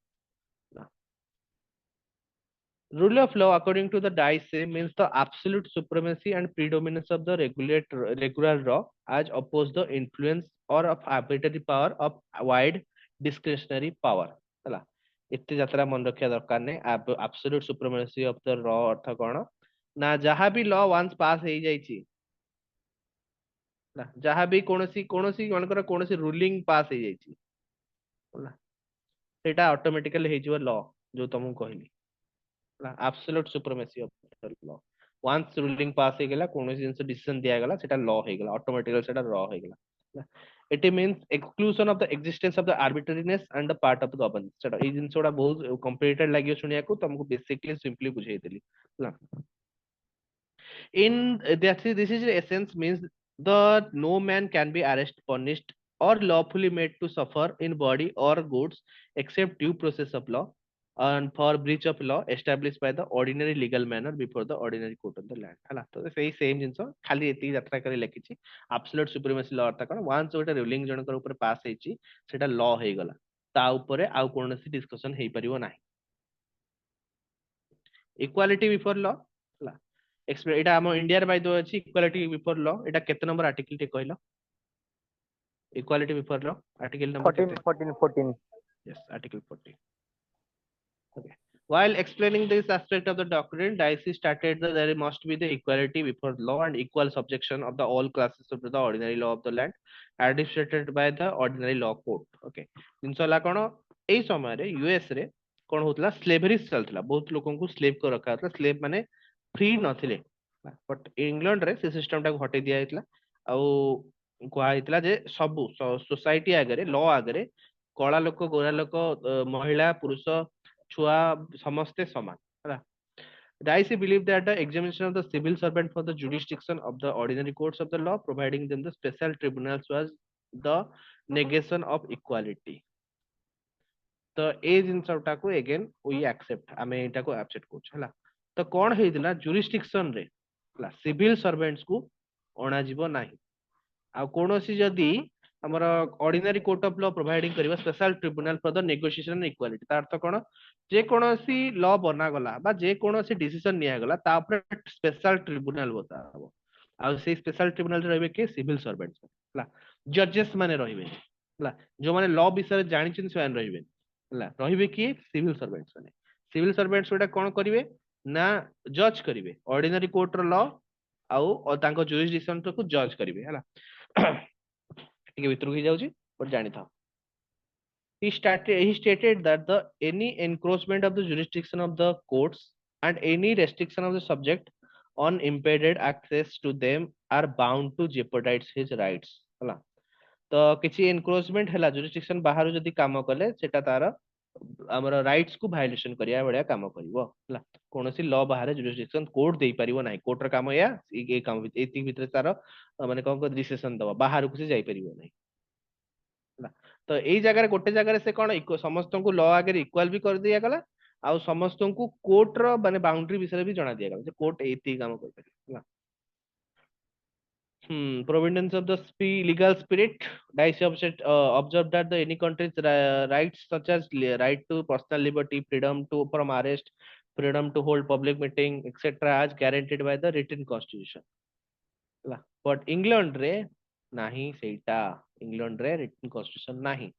Rule of law, according to the Dicey, means the absolute supremacy and predominance of the regular law as opposed the influence or of arbitrary power of wide discretionary power. ହେଲା, ଏତେ ଯାତ୍ରା ମନେ ରଖିବା ଦରକାର ନାହିଁ। absolute supremacy of the law ଅର୍ଥ କଣ ନା, ଯାହା ବି law once pass ହେଇଯାଇଛି, ନା ଯାହା ବି କୌଣସି କୌଣସି ମାନଙ୍କର କୌଣସି ruling pass ହେଇଯାଇଛି, ହେଲା, ସେଇଟା ଅଟୋମେଟିକାଲି ହେଇଯିବ law, ଯୋଉ ତମକୁ କହିଲି। absolute supremacy of the law, once ruling pass ହେଇଗଲା, କୌଣସି ଜିନିଷ decision ଦିଆଗଲା, ସେଟା law ହେଇଗଲା, automatically ସେଟା law ହେଇଗଲା। it means exclusion of the existence of the arbitrariness and the part of the governance। ସେଟା ଏଇ ଜିନିଷ ଗୁଡା ବହୁତ complicated ଲାଗିବ ଶୁଣିବାକୁ, ତମକୁ basically simply ବୁଝେଇଦେଲି, ହେଲା। In this is essence means the no man can be arrested, punished, or lawfully made to suffer in body or goods except due process of law and for breach of law established by the ordinary legal manner before the ordinary court of the land। ହେଲା, ତ ସେଇ same ଜିନିଷ ଖାଲି ଏତିକି ଯାତ୍ରା କରି ଲେଖିଛି। absolute supremacy law ଅର୍ଥ କଣ, once ଗୋଟେ ruling ଜଣଙ୍କର ଉପରେ ପାସ୍ ହେଇଛି, ସେଟା law ହେଇଗଲା, ତା ଉପରେ ଆଉ କୌଣସି discussion ହେଇପାରିବ ନାହିଁ। equality before law, ହେଲା, ଏଇଟା ଆମ ଇଣ୍ଡିଆରେ ବାଇ ଦ ଅଛି ଇକ୍ୱାଲିଟି ବିଫୋର ଲ। ଏଇଟା କେତେ ନମ୍ବର ଆର୍ଟିକଲ ଟିକେ କହିଲ? ଇକ୍ୱାଲିଟି ବିଫୋର ଲ ଆର୍ଟିକଲ ନମ୍ବର 14, କେତେ? 14, 14. Yes, article 40. Okay. While explaining this aspect of the doctrine, Dicey stated that there must be the equality before law and equal subjection of the all classes of the ordinary law of the land administered by the ordinary law court। Okay, ଜିନିଷ ହେଲା କଣ, ଏଇ ସମୟରେ US ରେ କଣ ହଉଥିଲା, ସ୍ଲେଭରି ଚାଲିଥିଲା, ବହୁତ ଲୋକଙ୍କୁ ସ୍ଲେଭ କରି ରଖା ହଉଥିଲା, ସ୍ଲେଭ ମାନେ ଫ୍ରି ନଥିଲେ। ବଟ୍ ଇଂଲଣ୍ଡ ରେ ସେ ସିଷ୍ଟମ ଟାକୁ ହଟେଇ ଦିଆଯାଇଥିଲା, ଆଉ କୁହାଯାଇଥିଲା ଯେ ସବୁ ସୋସାଇଟି ଆଗରେ, ଲ ଆଗରେ କଳା ଲୋକ, ଗୋରା ଲୋକ, ମହିଳା, ପୁରୁଷ, ଛୁଆ ସମସ୍ତେ ସମାନ, ହେଲା। Dicey believed that the examination of the civil servant for the jurisdiction of the ordinary courts of the law, providing them the special tribunals, was the negation of equality। ତ ଏଇ ଜିନିଷଟାକୁ again we accept, ଆମେ ଏଇଟାକୁ accept କରୁଛୁ, ହେଲା। ତ କଣ ହେଇଥିଲା, jurisdiction ରେ, ହେଲା, ସିଭିଲ ସର୍ଭେଣ୍ଟସ୍ କୁ ଅଣାଯିବ ନାହିଁ। ଆଉ କୌଣସି ଯଦି ଆମର ଅର୍ଡିନାରୀ କୋର୍ଟ ଅଫ ଲ ପ୍ରୋଭାଇଡିଂ କରିବା ସ୍ପେଶାଲ ଟ୍ରିବ୍ୟୁନାଲ ଫର ଦ ନେଗୋସିଏସନ ଇକ୍ୱାଲିଟି, ତା ଅର୍ଥ କଣ, ଯେ କୌଣସି ଲ ବନାଗଲା ବା ଯେ କୌଣସି ଡିସିସନ ନିଆଗଲା, ତା ଉପରେ ସ୍ପେଶାଲ ଟ୍ରିବ୍ୟୁନାଲ ବତା ହବ। ଆଉ ସେଇ ସ୍ପେଶାଲ ଟ୍ରିବ୍ୟୁନାଲ ରେ ରହିବେ କିଏ, ସିଭିଲ ସର୍ଭେଣ୍ଟସ୍, ହେଲା। ଜଜେସ୍ ମାନେ ରହିବେ, ହେଲା, ଯୋଉମାନେ ଲ ବିଷୟରେ ଜାଣିଛନ୍ତି ସେମାନେ ରହିବେ, ହେଲା। ରହିବେ କିଏ, ସିଭିଲ ସର୍ଭେଣ୍ଟସ୍ ମାନେ। ସିଭିଲ ସର୍ଭେଣ୍ଟସ୍ ଗୁଡା କଣ କରିବେ ନା, ଜଜ୍ କରିବେ ଅର୍ଡିନାରୀ କୋର୍ଟର ଲ, ଆଉ ତାଙ୍କ ଜୁରିସଡିକ୍ସନ କୁ ଜଜ୍ କରିବେ, ହେଲା। ଟିକେ ଭିତରକୁ ହେଇଯାଉଛି, but ଜାଣିଥାଅ। He stated that the any encroachment of the jurisdiction of the courts and any restriction of the subject unimpeded access to them are bound to jeopardize his rights, ହେଲା। ତ କିଛି ଏନକ୍ରୋଚମେଣ୍ଟ ହେଲା, ଜୁରିସଡିକ୍ସନ ବାହାରୁ ଯଦି କାମ କଲେ, ସେଟା ତାର ଆମର ରାଇଟ୍ସ କୁ ଭାଇଲେସନ କରିବା ଭଳିଆ କାମ କରିବ, ହେଲା। କୌଣସି ଲ ବାହାରେ ଜୁରିସଡିକ୍ସନ କୋର୍ଟ ଦେଇପାରିବ ନାହିଁ, କୋର୍ଟର କାମ ଏଇଆ, ଏଇ କାମ ଏତିକି ଭିତରେ ତାର ମାନେ କଣ ଡିସିସନ ଦବ, ବାହାରକୁ ସେ ଯାଇପାରିବ ନାହିଁ, ହେଲା। ତ ଏଇ ଜାଗାରେ ଗୋଟେ ଜାଗାରେ ସେ କଣ ସମସ୍ତଙ୍କୁ ଲ ଆଗରେ ଇକ୍ୱାଲ ବି କରିଦିଆଗଲା, ଆଉ ସମସ୍ତଙ୍କୁ କୋର୍ଟର ମାନେ ବାଉଣ୍ଡରୀ ବିଷୟରେ ବି ଜଣା ଦିଆଗଲା, ଯେ କୋର୍ଟ ଏତିକି କାମ କରିପାରିବ, ହେଲା। Providence of the legal spirit, Dicey observed that the any country's rights such as right to personal liberty, freedom to from arrest, freedom to hold public meeting, etc., as guaranteed by the written constitution, ହେଲା। but England ରେ ନାହିଁ ସେଇଟା, England ରେ written constitution ନାହିଁ।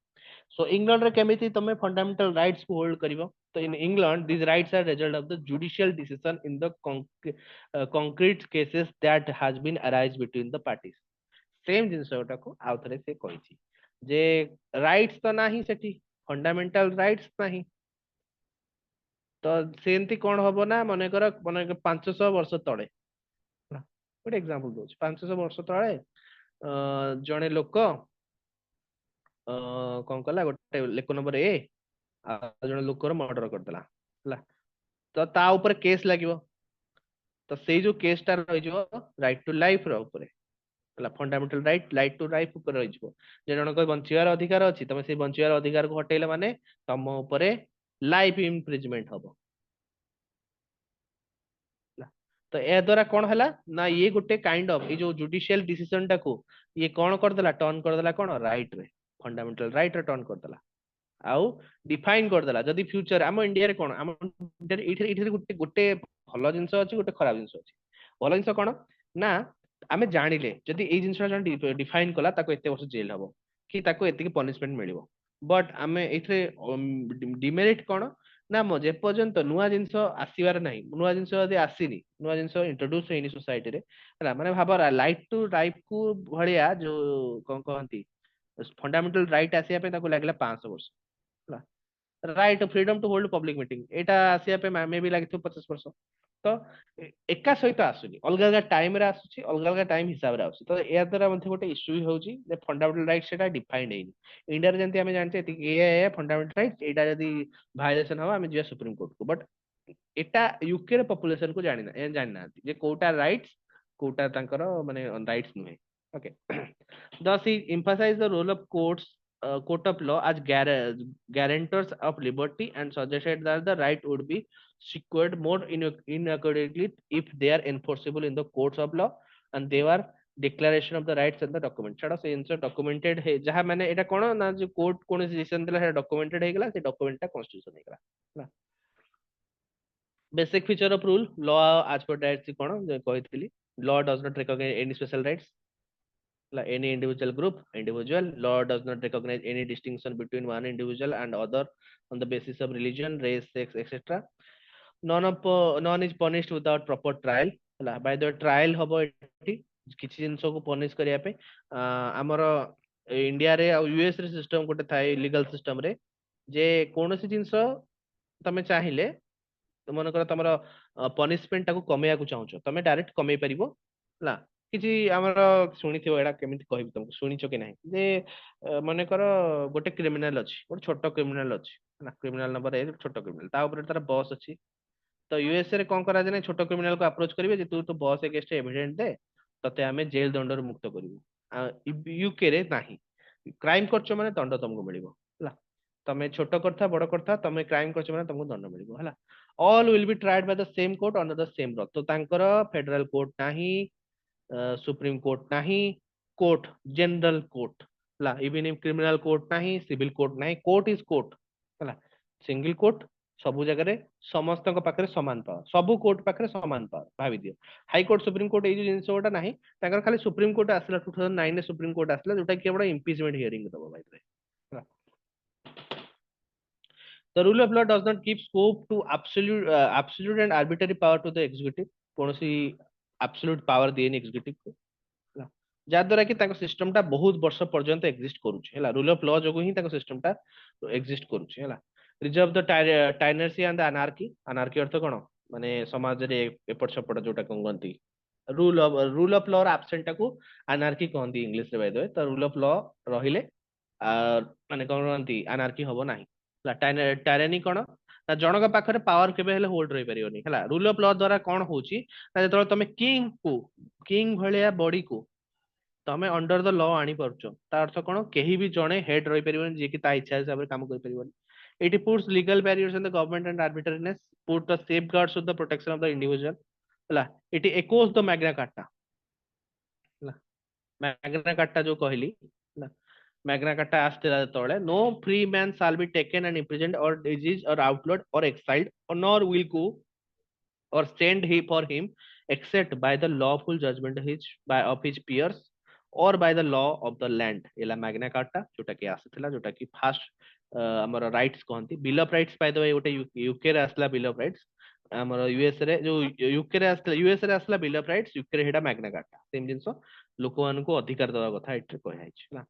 so England ରେ କେମିତି ତମେ fundamental rights କୁ hold କରିବ? ତ in England these rights are result of the judicial decision in the concrete cases that has been arise between the parties। Same ଜିନିଷ ଟାକୁ ଆଉ ଥରେ ସେ କହିଛି ଯେ ରାଇଟ୍ସ ତ ନାହିଁ ସେଠି, ଫଣ୍ଡାମେଣ୍ଟାଲ ରାଇଟ୍ସ ନାହିଁ। ତ ସେମିତି କଣ ହବ ନା, ମନେକର 500 ବର୍ଷ ତଳେ, ଗୋଟେ ଏକ୍ସାମ୍ପଲ ଦଉଛି, 500 ବର୍ଷ ତଳେ ଜଣେ ଲୋକ କଣ କଲା, ଗୋଟେ ଲୋକ ନମ୍ବର ଏ ଆଉ ଜଣେ ଲୋକର ମର୍ଡର କରିଦେଲା, ହେଲା। ତ ତା ଉପରେ କେସ୍ ଲାଗିବ, ତ ସେଇ ଯୋଉ କେସ୍ ଟା ରହିଯିବ ରାଇଟ୍ ଟୁ ଲାଇଫ ର ଉପରେ, ହେଲା। ଫଣ୍ଡାମେଣ୍ଟାଲ ରାଇଟ୍ ଟୁ ଲାଇଫ ଉପରେ ରହିଯିବ, ଯେ ଜଣଙ୍କ ବଞ୍ଚିବାର ଅଧିକାର ଅଛି, ତମେ ସେଇ ବଞ୍ଚିବାର ଅଧିକାରକୁ ହଟେଇଲେ ମାନେ ତମ ଉପରେ लाइफ इम्प्रिजमेंट हबो। तो ए द्वारा कौन है ना ये गोटे काइंड ऑफ ये जो जुडिशियल डिसीजन टाको ये कौन करदेला टर्न करदेला कौन राइट रे फंडामेंटल राइट रे टर्न करदेला आउ डिफाइन करदेला जदि फ्यूचर आम इंडिया रे कौन आम इंडिया गोटे गोटे भल जिनस अच्छी गोटे खराब जिनस अच्छी भल जिनस कौन ना आमे जानिले जदि एई जिनस डिफाइन कला ताको एते वर्ष जेल हबो कि ताको एतिकी पनिशमेंट मिलिबो बट आमे एथरे डिमेरिट कौन ना मो जे पर्यंत नुआ जिनस आसीबार नाही नुआ जिनस जदि आसीनी नुआ जिनस इंट्रोड्यूस होइनी सोसाइटी रे ହେଲା ମାନେ ଭାବ ଲାଇଟ ଟୁ ଲାଇଫ କୁ ଭଳିଆ ଯୋଉ କଣ କହନ୍ତି ଫଣ୍ଡାମେଣ୍ଟାଲ ରାଇଟ ଆସିବା ପାଇଁ ତାକୁ ଲାଗିଲା 500 ବର୍ଷ ହେଲା right freedom to hold public meeting ଏଇଟା ଆସିବା ପାଇଁ ମେ ବି ଲାଗିଥିବ 50 ବର୍ଷ ତ ଏକା ସହିତ ଆସୁନି ଅଲଗା ଅଲଗା ଟାଇମ ରେ ଆସୁଛି ଅଲଗା ଅଲଗା ଟାଇମ ହିସାବରେ ଆସୁଛି ତ ଏହା ଦ୍ୱାରା ମଧ୍ୟ ଗୋଟେ ଇସ୍ୟୁ ହଉଛି ଯେ ଫଣ୍ଡାମେଣ୍ଟାଲ ରାଇଟ ସେଟା ଡିଫାଇଣ୍ଡ ହେଇନି ଇଣ୍ଡିଆରେ ଯେମିତି ଆମେ ଜାଣିଛେ ଏତିକି ଏ ଫଣ୍ଡାମେଣ୍ଟାଲ ରାଇଟ ଏଇଟା ଯଦି ଭାଇଲେସନ ହବ ଆମେ ଯିବା ସୁପ୍ରିମକୋର୍ଟକୁ ବଟ ଏଟା ୟୁକେ ର ପପୁଲେସନ କୁ ଜାଣିନାହାନ୍ତି ଯେ କୋଉଟା ରାଇଟ୍ସ କୋଉଟା ତାଙ୍କର ମାନେ ରାଇଟ୍ସ ନୁହେଁ okay thus he emphasized the role of court of law as guarantors of liberty and suggested that the right would be secured more inaccurately if they are enforceable in the courts of law and they were declaration of the rights and the document ଛାଡ଼ ସେ ଜିନିଷ ଡକୁମେଣ୍ଟେଡ ଯାହା ମାନେ ଏଇଟା କଣ ନା ଯୋଉ court କୌଣସି ଡିସିଜନ ଦେଲା ସେଟା ଡକୁମେଣ୍ଟେଡ ହେଇଗଲା ସେ ଡକୁମେଣ୍ଟଟା କନଷ୍ଟିଟ୍ୟୁସନ ହେଇଗଲା ହେଲା basic feature of rule law as per rights କଣ କହିଥିଲି law does not recognize any special rights any individual group individual law does not recognize any distinction between one individual and other on the basis of religion race sex etc none is punished without proper trial ହେଲା by the trial ହବ ଏଠି କିଛି ଜିନିଷକୁ ପନିଶ କରିବା ପାଇଁ ଆମର ଇଣ୍ଡିଆରେ ଆଉ ୟୁଏସ ରେ ସିଷ୍ଟମ ଗୋଟେ ଥାଏ ଲିଗାଲ ସିଷ୍ଟମ ରେ ଯେ କୌଣସି ଜିନିଷ ତମେ ଚାହିଁଲେ ମନେକର ତମର ପନିଶମେଣ୍ଟ ଟାକୁ କମେଇବାକୁ ଚାହୁଁଛ ତମେ ଡାଇରେକ୍ଟ କମେଇ ପାରିବ ହେଲା କିଛି ଆମର ଶୁଣିଥିବ ଏଇଟା କେମିତି କହିବି ତମକୁ ଶୁଣିଛ କି ନାହିଁ ଯେ ମନେକର ଗୋଟେ କ୍ରିମିନାଲ ଅଛି ଗୋଟେ ଛୋଟ କ୍ରିମିନାଲ ଅଛି ହେଲା କ୍ରିମିନାଲ ନମ୍ବର ଏ ଛୋଟ କ୍ରିମିନାଲ ତା ଉପରେ ତାର ବସ୍ ଅଛି ତ ୟୁଏସଏ ରେ କଣ କରାଯାଏ ନା ଛୋଟ କ୍ରିମିନାଲ କୁ ଆପ୍ରୋଚ କରିବେ ଯେ ତୁ ବସ୍ ଏଗେନ୍ଷ୍ଟ ଏଭିଡେଣ୍ଟ ଦେ ତତେ ଆମେ ଜେଲ ଦଣ୍ଡରୁ ମୁକ୍ତ କରିବୁ ୟୁକେ ରେ ନାହିଁ କ୍ରାଇମ କରୁଛ ମାନେ ଦଣ୍ଡ ତମକୁ ମିଳିବ ହେଲା ତମେ ଛୋଟ କଥା ବଡ କଥା ତମେ କ୍ରାଇମ କରୁଛ ମାନେ ତମକୁ ଦଣ୍ଡ ମିଳିବ ହେଲା all will be tried by the same court under the same law ତ ତାଙ୍କର ଫେଡରାଲ କୋର୍ଟ ନାହିଁ ସୁପ୍ରିମ କୋର୍ଟ ନାହିଁ କୋର୍ଟ ଜେନେରାଲ କୋର୍ଟ ହେଲା ଇଭେନ କ୍ରିମିନାଲ କୋର୍ଟ ନାହିଁ ସିଭିଲ କୋର୍ଟ ନାହିଁ କୋର୍ଟ ଇଜ କୋର୍ଟ ହେଲା ସିଙ୍ଗଲ କୋର୍ଟ ସବୁ ଜାଗାରେ ସମସ୍ତଙ୍କ ପାଖରେ ସମାନ ପାୱାର ସବୁ କୋର୍ଟ ପାଖରେ ସମାନ ପାୱାର ଭାବିଦିଅ ହାଇକୋର୍ଟ ସୁପ୍ରିମକୋର୍ଟ ଏଇ ଯୋଉ ଜିନିଷ ଗୁଟା ନାହିଁ ତାଙ୍କର ଖାଲି ସୁପ୍ରିମକୋର୍ଟ ଆସିଲା 2009 ରେ ସୁପ୍ରିମକୋର୍ଟ ଆସିଲା ଯୋଉଟା କି କେବଳ ଇମ୍ପିଚମେଣ୍ଟ ହିୟରିଂ ଦବ ଭାଇ The rule of law does not give scope to absolute and arbitrary power to the executive କୌଣସି absolute power ଦିଏନି executive କୁ ହେଲା ଯାଦ୍ୱାରା କି ତାଙ୍କ ସିଷ୍ଟମ ଟା ବହୁତ ବର୍ଷ ପର୍ଯ୍ୟନ୍ତ ଏକ୍ଜିଷ୍ଟ କରୁଛି ହେଲା ରୁଲ ଅଫ ଲ ଯୋଗୁ ହିଁ ତାଙ୍କ ସିଷ୍ଟମ ଟା ଏକ୍ଜିଷ୍ଟ କରୁଛି ହେଲା reserve the ଟାଇନର୍ସି and anarchy anarchy ଅର୍ଥ କଣ ମାନେ ସମାଜରେ ଏପଟ ସେପଟ ଯୋଉଟା କଣ କହନ୍ତି ରୁଲ ଅଫ ଲ ର ଆବସେଣ୍ଟ ଟାକୁ ଆନାର୍କି କହନ୍ତି ଇଂଲିଶ ରେ ବାଇ ଦ ୱେ ତ ରୁଲ ଅଫ ଲ ରହିଲେ ମାନେ କଣ କହନ୍ତି ଆନାର୍କି ହବ ନାହିଁ ଟାଇରାନି କଣ ନା ଜଣଙ୍କ ପାଖରେ ପାୱାର କେବେ ହେଲେ ହୋଲ୍ଡ ରହିପାରିବନି ହେଲା ରୁଲ ଅଫ ଲ ଦ୍ୱାରା କଣ ହଉଛି ନା ଯେତେବେଳେ ତମେ କିଙ୍ଗ ଭଳିଆ ବଡିକୁ ତମେ ଅଣ୍ଡର ଦ ଲ ଆଣିପାରୁଛ ତା ଅର୍ଥ କଣ କେହି ବି ଜଣେ ହେଡ ରହିପାରିବନି ଯିଏକି ତା ଇଚ୍ଛା ହିସାବରେ କାମ କରିପାରିବନି ଏଠି puts legal barriers in the government and arbitrariness put the safeguards of the protection of the individual ହେଲା ଏଠି echoes the magna carta ହେଲା magna carta ଯୋଉ କହିଲି ହେଲା magna carta ଆସିଥିଲା ଯେତେବେଳେ no free man shall be taken and imprisoned or diseased or outlawed or exiled or nor will go or send he for him except by the lawful judgment of his peers or by the law of the land ହେଲା magna carta ଯୋଉଟା କି ଆସିଥିଲା ଯୋଉଟା କି first ଆମର rights କହନ୍ତି bill of rights Bai the we ଗୋଟେ UK ରେ ଆସିଲା ବିଲ୍ ଅଫ ରାଇଟ୍ସ ଆମର ୟୁଏସ ରେ ଯୋଉ ୟୁକେ ରେ ଆସିଲା ୟୁଏସ ରେ ଆସିଲା ବିଲ୍ ଅଫ ରାଇଟ୍ସ ୟୁକେ ରେ ହେଟା magna carta ସେମ ଜିନିଷ ଲୋକମାନଙ୍କୁ ଅଧିକାର ଦେବା କଥା ଏଠି କୁହାଯାଇଛି ହେଲା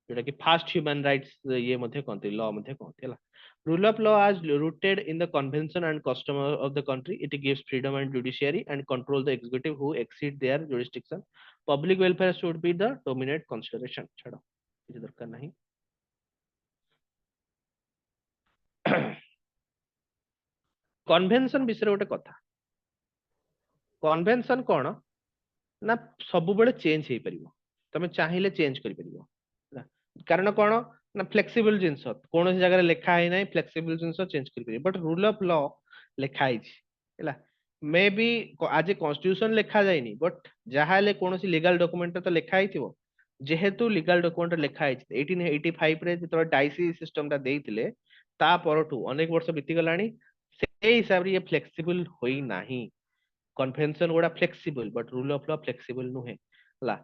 जोटा कि फास्ट ह्यूमन राइट्स ये मध्य कहते लॉ मध्य कहते ହେଲା rule of law as rooted in the convention and custom of the country it gives freedom and judiciary and control the executive who exceed their jurisdiction public welfare should be the dominant consideration ଛାଡ଼ କିଛି ଦରକାର ନାହିଁ convention ବିଷୟରେ ଗୋଟେ କଥା convention କଣ ନା ସବୁବେଳେ ଚେଞ୍ଜ ହେଇପାରିବ ତମେ ଚାହିଁଲେ ଚେଞ୍ଜ କରିପାରିବ କାରଣ କଣ ना फ्लेक्सिबल जिनस कौन सी जगह लिखा है ना फ्लेक्सिबल जिनस चेंज कर बट रूल ऑफ लॉ लिखा है मे बी आज कॉन्स्टिट्यूशन लिखा जाइनी बट जहाँ हेले कौन लीगल डॉक्यूमेंट तो लिखा ही जेहेतु लीगल डॉक्यूमेंट लिखा है 1885 रे जो डाइसी सिस्टम टा देइतिले ता परठू अनेक वर्ष बीती गलानी से हिसाब रे ये फ्लेक्सिबल होई नाही कन्वेंशन गुड़ा flexible but rule of law flexible नुहे ला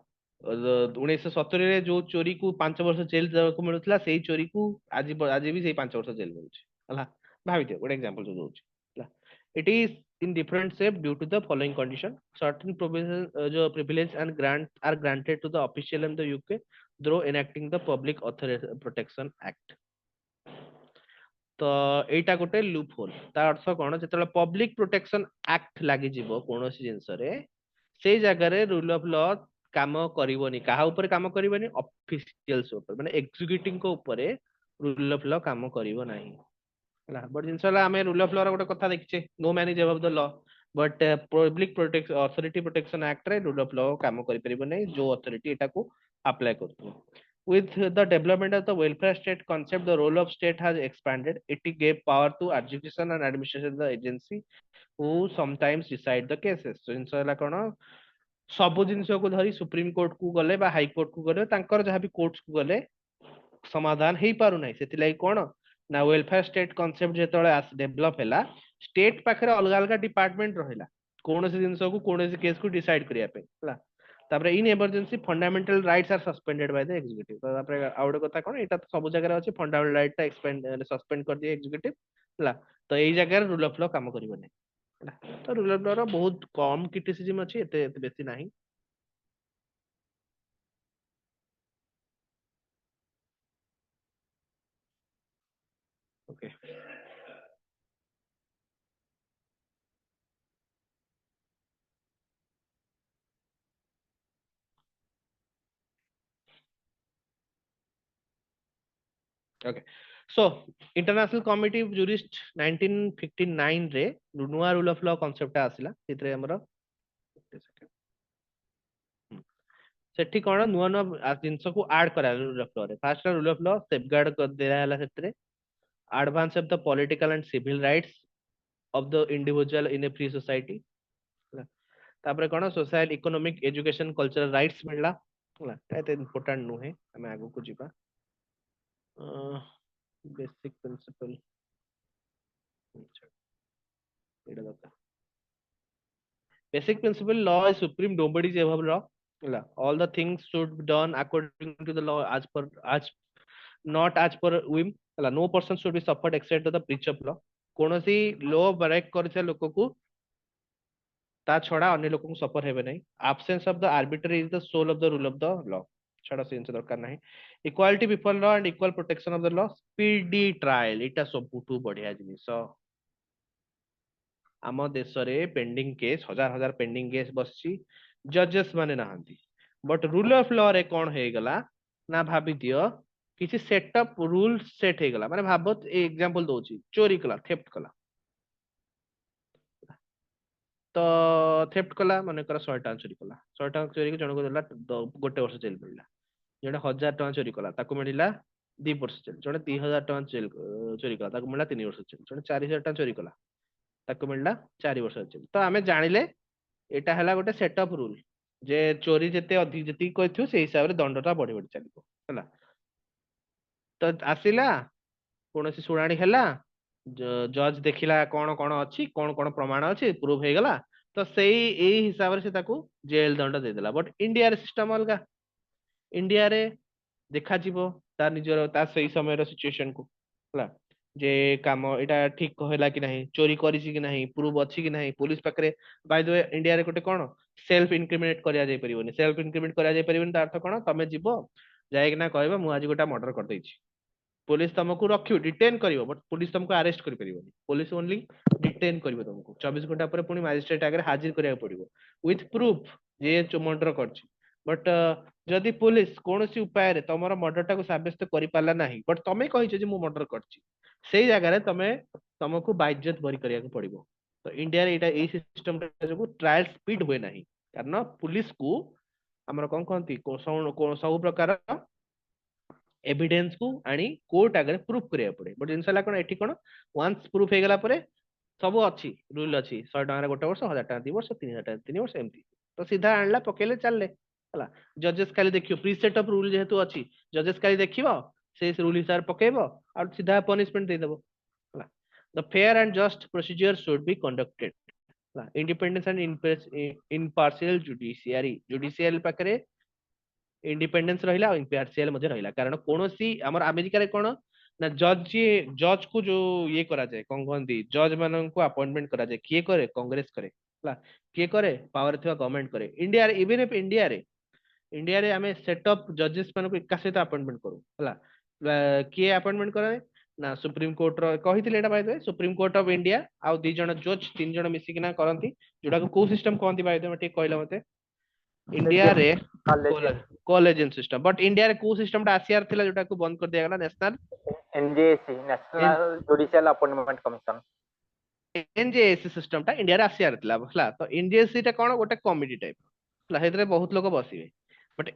1970 रे जो चोरी को 5 वर्ष जेल देବାକୁ ମିଳୁଥିଲା ସେଇ ଚୋରି କୁ ଆଜି ବି ସେଇ 5 ବର୍ଷ ଜେଲ ମିଳୁଛି ହେଲା ଭାବିଦିଅ ଗୋଟେ एग्जांपल जो ଦଉଛି ହେଲା it is in different shape due to the following condition certain provisions जो privilege and grant are granted to the official in the UK through enacting the Public Authority Protection Act तो एटा गोटे loop hole ता अर्थ कौन जो public protection act लगी कौन जिनस से जगह रूल ऑफ लॉ काम करबनी कहा ऊपर काम करबनी ऑफिशियल्स ऊपर माने एग्जीक्यूटिव को ऊपर रूल ऑफ लॉ काम करिवो नाही ହେଲା बट जिनस आम रूल ऑफ लॉ गोटे कथा देखिए no man is above the law but public protection authority protection act रे रूल ऑफ लॉ काम करि परिबो नाही जो अथॉरिटी एटा को अप्लाई करतो with the development of the welfare state concept the role of state has expanded it gave power to adjudication and administration of the agency who sometimes decide the cases so जिनस ହେଲା कोन सब जिनस को धरी supreme court को गले बा high court को गले तांकर जहाँ भी कोर्ट्स को गले समाधान हो पारु नाही सेति लागि कोन ना वेलफेयर स्टेट कॉन्सेप्ट जेतळे डेवलप हैला स्टेट पाखरे अलग अलग डिपार्टमेंट रहिला कोन से जिनस को कोन से केस को डिसाइड करिया पे हला तापर in emergency fundamental rights are suspended by the executive तो तापर आउड कथा कोन एटा तो सब जगह अछि फंडामेंटल राइट ता एक्सपेंड सस्पेंड कर दिए एग्जीक्यूटिव हला तो एई जगह रूल ऑफ लॉ काम करिवो नै हला तो रूल ऑफ लॉ रो बहुत कम क्रिटिसिज्म अछि एते बेसी नाही okay okay so international committee of jurist 1959 रे नुआ रूल ऑफ लॉ कांसेप्ट आसिला सेतरे हमर सेठी कोन नुआ नुआ जिंस को ऐड करा रूल ऑफ लॉ रे first rule of law safeguard कर देला हला सेतरे advance of the political and civil rights of the individual in a free society तापर कोन social economic education cultural rights मिलला हला एते इंपोर्टेंट नु है हमें आगु को जीवा बेसिक प्रिंसिपल एटा दरकार basic principle law is supreme nobody is above law all the things should be done according to the law as not as per whim no person should be suffered except to the breach of law कोनोसी law break करछे लोक को ता छडा अन्य लोक को सफर हेबे नै absence of the arbitrary is the soul of the rule of the law छडा सेंस दरकार नाही equality before law and equal protection of the law speedy trial इटा सबुठू बढ़िया जिनिस आम देश रे पेंडिंग केस हजार हजार पेंडिंग केस बसची जजेस माने नहांती बट रूल ऑफ लॉ रे कोन हे गला ना भाबी दियो किसी सेटअप रूल सेट हे गला माने भाबत एग्जांपल दोची चोरी कला थेफ्ट कला तो थेफ्ट कला माने कर 100 टका चोरी कला 100 टका चोरी के जण को देला गोटे वर्ष जेल मिलला जण 1000 टका चोरी कला ताको मिलिला 2 वर्ष जेल जण 3000 टका जेल चोरी कला ताको मिलला 3 वर्ष जेल जण 4000 टका चोरी कला ताको मिलला 4 वर्ष जेल तो आमे जानिले एटा हला गोटे सेटअप रूल जे चोरी जते अधिक जति कहथियो से हिसाब रे दंडटा बढ़ी बढ़ी चलिबो हला तो आसिला कोनोसी सुनानी हैला जज देखिला कोन कोन अछि कोन कोन प्रमाण अछि प्रूफ हे गला तो सेही एही हिसाब रे से ताको जेल दंड दे देला बट इंडिया रे सिस्टम अलगा इंडिया रे देखा जीवो ता निजर ता सही समय रो सिचुएशन को हला जे काम एटा ठीक कहला कि नहीं चोरी करिछि कि नहीं प्रूफ अछि कि नहीं पुलिस पाखरे बाय द वे इंडिया रे कोटे कोन सेल्फ इनक्रिमिनेट करिया जाय परिबोनी सेल्फ इनक्रिमिनेट करिया जाय परिबोनी ता अर्थ कोन तमे जीवो जाय कि ना कहबो मु आज गोटा मर्डर कर दैछि पुलिस तुमको रखियो डिटेन करिवो बट पुलिस तुमको अरेस्ट करि परिबोनी पुलिस ओनली डिटेन करिवो तुमको 24 घंटा पर पुनी मजिस्ट्रेट आगे हाजिर करिया पड़िबो विथ प्रूफ जे मर्डर करछि बट जदि पुलिस कोनोसी उपाय रे तमरो मर्डर टाको साब्यस्त करि पाला नाही बट तमे कहिछे जे मु मर्डर करछि सेही जगह रे तमे तुमको बाइज्जत बरी करिया को पड़िबो तो इंडिया रे एटा ए सिस्टम जो ट्रायल स्पीड होय नाही कारण पुलिस को हमर कोन कोनती को सब प्रकार एविडेंस को आनी कोर्ट आगे प्रूफ करिया पड़े बट जिनस कोन एठी कोन वंस प्रूफ हे गला परे सब अच्छी रूल अच्छी 100 टका गोटे वर्ष 1000 टका 2 वर्ष 3000 टका 3 वर्ष एमती तो सीधा आणला पकेले चलले हला जजेस खाली देखियो प्रीसेट ऑफ रूल जेहेतु अच्छी जजेस खाली देखिबो से रूल हिसाब पकेबो और सीधा पनिशमेंट दे देबो हला the fair and just procedure should be conducted independence and impartial judicial पाखरे इंडिपेंडेंस रहिला और इम्पार्शियल मध्ये रहिला कारण कोनोसी हमर अमेरिका रे कोन ना जज को जो ये करा जाए कौन कहती जज मान को अपॉइंटमेंट करा जाए किए करे कांग्रेस करे हला किए करे पावर थिवा गवर्नमेंट करे इंडिया रे इवन इफ इंडिया रे आमे सेट ऑफ जजेस मान को एका सहित अपॉइंटमेंट करू हला किए अपॉइंटमेंट करे ना सुप्रीम कोर्ट रो कहिथिले एटा by the supreme court of India आ 2 जण जज 3 जण मिसी किना करंती जोडा को सिस्टम कहंती बाय द मटे कहला मते इंडिया रे कॉलेजियन सिस्टम बट इंडिया रे को सिस्टम ता आसीआर थिला जोटा को बंद कर दिया गला national NJC national judicial appointment commission NJSC system India इंडिया रे आसीआर थिला हला तो एनजेएससी टा कोन गोटे कमिटी टाइप हला हेतरे बहुत लोग बसिबे बट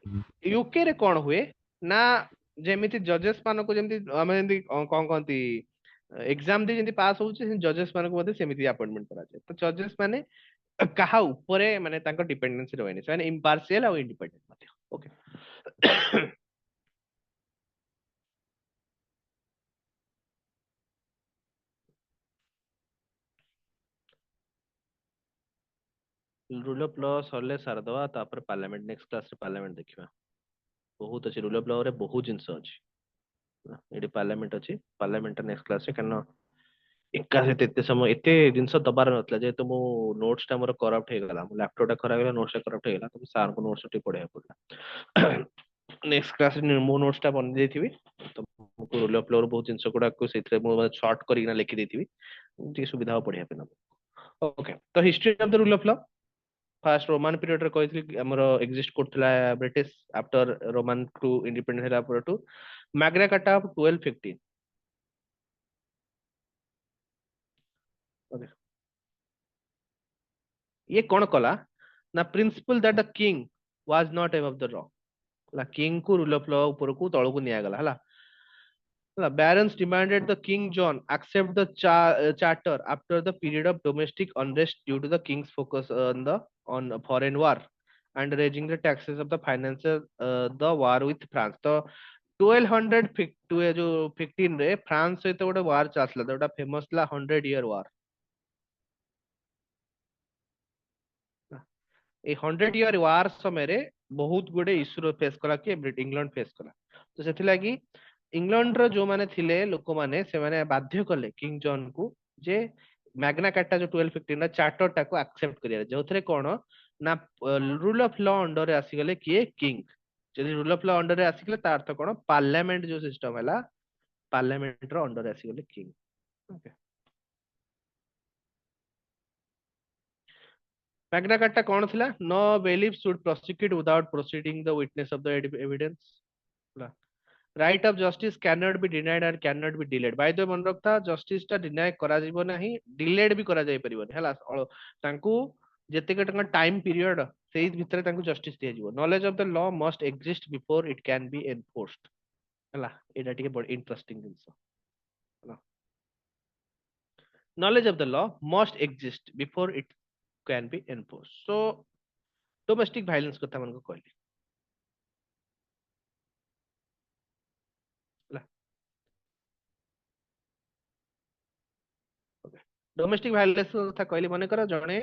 यूके रे कोन हुए ना जेमिति जजेस मान को जेमिति हम जेमिति कोन कहंती एग्जाम दे जेमिति पास होउचे जजेस मान को मध्ये सेमिति अपॉइंटमेंट करा जाय तो जजेस माने काहा ऊपरे माने तांको डिपेंडेंसी रहनी से माने इम्पार्शियल और इंडिपेंडेंट मध्ये ओके रूल ऑफ लॉ सरले सारदवा तापर पार्लियामेंट नेक्स्ट क्लास रे पार्लियामेंट देखिबा बहुत अच्छी रूल ऑफ लॉ रे बहुत जिंस अछि एडी पार्लियामेंट अछि पार्लियामेंट नेक्स्ट क्लास रे कनो एका से एते समय एते जिंस दबार नतला जे तो मो नोट्स टा मोर करप्ट हे गला मो लैपटॉप टा खराब गेला नोट्स टा करप्ट हे गला तो सर को नोट्स टी पढे पड़ला नेक्स्ट क्लास रे मो नोट्स टा बन देथिबी तो मो रूल ऑफ लॉ रे बहुत जिंस गुडा को सेथरे मो शॉर्ट करिना लिखि देथिबी टी सुविधा हो पढिया पे ओके तो history of the rule of law first Roman period रे कहथि हमर एग्जिस्ट करथला British after Roman to independence हला पर to Magna Carta of 1215 okay ये कौन कला ना principle that the king was not above the law ला किंग को रूल ऑफ लॉ ऊपर को तळ को निया गला हला हला barons demanded the king john accept the charter after the period of domestic unrest due to the king's focus on foreign war and raising the taxes of the finances the war with france तो 1200 जो 15 रे France सहित गोटे वार चलला जोटा famous ला 100 year war ए 100 year war समय रे बहुत गुडे इश्यू फेस कला कि इंग्लैंड फेस कला तो सेथि लागी इंग्लैंड रो जो माने थिले लोक माने से माने बाध्य कले किंग जॉन को जे मैग्ना कार्टा जो 1215 रा चार्टर टा को एक्सेप्ट करिया जोथरे कोन ना रूल ऑफ लॉ अंडर रे आसी गले किए किंग जदि रूल ऑफ लॉ अंडर रे आसी गले तार अर्थ कोन पार्लियामेंट जो सिस्टम हैला पार्लियामेंट रो अंडर रे आसी गले किंग ओके मैग्ना कार्टा कौन थिला no bailiff should prosecute without proceeding the witness of the evidence right of justice can not be denied and can not be delayed by the man रखता justice टा deny करा जिवो नाही delayed भी करा जाय परिबो हला तांकू जेते के टाइम पीरियड सेई भितरे तांकू जस्टिस दिया जिवो knowledge of the law must exist before it can be enforced हला एटा टिके बड़ इंटरेस्टिंग जिंस हला knowledge of the law must exist before it can be enforced so domestic violence कथा मन को कहली डोमेस्टिक भाइलेंस कथा कहली माने कर जणे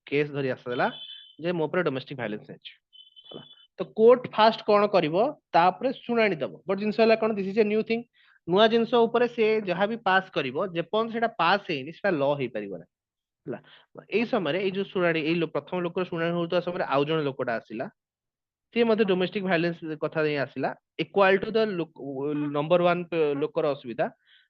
केस धरि आसला जे मो पर डोमेस्टिक भाइलेंस अछि तो कोर्ट फास्ट कोन करिवो तापरे सुनानी दबो बट जिंस हला कोन this is a new thing नुआ जिंस ऊपर से जहां भी पास करिवो जे पन सेटा पास हेनी सेटा लॉ हे परिबो ना एई समय रे ए जो सुनानी ए प्रथम लोक सुनानी होता समय आउ जण लोकटा आसिला से मते डोमेस्टिक भाइलेंस कथा नहीं आसिला इक्वल टू द नंबर 1 लोकर असुविधा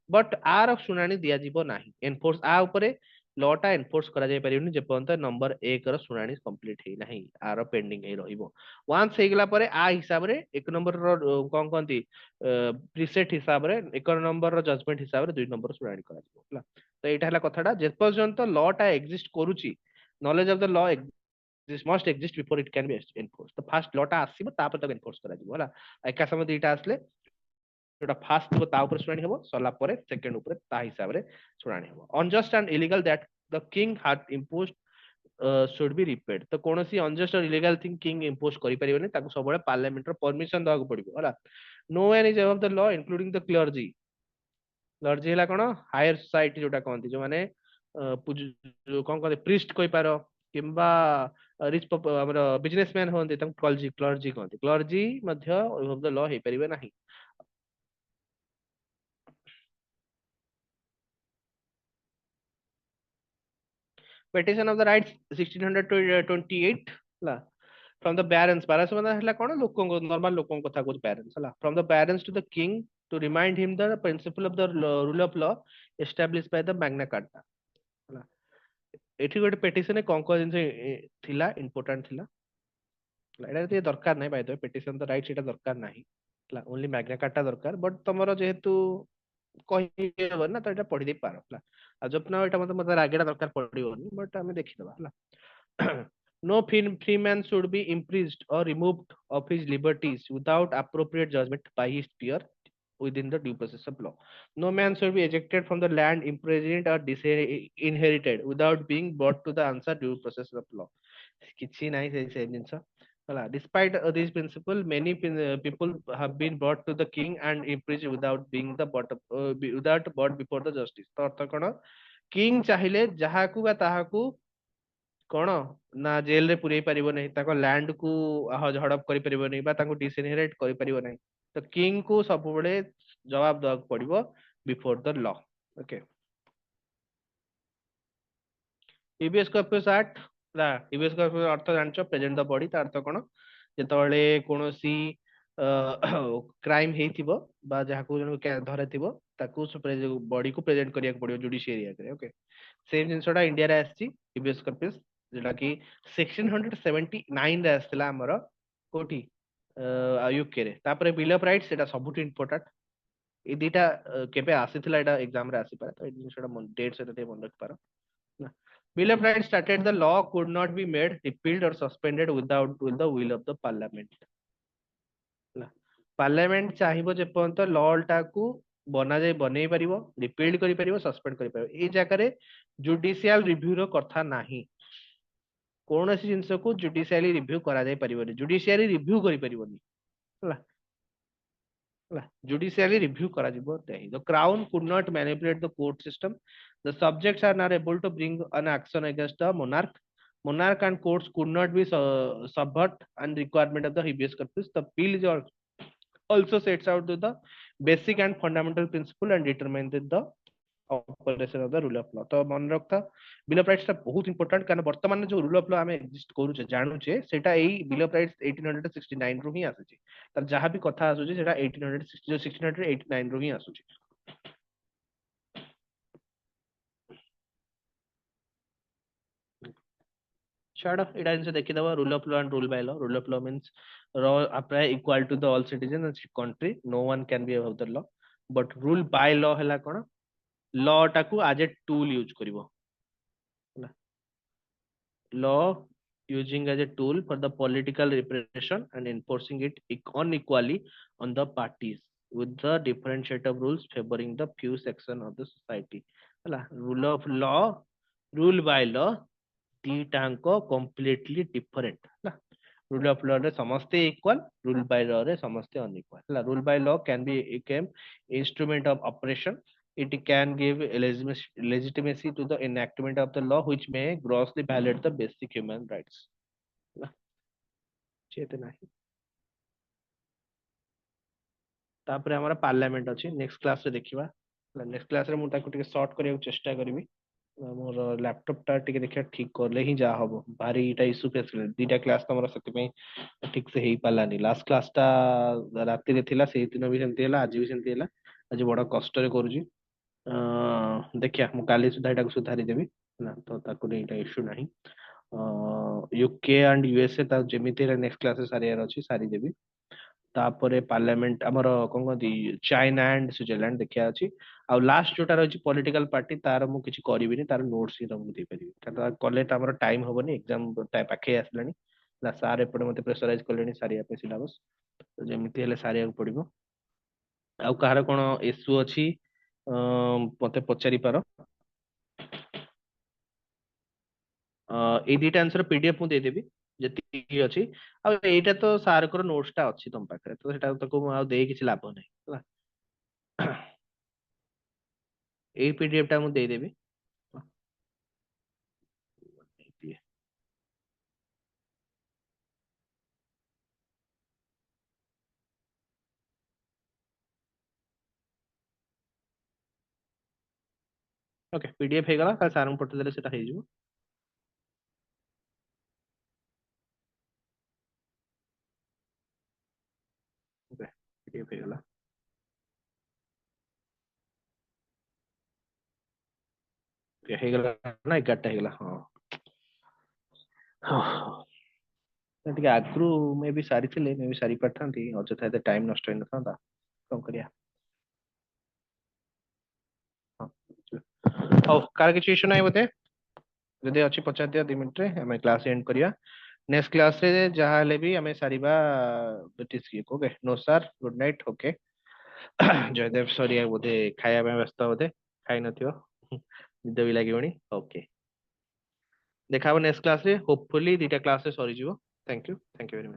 बट आर शुणाणी दिया जीवो नाही एनफोर्स आ ऊपरे लॉ टा एनफोर्स करा जाय परिबनी जे पर्यंत नंबर 1 रो शुणाणी कंप्लीट हे नाही आर पेंडिंग हे रहिबो वंस हे गेला परे आ हिसाब रे एक नंबर रो कोन कोनती प्रीसेट हिसाब रे एक नंबर रो जजमेंट हिसाब रे 2 नंबर शुणाणी करा जीवो हला तो एटा हला कथाटा जे पर्यंत लॉ टा एग्जिस्ट करूची knowledge of the law this must exist before it can be enforced तो फास्ट लॉ टा आसीबो तापर तक एनफोर्स करा जीवो हला एका समय दीटा आसले जोटा फास्ट थिबो ता ऊपर सुनानी हबो सरला परे सेकंड ऊपर ता हिसाब रे सुनानी हबो unjust and illegal that the king had imposed should be repaid तो कौन सी अनजस्ट और इलीगल थिंग किंग इम्पोज करि परिबने ताको सबले पार्लियामेंट रो परमिशन दବାକୁ पड़िबो होला no one is above the law including the clergy clergy ହେଲା କଣ हायर सोसाइटी जोटा कहନ୍ତି जो माने कौन कहते प्रिस्ट कहि पारो किंबा रिच हमर बिजनेसमैन होंते ताको क्लर्जी क्लर्जी कहନ୍ତି क्लर्जी मध्य अबव द लॉ हे परिबे नाही petition of the rights 1628 ହେଲା from the barons barons ମାନେ ହେଲା କଣ ଲୋକଙ୍କ normal ଲୋକଙ୍କ କଥା କହୁଛି barons ହେଲା from the barons to the king to remind him the principle of the rule of law established by the magna carta ହେଲା ଏଠି ଗୋଟେ petition ରେ କଣ କଣ ଜିନିଷ ଥିଲା important ଥିଲା ହେଲା ଏଟା ଟିକେ ଦରକାର ନାହିଁ by the way petition the rights ଏଟା ଦରକାର ନାହିଁ ହେଲା only magna carta ଦରକାର but ତମର ଯେହେତୁ କହିହେବ ନା ତ ଏଟା ପଢି ଦେଇ ପାର ହେଲା ଆଉ ଯତ୍ନ ଏଟା ମତେ ରାଗେଟା ଦରକାର ପଡିବନି ବଟ୍ ଆମେ ଦେଖିଦବା ହେଲା no free man should be imprisoned or removed of his liberties without appropriate judgment by his peer within the due process of law. No man should be ejected from the land, imprisoned or disinherited without being brought to the answer due process of law. କିଛି ନାହିଁ ସେ ଜିନିଷ ହେଲା despite this principle many people have been brought to the king and imprisoned without being the without brought before the justice ତ ଅର୍ଥ କଣ king ଚାହିଁଲେ ଯାହାକୁ ବା ତାହାକୁ କଣ ନା ଜେଲ ରେ ପୁରେଇ ପାରିବ ନାହିଁ ତାଙ୍କ ଲ୍ୟାଣ୍ଡ କୁ ଝଡପ କରିପାରିବ ନାହିଁ ବା ତାଙ୍କୁ ଡିସଇନହେରିଟ କରିପାରିବ ନାହିଁ ତ କିଙ୍ଗ କୁ ସବୁବେଳେ ଜବାବ ଦେବାକୁ ପଡିବ before the law okay habeas corpus act ला यूबीएस कॉर्पस अर्थ जानଛ प्रेजेंट द बॉडी ता अर्थ कोन जेतବେଳେ कोनोसी क्राइम हेइथिबो बा जाहाको जन धरथिबो ताकू बॉडी को प्रेजेंट करिया पड़ियो जुडिशियरी आगे ओके सेम जिनसोडा इंडिया रे आछि यूबीएस कॉर्पस जेटा कि सेक्शन 179 रे आस्थिला हमर कोठी यूके रे तापरे bill of rights Etah सबुट important ए दिटा केबे आसीथिला एटा एग्जाम रे आसी पारे तो ए जिनसोडा डेट से ते मन रख पारो Bill of Rights stated the law could not be made, repealed, or suspended without the will of the Parliament. Parliament चाहिए जे पर्यंत लॉ टाकू बना जाए बनै परिबो रिपील्ड करि परिबो सस्पेंड करि परिबो ए जाका रे जुडिशियल रिव्यू रो कथा नाही कोनोसी जिंस को जुडिशियली रिव्यू करा जाय परिबोनी जुडिशियली रिव्यू करि परिबोनी होला judicially review କରାଯିବ ନାହିଁ the crown could not manipulate the court system the subjects are not able to bring an action against the monarch and courts could not be subvert and requirement of the habeas corpus the bill is also sets out the basic and fundamental principle and determines the operation of the rule of law तो मन रखता bill of rights टा बहुत important कारण वर्तमान जो rule of law हमें exist करूचे जानूचे सेटा एई बिल ऑफ राइट्स 1869 रु ही आसे तर जहां भी कथा आसुची सेटा 1860 जो 1689 रु ही आसुची छाड़ एटा जिनसे देखि दबा rule of law and rule by law means law apply equal to the all citizen in country no one can be above the law but rule by law हैला कोन लॉ टाकू एज ए टूल यूज करिवो law using as a tool for the political repression and enforcing it unequally on the parties with the different set of rules favoring the few section of the society ହେଲା rule of law rule by law दीटांको completely different ହେଲା rule of law रे समस्ते equal rule by law रे समस्ते unequal ହେଲା rule by law can be became instrument of oppression it can give legitimacy to the enactment of the law which may grossly violate the basic human rights चेते नाही तापर हमरा parliament अछि next class रे देखिबा next class रे मु ताको टिके शॉर्ट करिया चेष्टा करबी मोर लैपटॉप टा टिके देखिया ठीक करले ही जा हबो भारी इटा इशू फेस करे दीटा क्लास तमरा सति पे ठीक से हेई पालानी लास्ट क्लास टा राती रे थिला सेही दिन भी सेमती हला आज भी सेमती हला आज बड़ा कष्ट रे करूजी देखिया मु काली सुधा एटा सुधारी देबी ना तो ताको एटा इशू नाही यूके एंड यूएसए ता जेमिति रे नेक्स्ट क्लास रे सारियार अछि सारी देबी तापरे पार्लियामेंट हमर कोन कहती चाइना एंड स्विट्जरलैंड देखिया अछि आ लास्ट जोटा रहछि पॉलिटिकल पार्टी तार मु किछि करिबिनी तार नोट्स ही तमु दे परिबी काटा कले त हमर टाइम होबनी एग्जाम टाइम पाखे आसलानी ना सार एपटे मते प्रेशराइज करलेनी सारिया पे सिलेबस तो जेमिति हेले सारिया पड़िबो ଆଉ କାହାର କଣ ଇସ୍ୟୁ ଅଛି ମତେ ପଚାରି ପାର। ଏଇ ଦିଟା ଆନ୍ସର ପିଡିଏଫ ମୁଁ ଦେଇଦେବି ଯେତିକି ଅଛି। ଆଉ ଏଇଟା ତ ସାରଙ୍କର ନୋଟ୍ସ ଟା ଅଛି ତମ ପାଖରେ, ତ ସେଟା ତାକୁ ମୁଁ ଆଉ ଦେଇ କିଛି ଲାଭ ନାହିଁ ହେଲା। ଏଇ ପିଡିଏଫ ଟା ମୁଁ ଦେଇଦେବି। ଓକେ, ପିଡିଏଫ ହେଇଗଲା, ଖାଲି ସାରଙ୍କୁ ପଠେଇଦେଲେ ସେଟା ହେଇଯିବ। ଓକେ, ପିଡିଏଫ ହେଇଗଲା। ଓକେ, ହେଇଗଲା ନା 11ଟା ହେଇଗଲା। ହଁ ହଁ। ଟିକେ ଆଗରୁ ମେ ବି ସାରିଥିଲେ ମେ ବି ସାରି ପାରିଥାନ୍ତି, ଅଯଥା ଏତେ ଟାଇମ ନଷ୍ଟ ହେଇନଥାନ୍ତା। କଣ କରିବା। ହଁ, ହଉ, କାହାର କିଛି ଇସ୍ୟୁ ନାହିଁ ବୋଧେ? ଯଦି ଅଛି ପଚାରିଦିଅ 2 ମିନିଟରେ, ଆମେ କ୍ଲାସ ଏଣ୍ଡ କରିବା। ନେକ୍ସଟ କ୍ଲାସ ରେ ଯାହା ହେଲେ ବି ଆମେ ସାରିବା British. Okay, no sir, good night. Okay. Jaydev ସରିଆ ବୋଧେ ଖାଇବା ପାଇଁ ବ୍ୟସ୍ତ, ବୋଧେ ଖାଇ ନଥିବ, ନିଦ ବି ଲାଗିବଣି। ଓକେ, ଦେଖା ହବ ନେକ୍ସଟ କ୍ଲାସ ରେ। ହୋପଫୁଲି 2ଟା କ୍ଲାସ ରେ ସରିଯିବ। Thank you very much.